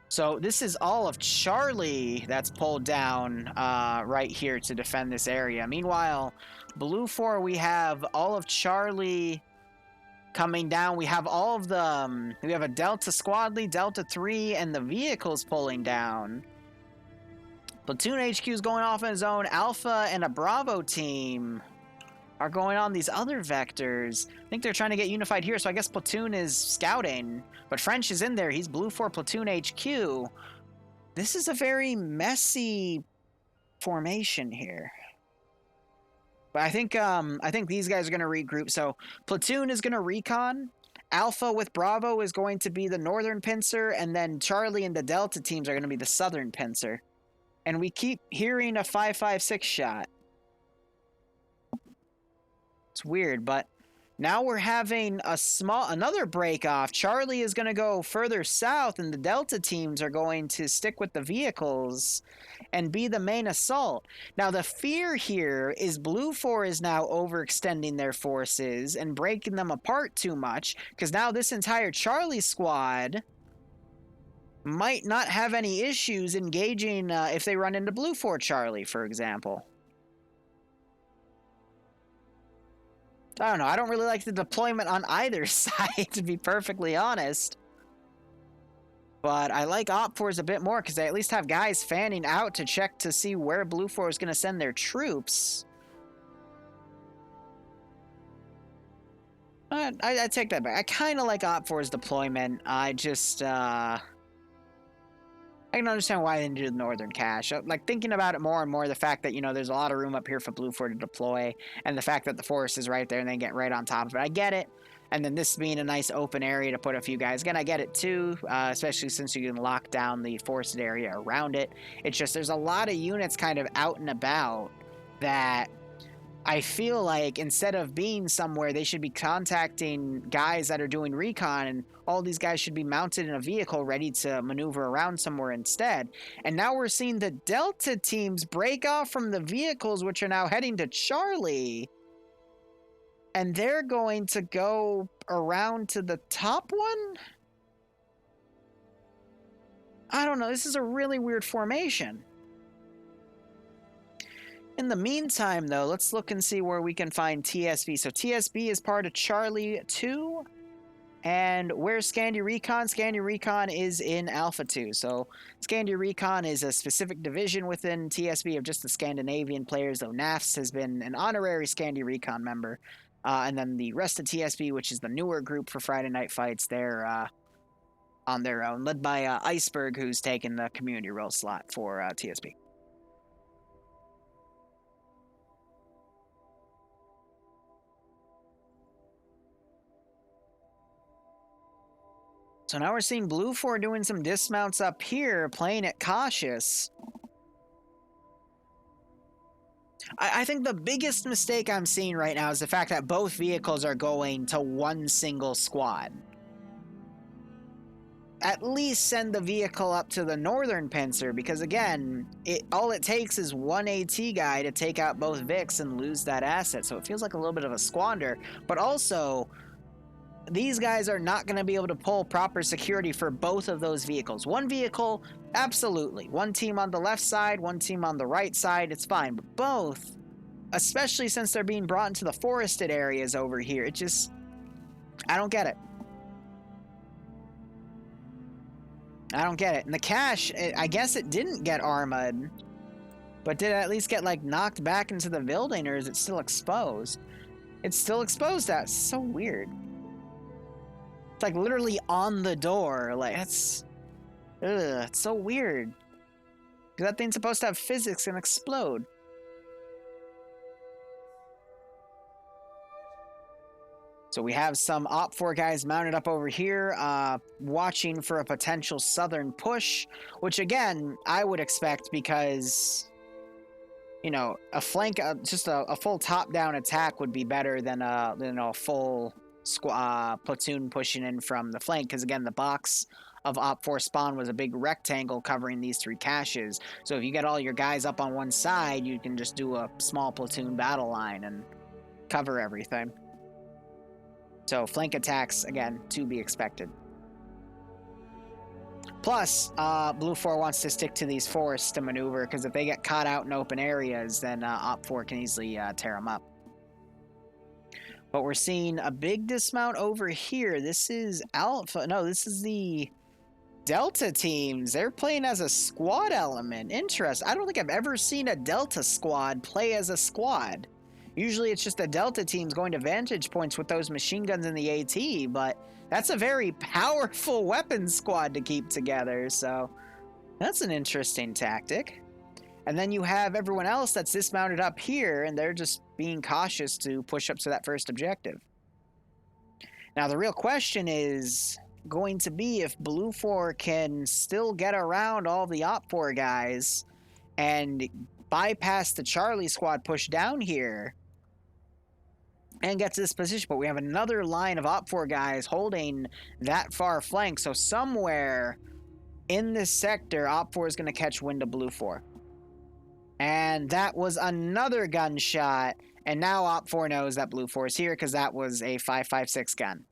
So this is all of Charlie that's pulled down right here to defend this area. Meanwhile, Blue 4, we have all of Charlie coming down. We have all of the... we have a Delta Squad lead, Delta 3, and the vehicles pulling down. Platoon HQ is going off on his own. Alpha and a Bravo team are going on these other vectors. I think they're trying to get unified here, so I guess Platoon is scouting. But French is in there. He's Blue 4 Platoon HQ. This is a very messy formation here. But I think these guys are going to regroup. So Platoon is going to recon. Alpha with Bravo is going to be the northern pincer, and then Charlie and the Delta teams are going to be the southern pincer. And we keep hearing a 5.56 shot. It's weird, but now we're having another break off. Charlie is going to go further south, and the Delta teams are going to stick with the vehicles and be the main assault. Now, the fear here is Blue 4 is now overextending their forces and breaking them apart too much, because now this entire Charlie squad might not have any issues engaging if they run into Blue 4 Charlie, for example. I don't know. I don't really like the deployment on either side, to be perfectly honest. But I like Op 4s a bit more because they at least have guys fanning out to check to see where Blue 4 is going to send their troops. I take that back. I kind of like Op 4's deployment. I just... I can understand why they didn't do the northern cache. Like, thinking about it more and more, the fact that, you know, there's a lot of room up here for Blue 4 to deploy, and the fact that the forest is right there and they get right on top of it. I get it. And then this being a nice open area to put a few guys. Again, I get it too, especially since you can lock down the forested area around it. It's just there's a lot of units kind of out and about that I feel like instead of being somewhere, they should be contacting guys that are doing recon, and all these guys should be mounted in a vehicle ready to maneuver around somewhere instead. And now we're seeing the Delta teams break off from the vehicles, which are now heading to Charlie. And they're going to go around to the top one? I don't know. This is a really weird formation. In the meantime, though, let's look and see where we can find TSB. So TSB is part of Charlie 2. And where's Scandi Recon? Scandi Recon is in Alpha 2. So Scandi Recon is a specific division within TSB of just the Scandinavian players, though NAFS has been an honorary Scandi Recon member. And then the rest of TSB, which is the newer group for Friday Night Fights, they're on their own, led by Iceberg, who's taken the community role slot for TSB. So now we're seeing Blue 4 doing some dismounts up here, playing it cautious. I think the biggest mistake I'm seeing right now is the fact that both vehicles are going to one single squad. At least send the vehicle up to the northern pincer, because again, all it takes is one AT guy to take out both Vics and lose that asset. So it feels like a little bit of a squander, but also these guys are not going to be able to pull proper security for both of those vehicles. One vehicle, absolutely. One team on the left side, one team on the right side, it's fine. But both, especially since they're being brought into the forested areas over here, it just... I don't get it. I don't get it. And the cache, I guess it didn't get armored, but did it at least get, like, knocked back into the building, or is it still exposed? It's still exposed. That's so weird. It's like literally on the door. Like, that's... Ugh, it's so weird. Because that thing's supposed to have physics and explode. So we have some Op 4 guys mounted up over here, watching for a potential southern push, which again, I would expect because, you know, a flank, just a full top-down attack would be better than a full platoon pushing in from the flank, because again, the box of Op 4 spawn was a big rectangle covering these three caches. So if you get all your guys up on one side, you can just do a small platoon battle line and cover everything. So flank attacks, again, to be expected. Plus, Blue 4 wants to stick to these forests to maneuver, because if they get caught out in open areas, then Op 4 can easily tear them up. But we're seeing a big dismount over here. This is Alpha. No, this is the Delta teams. They're playing as a squad element. Interesting. I don't think I've ever seen a Delta squad play as a squad. Usually it's just the Delta teams going to vantage points with those machine guns in the AT, but that's a very powerful weapon squad to keep together, so that's an interesting tactic. And then you have everyone else that's dismounted up here, and they're just being cautious to push up to that first objective. Now, the real question is going to be if Blue 4 can still get around all the Op 4 guys and bypass the Charlie squad push down here and get to this position. But we have another line of Op 4 guys holding that far flank, so somewhere in this sector, Op 4 is going to catch wind of Blue 4. And that was another gunshot, and now Op 4 knows that Blue 4 is here because that was a 5.56 gun.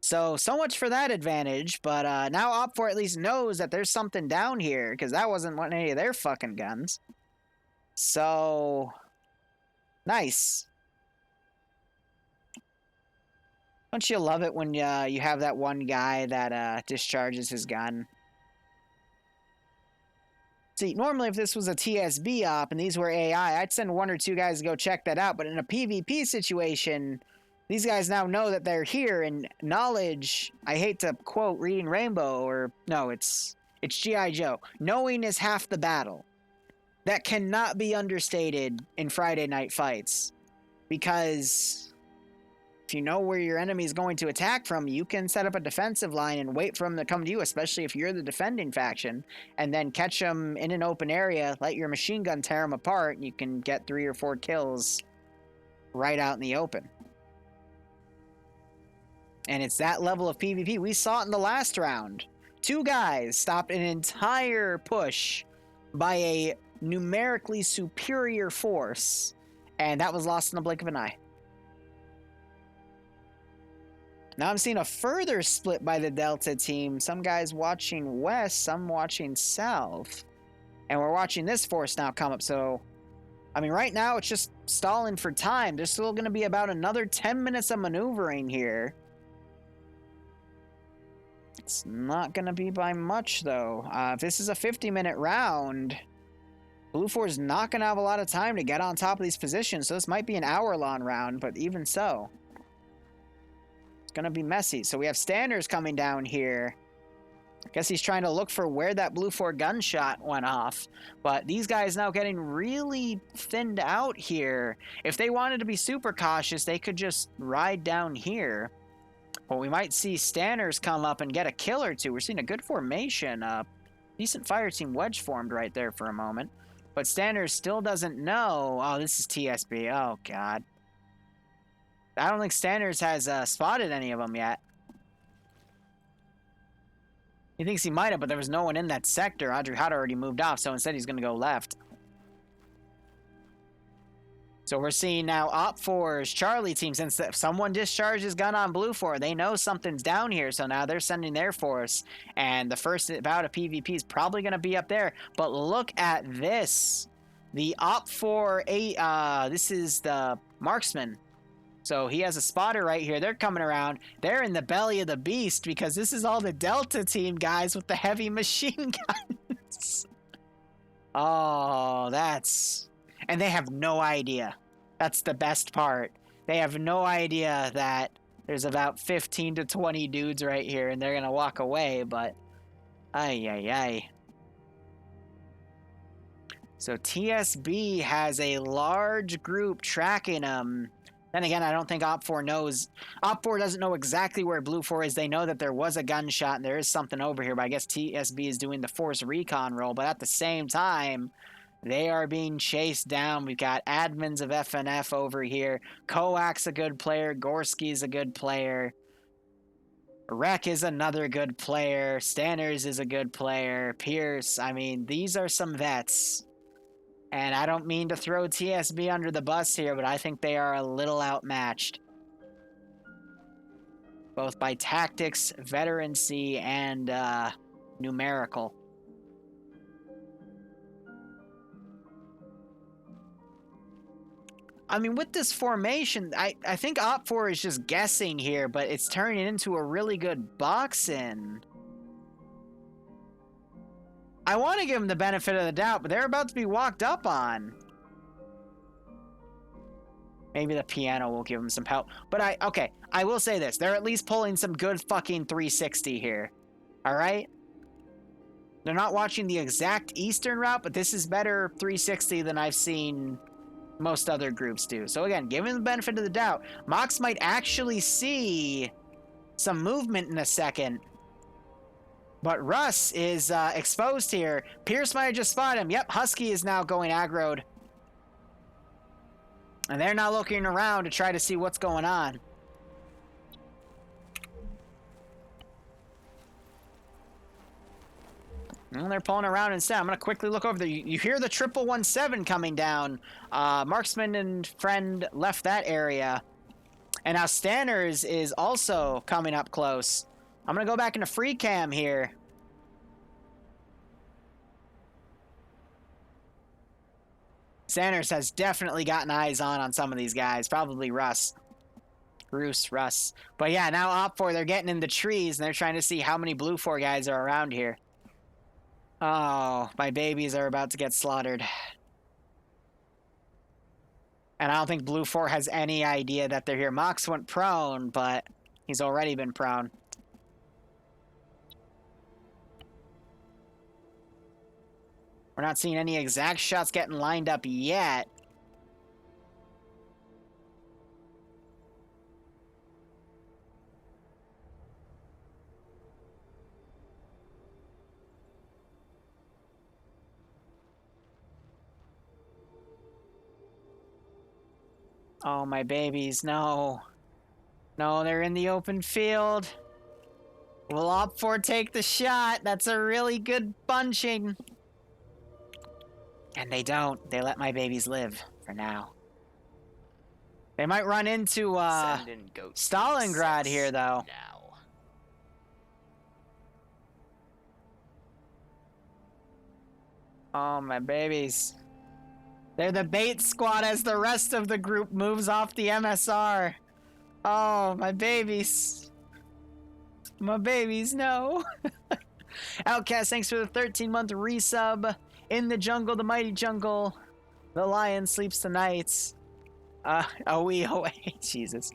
So much for that advantage, but now Op 4 at least knows that there's something down here because that wasn't one any of their fucking guns. So, nice. Don't you love it when you have that one guy that discharges his gun? See, normally if this was a TSB op and these were AI, I'd send 1 or 2 guys to go check that out. But in a PvP situation, these guys now know that they're here, and knowledge, I hate to quote Reading Rainbow, or no, it's G.I. Joe. Knowing is half the battle. That cannot be understated in Friday night fights. Because if you know where your enemy is going to attack from, you can set up a defensive line and wait for them to come to you, especially if you're the defending faction, and then catch them in an open area, let your machine gun tear them apart, and you can get 3 or 4 kills right out in the open. And it's that level of PvP. We saw it in the last round. 2 guys stopped an entire push by a numerically superior force, and that was lost in the blink of an eye. Now I'm seeing a further split by the Delta team. Some guys watching west, some watching south. And we're watching this force now come up. So, I mean, right now it's just stalling for time. There's still going to be about another 10 minutes of maneuvering here. It's not going to be by much, though. If this is a 50-minute round, Blue 4 is not going to have a lot of time to get on top of these positions. So this might be an hour-long round, but even so, gonna be messy. So we have Standers coming down here. I guess he's trying to look for where that Blue 4 gunshot went off. But these guys now getting really thinned out here. If they wanted to be super cautious, they could just ride down here. But we might see Standers come up and get a kill or 2. We're seeing a good formation. Decent fire team wedge formed right there for a moment. But Standers still doesn't know. Oh, this is TSB. Oh, God. I don't think Standers has spotted any of them yet. He thinks he might have, but there was no one in that sector. Audrey had already moved off, so instead he's going to go left. So we're seeing now Op 4's Charlie team. Since someone discharged his gun on Blue 4, they know something's down here, so now they're sending their force. And the first bout of PvP is probably going to be up there. But look at this. The Op 4, this is the marksman. So he has a spotter right here. They're coming around. They're in the belly of the beast because this is all the Delta team guys with the heavy machine guns. Oh, that's... And they have no idea. That's the best part. They have no idea that there's about 15 to 20 dudes right here and they're going to walk away, but... Ay. So TSB has a large group tracking them. Then again, I don't think Op 4 knows. Op 4 doesn't know exactly where Blue 4 is. They know that there was a gunshot and there is something over here, but I guess TSB is doing the force recon roll. But at the same time, they are being chased down. We've got admins of FNF over here. Koak's a good player. Gorski's a good player. Rek is another good player. Stanners is a good player. Pierce, I mean, these are some vets. And I don't mean to throw TSB under the bus here, but I think they are a little outmatched. Both by tactics, veterancy, and numerical. I mean, with this formation, I think Op4 is just guessing here, but it's turning into a really good box-in. I want to give them the benefit of the doubt, but they're about to be walked up on. Maybe the piano will give them some help. But okay, I will say this. They're at least pulling some good fucking 360 here. Alright? They're not watching the exact Eastern route, but this is better 360 than I've seen most other groups do. So again, give him the benefit of the doubt. Mox might actually see some movement in a second. But Russ is exposed here. Pierce might have just spotted him. Yep, Husky is now going aggroed. And they're now looking around to try to see what's going on. And they're pulling around instead. I'm going to quickly look over there. You hear the 1117 coming down. Marksman and friend left that area. And now Stanners is also coming up close. I'm going to go back into free cam here. Stanners has definitely gotten eyes on some of these guys. Probably Russ. Russ. But yeah, now Op4, they're getting in the trees, and they're trying to see how many Blue 4 guys are around here. Oh, my babies are about to get slaughtered. And I don't think Blue 4 has any idea that they're here. Mox went prone, but he's already been prone. We're not seeing any exact shots getting lined up yet. Oh, my babies, no. No, they're in the open field. Will Op4 take the shot? That's a really good bunching. And they don't. They let my babies live, for now. They might run into, Stalingrad here, though. Now. Oh, my babies. They're the bait squad as the rest of the group moves off the MSR. Oh, my babies. My babies, no. Outcast, thanks for the 13-month resub. In the jungle, the mighty jungle. The lion sleeps tonight. Jesus.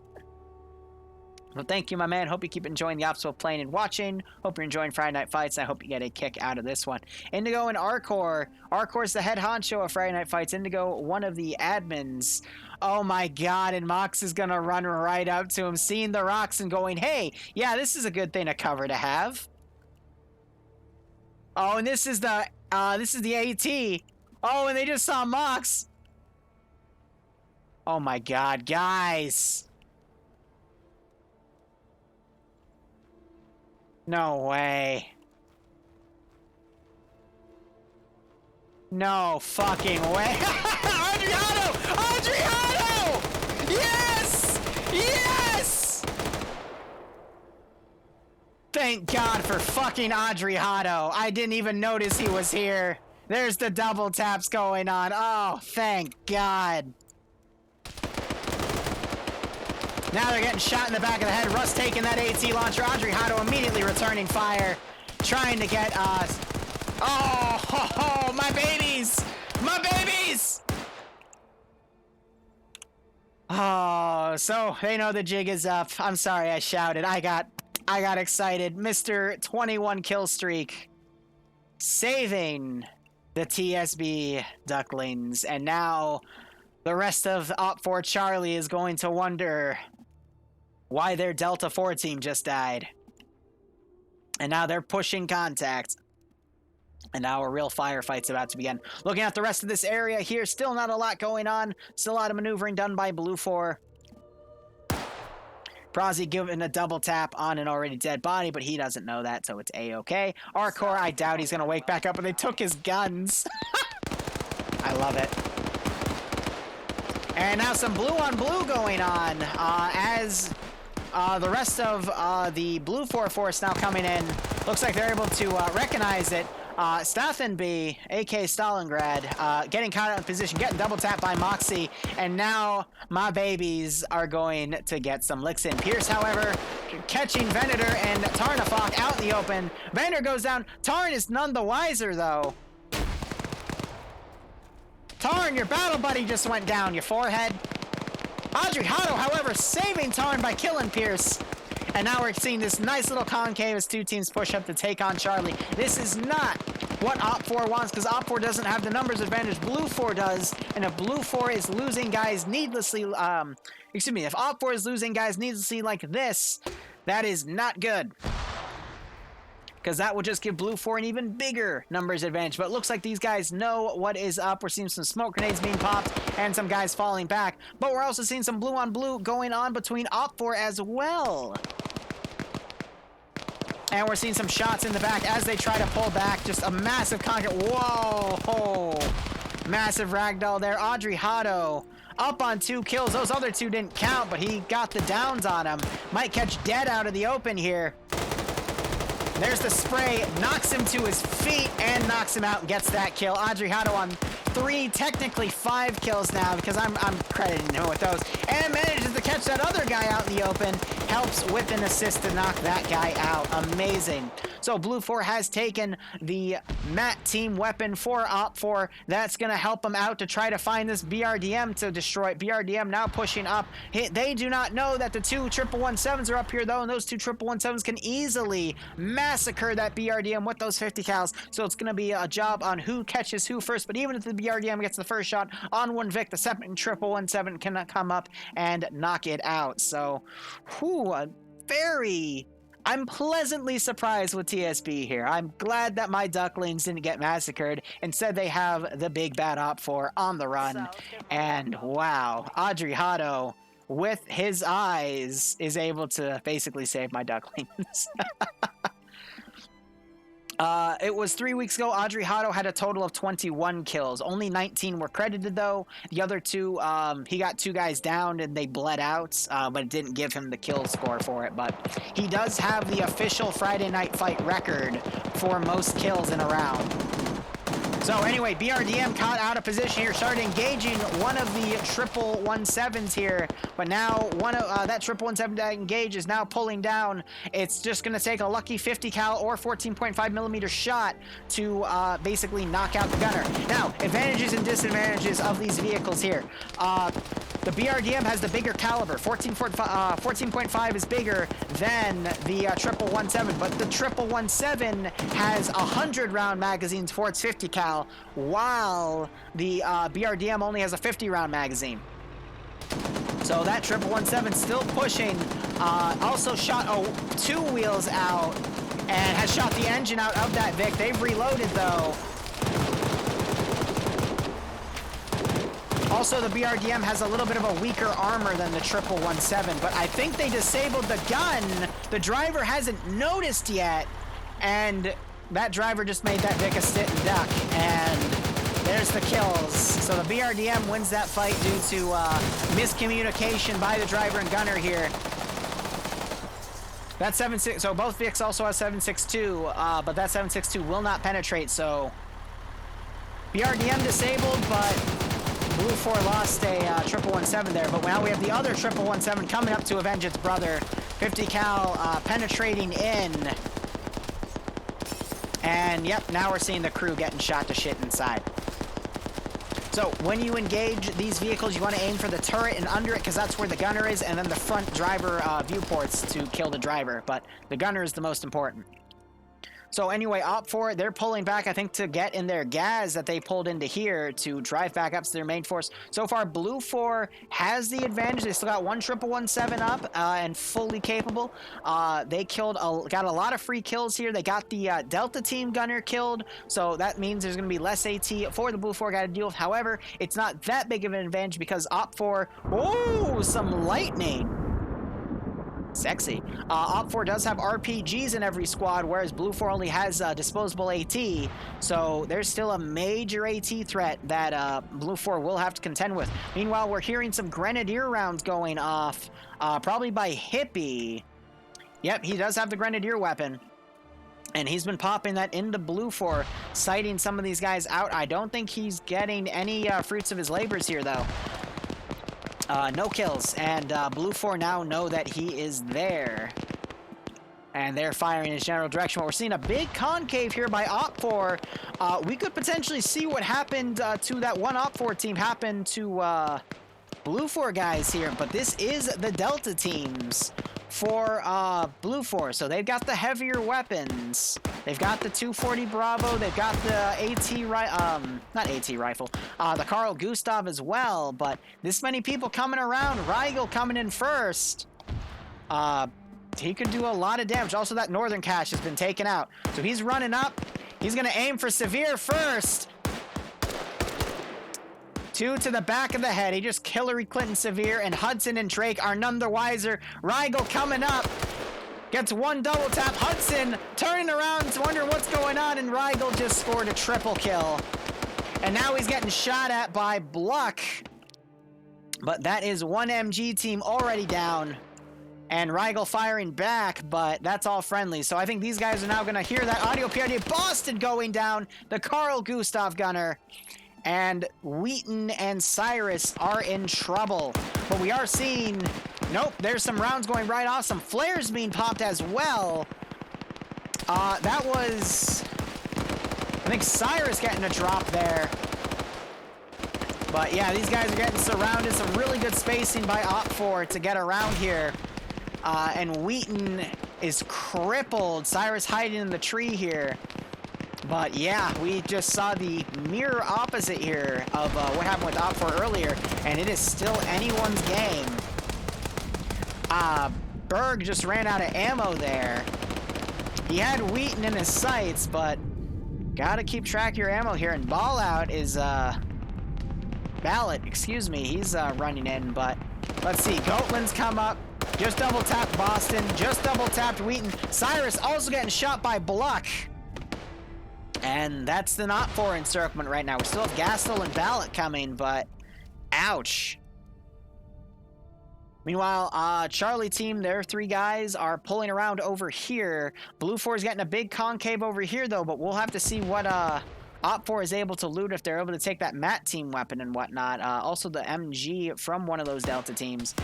Well, thank you, my man. Hope you keep enjoying the ops while playing and watching. Hope you're enjoying Friday Night Fights. I hope you get a kick out of this one. Indigo and Arcor. Arcor's the head honcho of Friday Night Fights. Indigo, one of the admins. Oh my god, and Mox is gonna run right up to him, seeing the rocks and going, hey, yeah, this is a good thing to cover to have. Oh, and this is the AT. Oh, and they just saw Mox. Oh my god, guys. No way. No fucking way. Adriano! Adriano! Yes! Yes! Thank God for fucking Adriano. I didn't even notice he was here. There's the double taps going on. Oh, thank God. Now they're getting shot in the back of the head. Russ taking that AT launcher. Adriano immediately returning fire. Trying to get us. Oh, my babies! My babies! Oh, so they know the jig is up. I'm sorry I shouted. I got excited. Mr. 21 kill streak. Saving the TSB Ducklings. And now the rest of Op4 Charlie is going to wonder why their Delta 4 team just died. And now they're pushing contact. And now a real firefight's about to begin. Looking at the rest of this area here, still not a lot going on. Still a lot of maneuvering done by Blue 4. Prazi giving a double tap on an already dead body, but he doesn't know that, so it's A-okay. Arcor, I doubt he's going to wake back up, but they took his guns. I love it. And now some blue on blue going on, as the rest of the Blue 4 force now coming in. Looks like they're able to recognize it. Stafenby, aka Stalingrad, getting caught out in position, getting double tapped by Moxie, and now my babies are going to get some licks in. Pierce, however, catching Venator and Tarnafok out in the open. Venator goes down. Tarn is none the wiser, though. Tarn, your battle buddy just went down, you forehead. Audrey Hotto, however, saving Tarn by killing Pierce. And now we're seeing this nice little concave as two teams push up to take on Charlie. This is not what Op4 wants, because Op4 doesn't have the numbers advantage Blue 4 does. And if Blue 4 is losing guys needlessly, if Op4 is losing guys needlessly like this, that is not good. Because that will just give Blue 4 an even bigger numbers advantage. But it looks like these guys know what is up. We're seeing some smoke grenades being popped and some guys falling back. But we're also seeing some blue on blue going on between Op4 as well. And we're seeing some shots in the back as they try to pull back. Just a massive concrete. Whoa! Massive ragdoll there. Audrey Hotto up on 2 kills. Those other 2 didn't count, but he got the downs on him. Might catch dead out of the open here. There's the spray, knocks him to his feet and knocks him out and gets that kill. Audrey Hotto on 3, technically 5 kills now because I'm crediting him with those. And manages to catch that other guy out in the open. Helps with an assist to knock that guy out. Amazing. So Blue 4 has taken the Mat team weapon for Op4. That's going to help them out to try to find this BRDM to destroy it. BRDM now pushing up. They do not know that the 2 117s are up here, though, and those 2 117s can easily massacre that BRDM with those 50 cals. So it's going to be a job on who catches who first. But even if the BRDM gets the first shot on one Vic, the second 117 can come up and knock it out. So, I'm pleasantly surprised with TSB here. I'm glad that my ducklings didn't get massacred. Instead, they have the big bad Op4 on the run. And wow, Audrey Hotto, with his eyes, is able to basically save my ducklings. It was 3 weeks ago. Audrey Hotto had a total of 21 kills. Only 19 were credited, though. The other 2, he got 2 guys down and they bled out, but it didn't give him the kill score for it. But he does have the official Friday Night Fight record for most kills in a round. So anyway, BRDM caught out of position here, started engaging one of the 117s here, but now one of that 117 that engaged is now pulling down. It's just going to take a lucky 50 cal or 14.5 millimeter shot to basically knock out the gunner. Now, advantages and disadvantages of these vehicles here. The BRDM has the bigger caliber. 14.5 is bigger than the 117, but the 117 has 100 round magazines for its 50 cal, while the BRDM only has a 50 round magazine. So that 117 still pushing. Also shot 2 wheels out and has shot the engine out of that Vic. They've reloaded though. Also, the BRDM has a little bit of a weaker armor than the 117, but I think they disabled the gun. The driver hasn't noticed yet, and that driver just made that Vic a sit and duck, and there's the kills. So the BRDM wins that fight due to miscommunication by the driver and gunner here. That 7.6, so both Vics also have 7.62, but that 7.62 will not penetrate, so BRDM disabled, but Blue 4 lost a 117 there, but now we have the other 117 coming up to avenge its brother. 50 cal penetrating in. And yep, now we're seeing the crew getting shot to shit inside. So when you engage these vehicles, you want to aim for the turret and under it, because that's where the gunner is, and then the front driver viewports to kill the driver, but the gunner is the most important. So anyway, Op4, they're pulling back, I think, to get in their gas that they pulled into here to drive back up to their main force. So far, Blue 4 has the advantage. They still got one 117 up and fully capable. They got a lot of free kills here. They got the Delta team gunner killed, so that means there's going to be less AT for the Blue 4 guy to deal with. However, it's not that big of an advantage because Op4, oh, some lightning. Sexy. Op4 does have RPGs in every squad, whereas Blue 4 only has disposable AT. So there's still a major AT threat that Blue 4 will have to contend with. Meanwhile, we're hearing some Grenadier rounds going off, probably by Hippie. Yep, he does have the Grenadier weapon. And he's been popping that into Blue 4, sighting some of these guys out. I don't think he's getting any fruits of his labors here, though. No kills, and Blue 4 now know that he is there. And they're firing in his general direction. Well, we're seeing a big concave here by Op4. We could potentially see what happened to that one Op4 team happen to Blue 4 guys here, but this is the Delta teams for Blue 4. So they've got the heavier weapons. They've got the 240 Bravo. They've got the not AT rifle, the Carl Gustav as well. But this many people coming around. Rigel coming in first. He could do a lot of damage. Also, that Northern Cache has been taken out. So he's running up. He's going to aim for Severe first. 2 to the back of the head. He just Hillary Clinton Severe, and Hudson and Drake are none the wiser. Rigel coming up. Gets one double tap. Hudson turning around, wondering what's going on, and Rigel just scored a triple kill. And now he's getting shot at by Bluck. But that is one MG team already down. And Rigel firing back, but that's all friendly. So I think these guys are now going to hear that audio PRD. Boston going down. The Carl Gustav gunner. And Wheaton and Cyrus are in trouble. But we are seeing... Nope, there's some rounds going right off. Some flares being popped as well. That was... I think Cyrus getting a drop there. But yeah, these guys are getting surrounded. Some really good spacing by Op4 to get around here. And Wheaton is crippled. Cyrus hiding in the tree here. But yeah, we just saw the mirror opposite here of what happened with Op4 earlier, and it is still anyone's game. Berg just ran out of ammo there. He had Wheaton in his sights, but gotta keep track of your ammo here. And Ball Out is, Ballot, excuse me, he's running in, but let's see. Goatland's come up. Just double tapped Boston. Just double tapped Wheaton. Cyrus also getting shot by Bluck. And that's the not 4 encirclement right now. We still have Gastel and Ballot coming, but ouch. Meanwhile, Charlie team, their 3 guys are pulling around over here. Blue 4 is getting a big concave over here, though, but we'll have to see what Op4 is able to loot if they're able to take that Matt team weapon and whatnot. Also the MG from one of those Delta teams.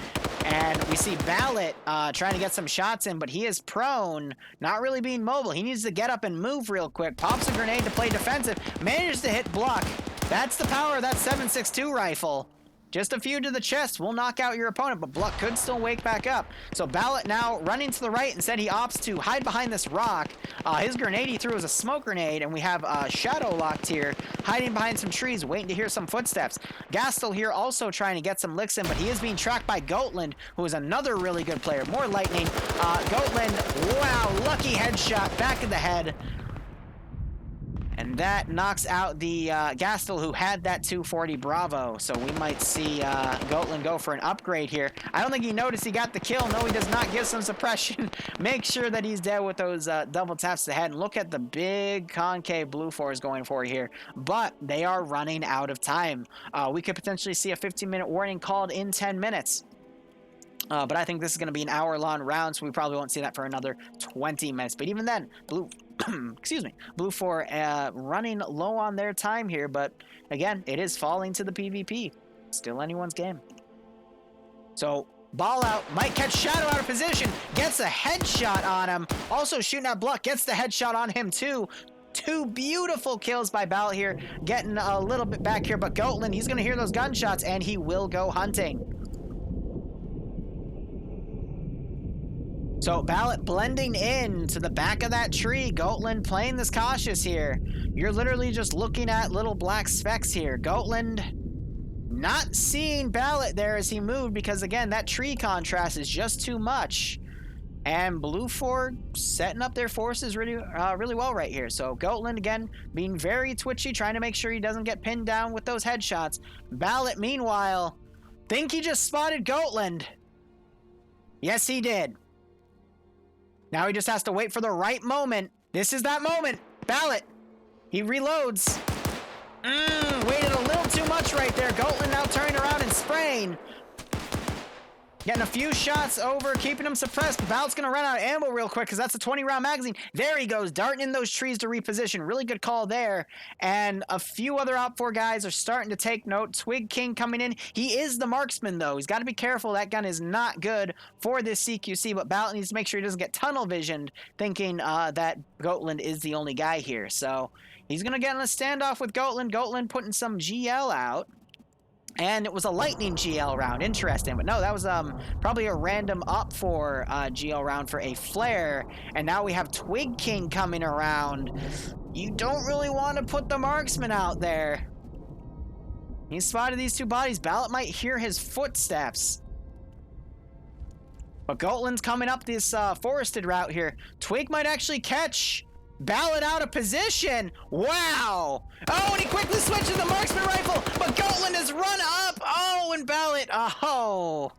And we see Ballot trying to get some shots in, but he is prone, not really being mobile. He needs to get up and move real quick. Pops a grenade to play defensive. Manages to hit Bluck. That's the power of that 7.62 rifle. Just a few to the chest will knock out your opponent, but Bluck could still wake back up. So Ballot now running to the right. Instead, he opts to hide behind this rock. His grenade he threw was a smoke grenade, and we have Shadow locked here, hiding behind some trees, waiting to hear some footsteps. Gastel here also trying to get some licks in, but he is being tracked by Goatland, who is another really good player. More lightning. Goatland, wow, lucky headshot, back of the head. And that knocks out the Gastel, who had that 240 Bravo. So we might see Goatland go for an upgrade here. I don't think he noticed he got the kill. No, he does not. Give some suppression. Make sure that he's dead with those double taps to the head. And look at the big concave Blue 4 is going for here. But they are running out of time. We could potentially see a 15-minute warning called in 10 minutes. But I think this is going to be an hour-long round, so we probably won't see that for another 20 minutes. But even then, excuse me, Blue 4 running low on their time here, but again, it is falling to the PvP. Still anyone's game. So, Ball Out might catch Shadow out of position, gets a headshot on him. Also shooting at Bluck, gets the headshot on him too. 2 beautiful kills by Ballot here, getting a little bit back here, but Goatland, he's going to hear those gunshots, and he will go hunting. So Ballot blending in to the back of that tree. Goatland playing this cautious here. You're literally just looking at little black specks here. Goatland not seeing Ballot there as he moved because, again, that tree contrast is just too much. And Blue 4 setting up their forces really well right here. So Goatland, again, being very twitchy, trying to make sure he doesn't get pinned down with those headshots. Ballot, meanwhile, think he just spotted Goatland. Yes, he did. Now he just has to wait for the right moment. This is that moment. Ballot. He reloads. Waited a little too much right there. Gotland now turning around and spraying. Getting a few shots over, keeping him suppressed. Ballot's going to run out of ammo real quick because that's a 20-round magazine. There he goes, darting in those trees to reposition. Really good call there. And a few other OPFOR guys are starting to take note. Twig King coming in. He is the marksman, though. He's got to be careful. That gun is not good for this CQC, but Ballot needs to make sure he doesn't get tunnel visioned, thinking that Gotland is the only guy here. So he's going to get in a standoff with Gotland. Gotland putting some GL out. And it was a lightning GL round. Interesting. But no, that was probably a random OPFOR GL round for a flare. And now we have Twig King coming around. You don't really want to put the marksman out there. He spotted these two bodies. Ballot might hear his footsteps. But Gotland's coming up this forested route here. Twig might actually catch Ballot out of position. Wow. Oh, and he quickly switches the marksman rifle, but Gotland has run up. Oh, and Ballot. Oh.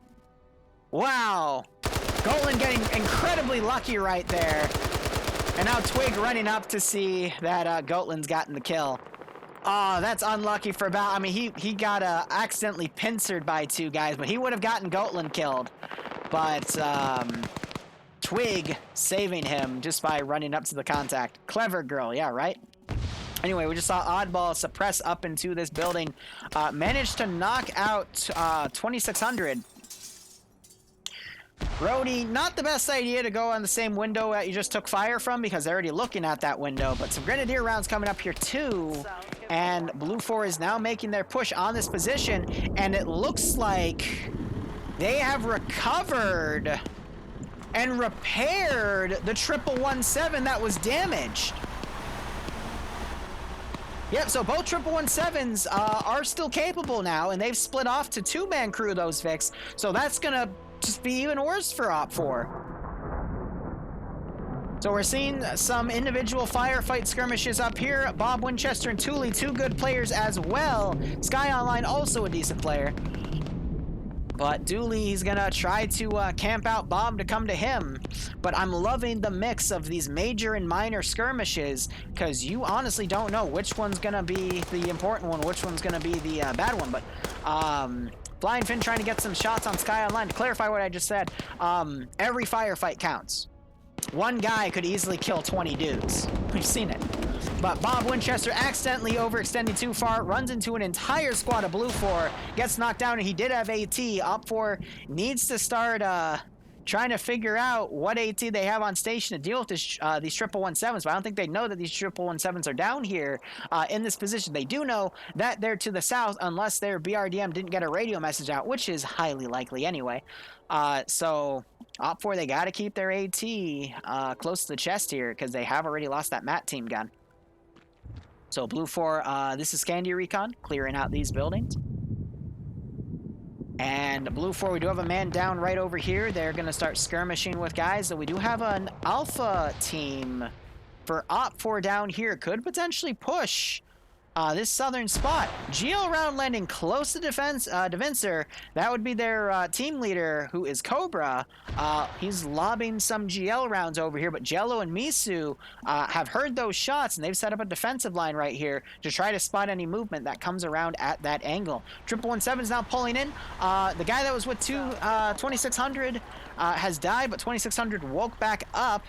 Wow. Gotland getting incredibly lucky right there. And now Twig running up to see that Gotland's gotten the kill. Oh, that's unlucky for Ballot. I mean, he got accidentally pincered by two guys, but he would have gotten Gotland killed. But, Twig saving him just by running up to the contact. Clever girl, yeah, right? Anyway, we just saw Oddball suppress up into this building. Managed to knock out 2600. Brody, not the best idea to go on the same window that you just took fire from because they're already looking at that window. But some Grenadier rounds coming up here too. And Blue 4 is now making their push on this position. And it looks like they have recovered and repaired the 117 that was damaged. Yep, so both 117s are still capable now, and they've split off to two-man crew those Vics, so that's gonna just be even worse for OPFOR. So we're seeing some individual firefight skirmishes up here. Bob Winchester and Thule, two good players as well. Sky Online, also a decent player. But Dooley's gonna try to camp out Bob to come to him. But I'm loving the mix of these major and minor skirmishes because you honestly don't know which one's gonna be the important one, which one's gonna be the bad one. But Flying Finn trying to get some shots on Sky Online. To clarify what I just said, every firefight counts. One guy could easily kill 20 dudes. We've seen it. But Bob Winchester accidentally overextending too far, runs into an entire squad of Blue 4, gets knocked down, and he did have AT. OPFOR needs to start trying to figure out what AT they have on station to deal with this, these 117s, but I don't think they know that these 117s are down here in this position. They do know that they're to the south unless their BRDM didn't get a radio message out, which is highly likely anyway. So OPFOR, they got to keep their AT close to the chest here because they have already lost that MAT team gun. So Blue 4, this is Scandia Recon, clearing out these buildings. And Blue 4, we do have a man down right over here. They're going to start skirmishing with guys. So we do have an Alpha team for OPFOR down here. Could potentially push this southern spot. GL round landing close to Defensor. That would be their team leader, who is Cobra. He's lobbing some GL rounds over here, but Jello and Misu have heard those shots, and they've set up a defensive line right here to try to spot any movement that comes around at that angle. 117 is now pulling in. The guy that was with 2600 has died, but 2600 woke back up.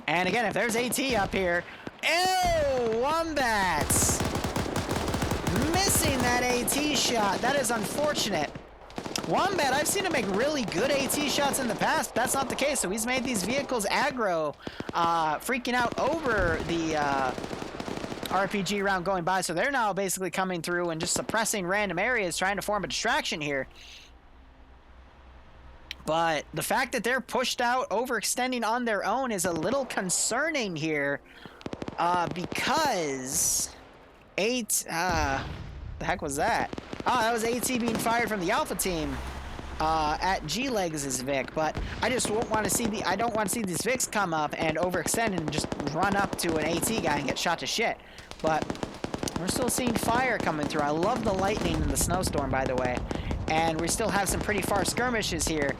And again, if there's AT up here, ew, Wombats! Missing that AT shot. That is unfortunate. Wombat, I've seen him make really good AT shots in the past. That's not the case. So he's made these vehicles aggro, freaking out over the RPG round going by. So they're now basically coming through and just suppressing random areas, trying to form a distraction here. But the fact that they're pushed out, overextending on their own is a little concerning here. Because the heck was that? Oh, that was AT being fired from the Alpha team at G-Legs' Vic. But I just don't want to see these Vics come up and overextend and just run up to an AT guy and get shot to shit. But we're still seeing fire coming through. I love the lightning and the snowstorm, by the way. And we still have some pretty far skirmishes here.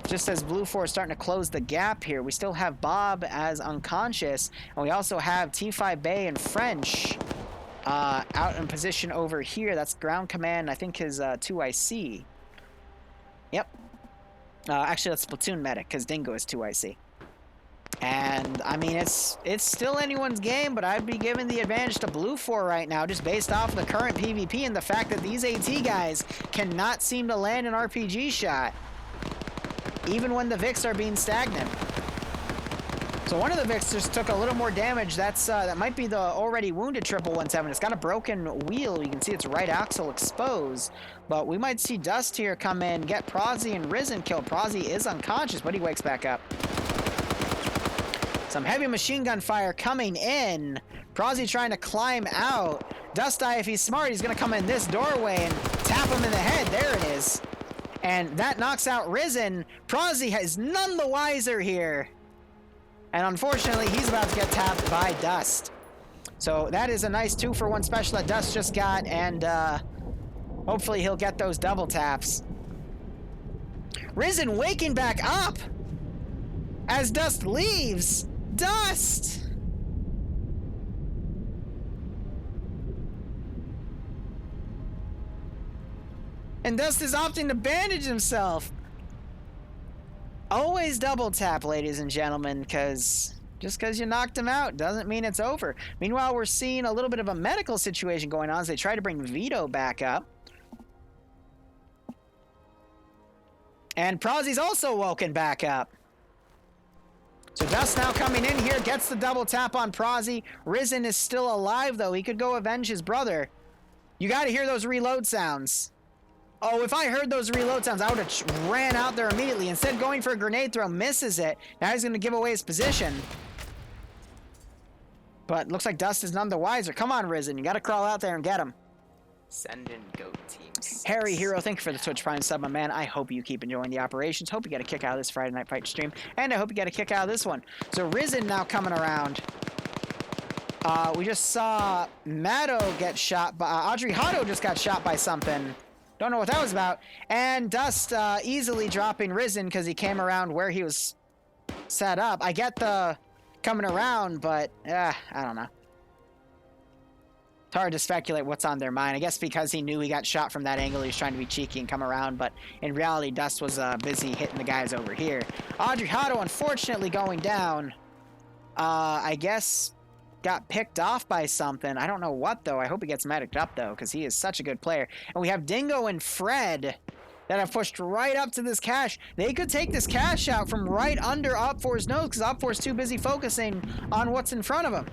just as Blue 4 is starting to close the gap here, we still have Bob as unconscious, and we also have T5 Bay and French out in position over here. That's ground command, I think, is 2IC. Yep. Actually, that's platoon medic, because Dingo is 2IC. And, I mean, it's still anyone's game, but I'd be giving the advantage to Blue 4 right now, just based off of the current PvP and the fact that these AT guys cannot seem to land an RPG shot, even when the Vics are being stagnant. So one of the Vics just took a little more damage. That might be the already wounded 117. It's got a broken wheel. You can see its right axle exposed. But we might see Dust here come in, get Prozzy and Risen killed. Prozzy is unconscious, but he wakes back up. Some heavy machine gun fire coming in. Prozzy trying to climb out. Dust Eye, if he's smart, he's going to come in this doorway and tap him in the head. There it is. And that knocks out Risen. Prozzy is none the wiser here. And unfortunately, he's about to get tapped by Dust. So that is a nice 2-for-1 special that Dust just got. And hopefully he'll get those double taps. Risen waking back up as Dust leaves. Dust! And Dust is opting to bandage himself. Always double tap, ladies and gentlemen, because just because you knocked him out doesn't mean it's over. Meanwhile, we're seeing a little bit of a medical situation going on as they try to bring Vito back up. And Prozzy's also woken back up. So Dust now coming in here, gets the double tap on Prozzy. Risen is still alive, though. He could go avenge his brother. You got to hear those reload sounds. Oh, if I heard those reload sounds, I would have ran out there immediately. Instead, going for a grenade throw, misses it. Now he's going to give away his position. But looks like Dust is none the wiser. Come on, Risen. You got to crawl out there and get him. Send in GOAT teams. Harry Hero, thank you for the Twitch Prime sub, my man. I hope you keep enjoying the operations. Hope you get a kick out of this Friday Night Fight stream. And I hope you get a kick out of this one. So Risen now coming around. We just saw Matto get shot by... Audrey Hotto just got shot by something. Don't know what that was about. And Dust easily dropping Risen because he came around where he was set up. I get the coming around, but I don't know. It's hard to speculate what's on their mind. I guess because he knew he got shot from that angle, he was trying to be cheeky and come around. But in reality, Dust was busy hitting the guys over here. Audrey Hotto, unfortunately, going down. I guess got picked off by something. I don't know what, though. I hope he gets mediced up, though, because he is such a good player. And we have Dingo and Fred that have pushed right up to this cache. They could take this cache out from right under Op4's nose because Op4's too busy focusing on what's in front of him.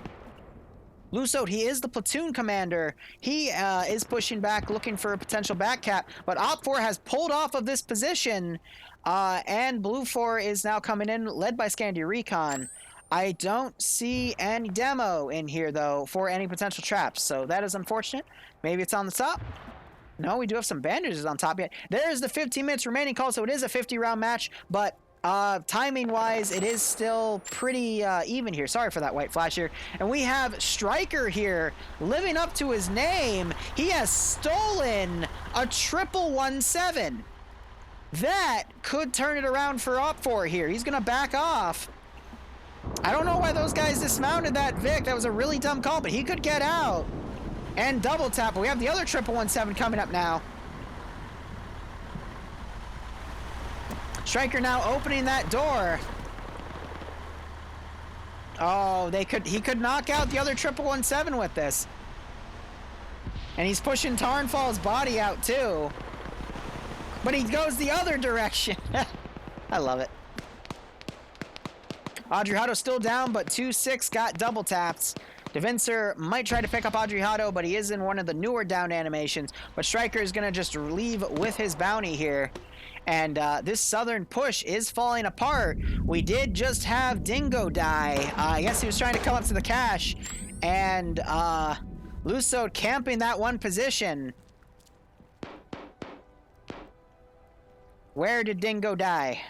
Luso, he is the platoon commander. He is pushing back, looking for a potential back cap. But Op4 has pulled off of this position. And Blue 4 is now coming in, led by Scandi Recon. I don't see any demo in here, though, for any potential traps. So that is unfortunate. Maybe it's on the top. No, we do have some bandages on top yet. There's the 15 minutes remaining call, so it is a 50-round match. But timing-wise, it is still pretty even here. Sorry for that white flash here. And we have Striker here, living up to his name. He has stolen a 117. That could turn it around for Op4 here. He's going to back off. I don't know why those guys dismounted that Vic. That was a really dumb call, but he could get out. And double tap. But we have the other 117 coming up now. Striker now opening that door. Oh, he could knock out the other 117 with this. And he's pushing Tarnfall's body out too. But he goes the other direction. I love it. Audrey Hotto still down, but 2-6 got double taps. Devincer might try to pick up Audrey Hotto, but he is in one of the newer down animations. But Striker is going to just leave with his bounty here. And this southern push is falling apart. We did just have Dingo die. I guess he was trying to come up to the cache. And Luso camping that one position. Where did Dingo die?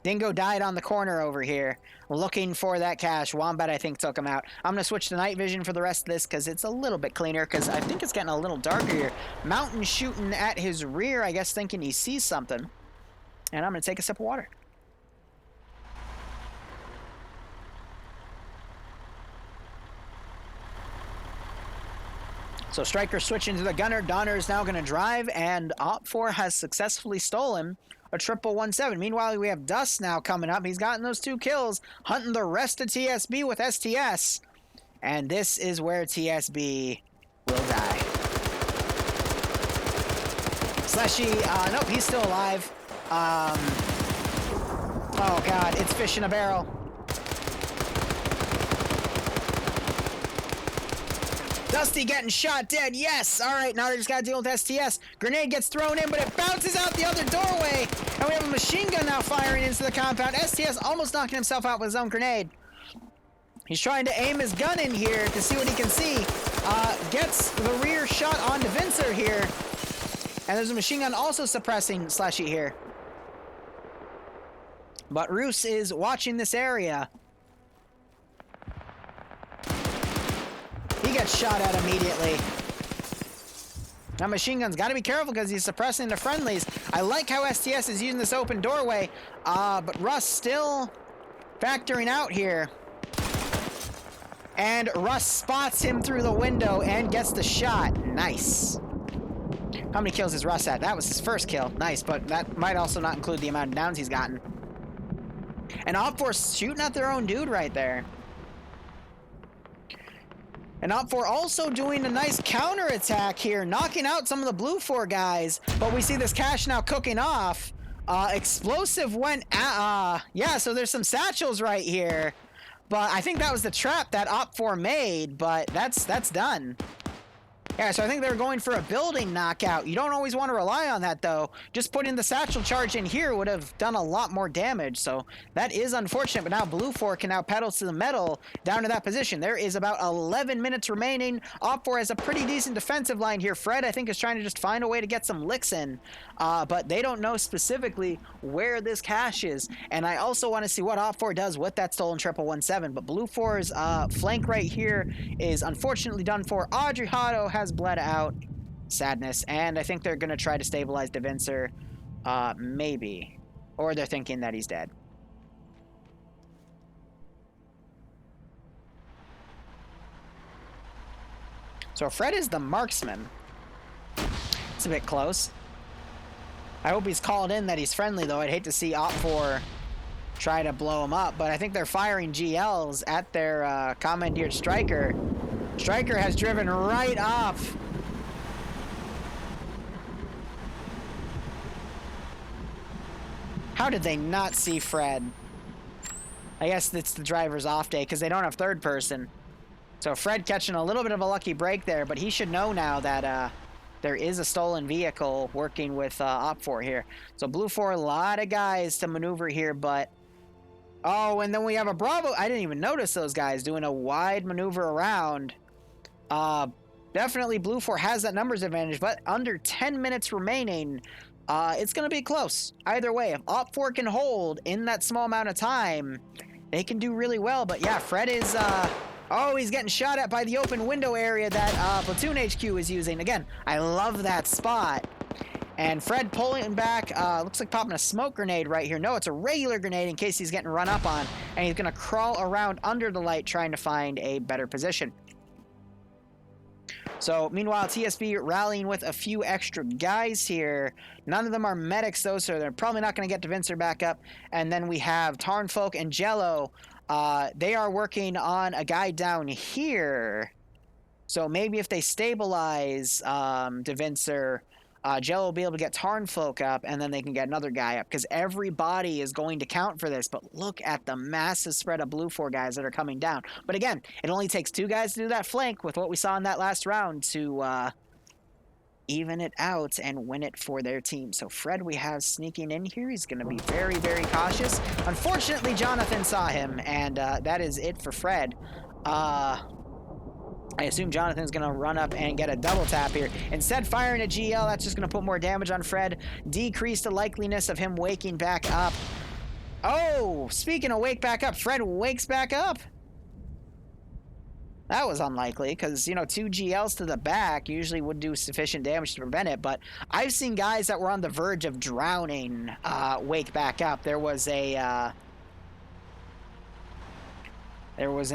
Dingo died on the corner over here, looking for that cache. Wombat, I think, took him out. I'm going to switch to night vision for the rest of this because it's a little bit cleaner because I think it's getting a little darker here. Mountain shooting at his rear, I guess thinking he sees something.
And I'm going to take a sip of water. So Striker switching to the gunner. Donner is now going to drive, and Op4 has successfully stolen a 1117. Meanwhile, we have Dust now coming up. He's gotten those 2 kills, hunting the rest of TSB with STS. And this is where TSB will die. Slushy, nope, he's still alive. Oh god, it's fish in a barrel. Dusty getting shot dead, yes! Alright, now they just gotta deal with STS. Grenade gets thrown in, but it bounces out the other doorway! And we have a machine gun now firing into the compound. STS almost knocking himself out with his own grenade. He's trying to aim his gun in here to see what he can see. Gets the rear shot onto Vincer here. And there's a machine gun also suppressing Slushy here. But Roos is watching this area. He gets shot at immediately. Now machine gun's got to be careful because he's suppressing the friendlies. I like how STS is using this open doorway. But Russ still factoring out here. And Russ spots him through the window and gets the shot. Nice. How many kills is Russ at? That was his first kill. Nice, but that might also not include the amount of downs he's gotten. And Op4 shooting at their own dude right there. And Op4 also doing a nice counterattack here, knocking out some of the Blue 4 guys. But we see this cache now cooking off. Explosive went yeah, so there's some satchels right here. But I think that was the trap that Op4 made, but that's done. Yeah, so I think they're going for a building knockout. You don't always want to rely on that, though. Just putting the satchel charge in here would have done a lot more damage, so that is unfortunate. But now Blue 4 can now pedal to the metal down to that position. There is about 11 minutes remaining. Op4 has a pretty decent defensive line here. Fred, I think, is trying to just find a way to get some licks in, but they don't know specifically where this cache is. And I also want to see what Op4 does with that stolen 1117. But Blue 4's flank right here is unfortunately done for. Audrey Hotto has bled out. Sadness. And I think they're going to try to stabilize Devincer. Maybe. Or they're thinking that he's dead. So Fred is the marksman. It's a bit close. I hope he's called in that he's friendly, though. I'd hate to see Op4 try to blow him up. But I think they're firing GLs at their commandeered Striker. Striker has driven right off. How did they not see Fred? I guess it's the driver's off day because they don't have third person. So Fred catching a little bit of a lucky break there, but he should know now that there is a stolen vehicle working with Op4 here. So Blue 4, a lot of guys to maneuver here, but... Oh, and then we have a Bravo. I didn't even notice those guys doing a wide maneuver around. Definitely Blue 4 has that numbers advantage, but under 10 minutes remaining, it's going to be close. Either way, if Op4 can hold in that small amount of time, they can do really well. But yeah, Fred is... Oh, he's getting shot at by the open window area that Platoon HQ is using. Again, I love that spot. And Fred pulling back, looks like popping a smoke grenade right here. No, it's a regular grenade in case he's getting run up on. And he's going to crawl around under the light trying to find a better position. So, meanwhile, TSB rallying with a few extra guys here. None of them are medics, though, so they're probably not going to get Devincer back up. And then we have Tarnfolk and Jello. They are working on a guy down here. So maybe if they stabilize Devincer, Jello will be able to get Tarnfolk up, and then they can get another guy up, because everybody is going to count for this. But look at the massive spread of Blue 4 guys that are coming down. But again, it only takes 2 guys to do that flank with what we saw in that last round to even it out and win it for their team. So Fred we have sneaking in here. He's going to be very, very cautious. Unfortunately, Jonathan saw him, and that is it for Fred. I assume Jonathan's going to run up and get a double tap here. Instead, firing a GL, that's just going to put more damage on Fred. Decrease the likeliness of him waking back up. Oh, speaking of wake back up, Fred wakes back up. That was unlikely, because, you know, 2 GLs to the back usually would do sufficient damage to prevent it, but I've seen guys that were on the verge of drowning wake back up. There was an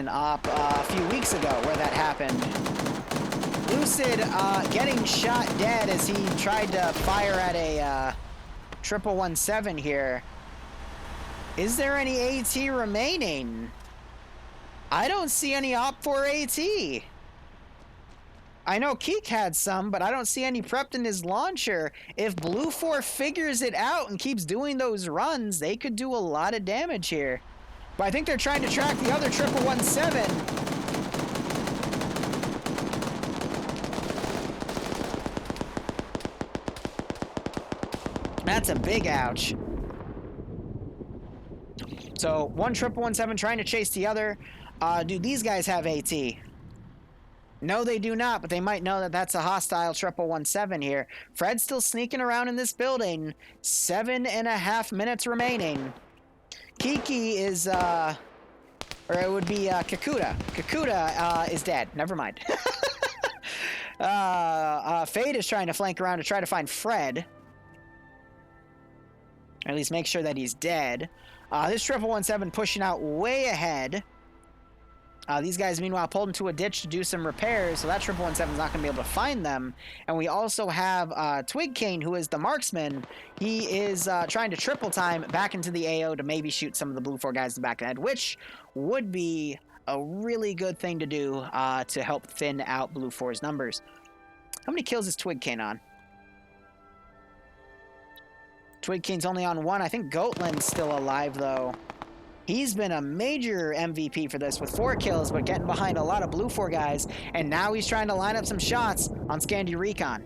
op a few weeks ago where that happened. Lucid getting shot dead as he tried to fire at a 1117 here. Is there any AT remaining? I don't see any Op 4 AT. I know Keek had some, but I don't see any prepped in his launcher. If Blue 4 figures it out and keeps doing those runs, they could do a lot of damage here. But I think they're trying to track the other 1117. That's a big ouch. So, one 1117 trying to chase the other. Do these guys have AT? No, they do not, but they might know that that's a hostile 1117 here. Fred's still sneaking around in this building. 7.5 minutes remaining. Kiki is, or it would be Kakuta. Kakuta is dead. Never mind. Fade is trying to flank around to try to find Fred. Or at least make sure that he's dead. This 1117 pushing out way ahead. These guys, meanwhile, pulled into a ditch to do some repairs, so that 1117 is not going to be able to find them. And we also have Twig Kane, who is the marksman. He is trying to triple time back into the AO to maybe shoot some of the Blue 4 guys in the back of the head, which would be a really good thing to do to help thin out Blue 4's numbers. How many kills is Twig Kane on? Twig Kane's only on 1. I think Goatland's still alive, though. He's been a major MVP for this with 4 kills, but getting behind a lot of Blue 4 guys. And now he's trying to line up some shots on Scandy Recon.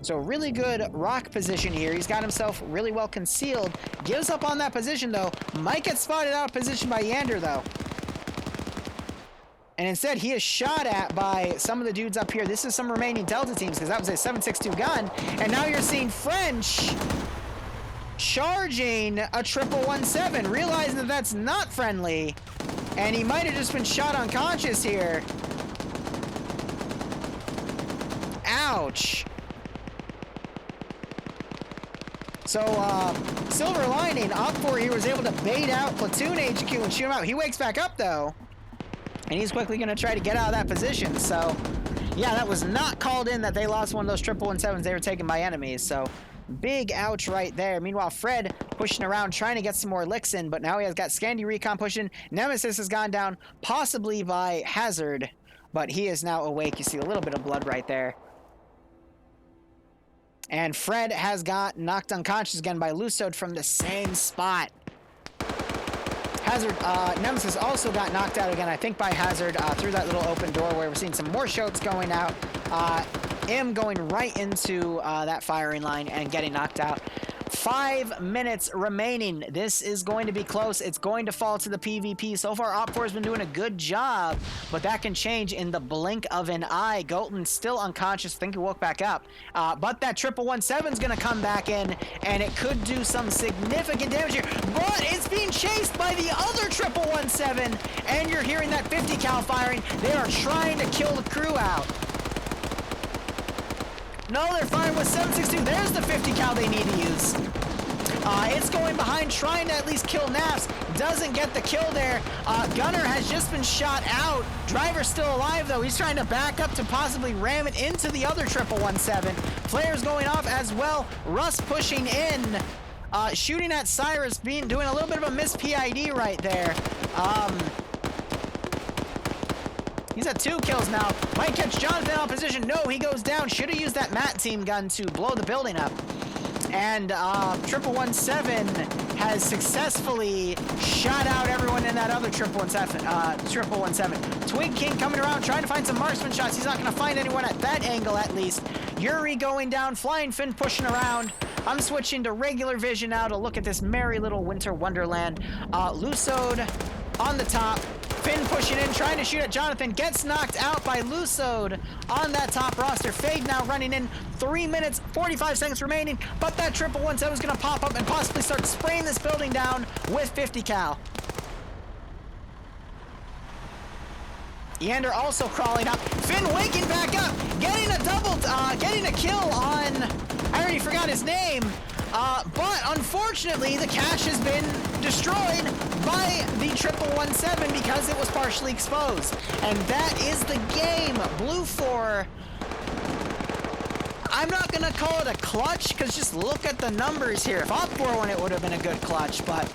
So really good rock position here. He's got himself really well concealed. Gives up on that position, though. Might get spotted out of position by Yander, though. And instead, he is shot at by some of the dudes up here. This is some remaining Delta teams, because that was a 7.62 gun. And now you're seeing French charging a 1117, realizing that that's not friendly, and he might have just been shot unconscious here. Ouch. So, Silver Lining, Op 4 here was able to bait out Platoon HQ and shoot him out. He wakes back up, though, and he's quickly going to try to get out of that position. So, yeah, that was not called in that they lost one of those 1117s. They were taken by enemies, so big ouch right there. Meanwhile, Fred pushing around, trying to get some more licks in, but now he has got Scandy Recon pushing. Nemesis has gone down, possibly by Hazard, but he is now awake. You see a little bit of blood right there. And Fred has got knocked unconscious again by Lusod from the same spot. Hazard, Nemesis also got knocked out again, I think by Hazard, through that little open door where we're seeing some more shots going out. M going right into that firing line and getting knocked out. 5 minutes remaining. This is going to be close. It's going to fall to the PvP. So far, Op 4 has been doing a good job, but that can change in the blink of an eye. Golton still unconscious. I think he woke back up. But that 1117 is going to come back in, and it could do some significant damage here. But it's being chased by the other 1117, and you're hearing that 50 cal firing. They are trying to kill the crew out. No, they're firing with 7.62. There's the 50 cal they need to use. It's going behind, trying to at least kill Naps. Doesn't get the kill there. Gunner has just been shot out. Driver's still alive, though. He's trying to back up to possibly ram it into the other 1117. Flares going off as well. Russ pushing in. Shooting at Cyrus, doing a little bit of a miss PID right there. He's at 2 kills now. Might catch Jonathan on position. No, he goes down. Should have used that Matt team gun to blow the building up. And 1117 has successfully shot out everyone in that other 1117. Twig King coming around, trying to find some marksman shots. He's not going to find anyone at that angle, at least. Yuri going down. Flying Finn pushing around. I'm switching to regular vision now to look at this merry little winter wonderland. Lusod on the top. Finn pushing in, trying to shoot at Jonathan. Gets knocked out by Lusod on that top roster. Fade now running in. 3 minutes, 45 seconds remaining. But that 1117 is going to pop up and possibly start spraying this building down with 50 cal. Yander also crawling up. Finn waking back up, getting a kill on, I already forgot his name, but unfortunately the cache has been destroyed by the 1117 because it was partially exposed. And that is the game. Blue 4, I'm not gonna call it a clutch, because just look at the numbers here. If Op 4 won, it would have been a good clutch, but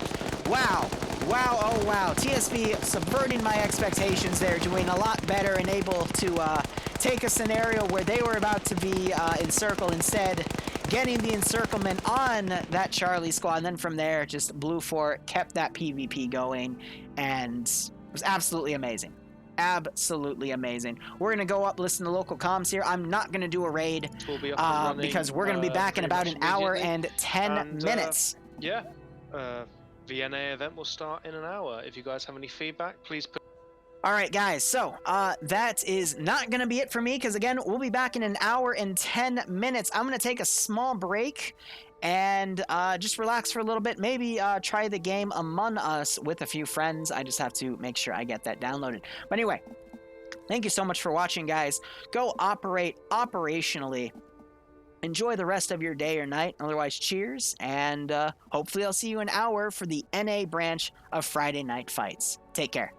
wow. Wow, oh wow. TSB subverting my expectations there, doing a lot better and able to take a scenario where they were about to be encircled, instead getting the encirclement on that Charlie squad. And then from there, just Blue 4 kept that PvP going, and it was absolutely amazing. Absolutely amazing. We're going to go up, listen to local comms here. I'm not going to do a raid
We'll be up and running,
because we're going to be back in about an hour and 10 minutes.
Yeah. VNA event will start in an hour. If you guys have any feedback, please put.
All right, guys, so that is not going to be it for me, because, again, we'll be back in an hour and 10 minutes. I'm going to take a small break and just relax for a little bit. Maybe try the game Among Us with a few friends. I just have to make sure I get that downloaded. But anyway, thank you so much for watching, guys. Go operate operationally. Enjoy the rest of your day or night. Otherwise, cheers, and hopefully I'll see you in an hour for the NA branch of Friday Night Fights. Take care.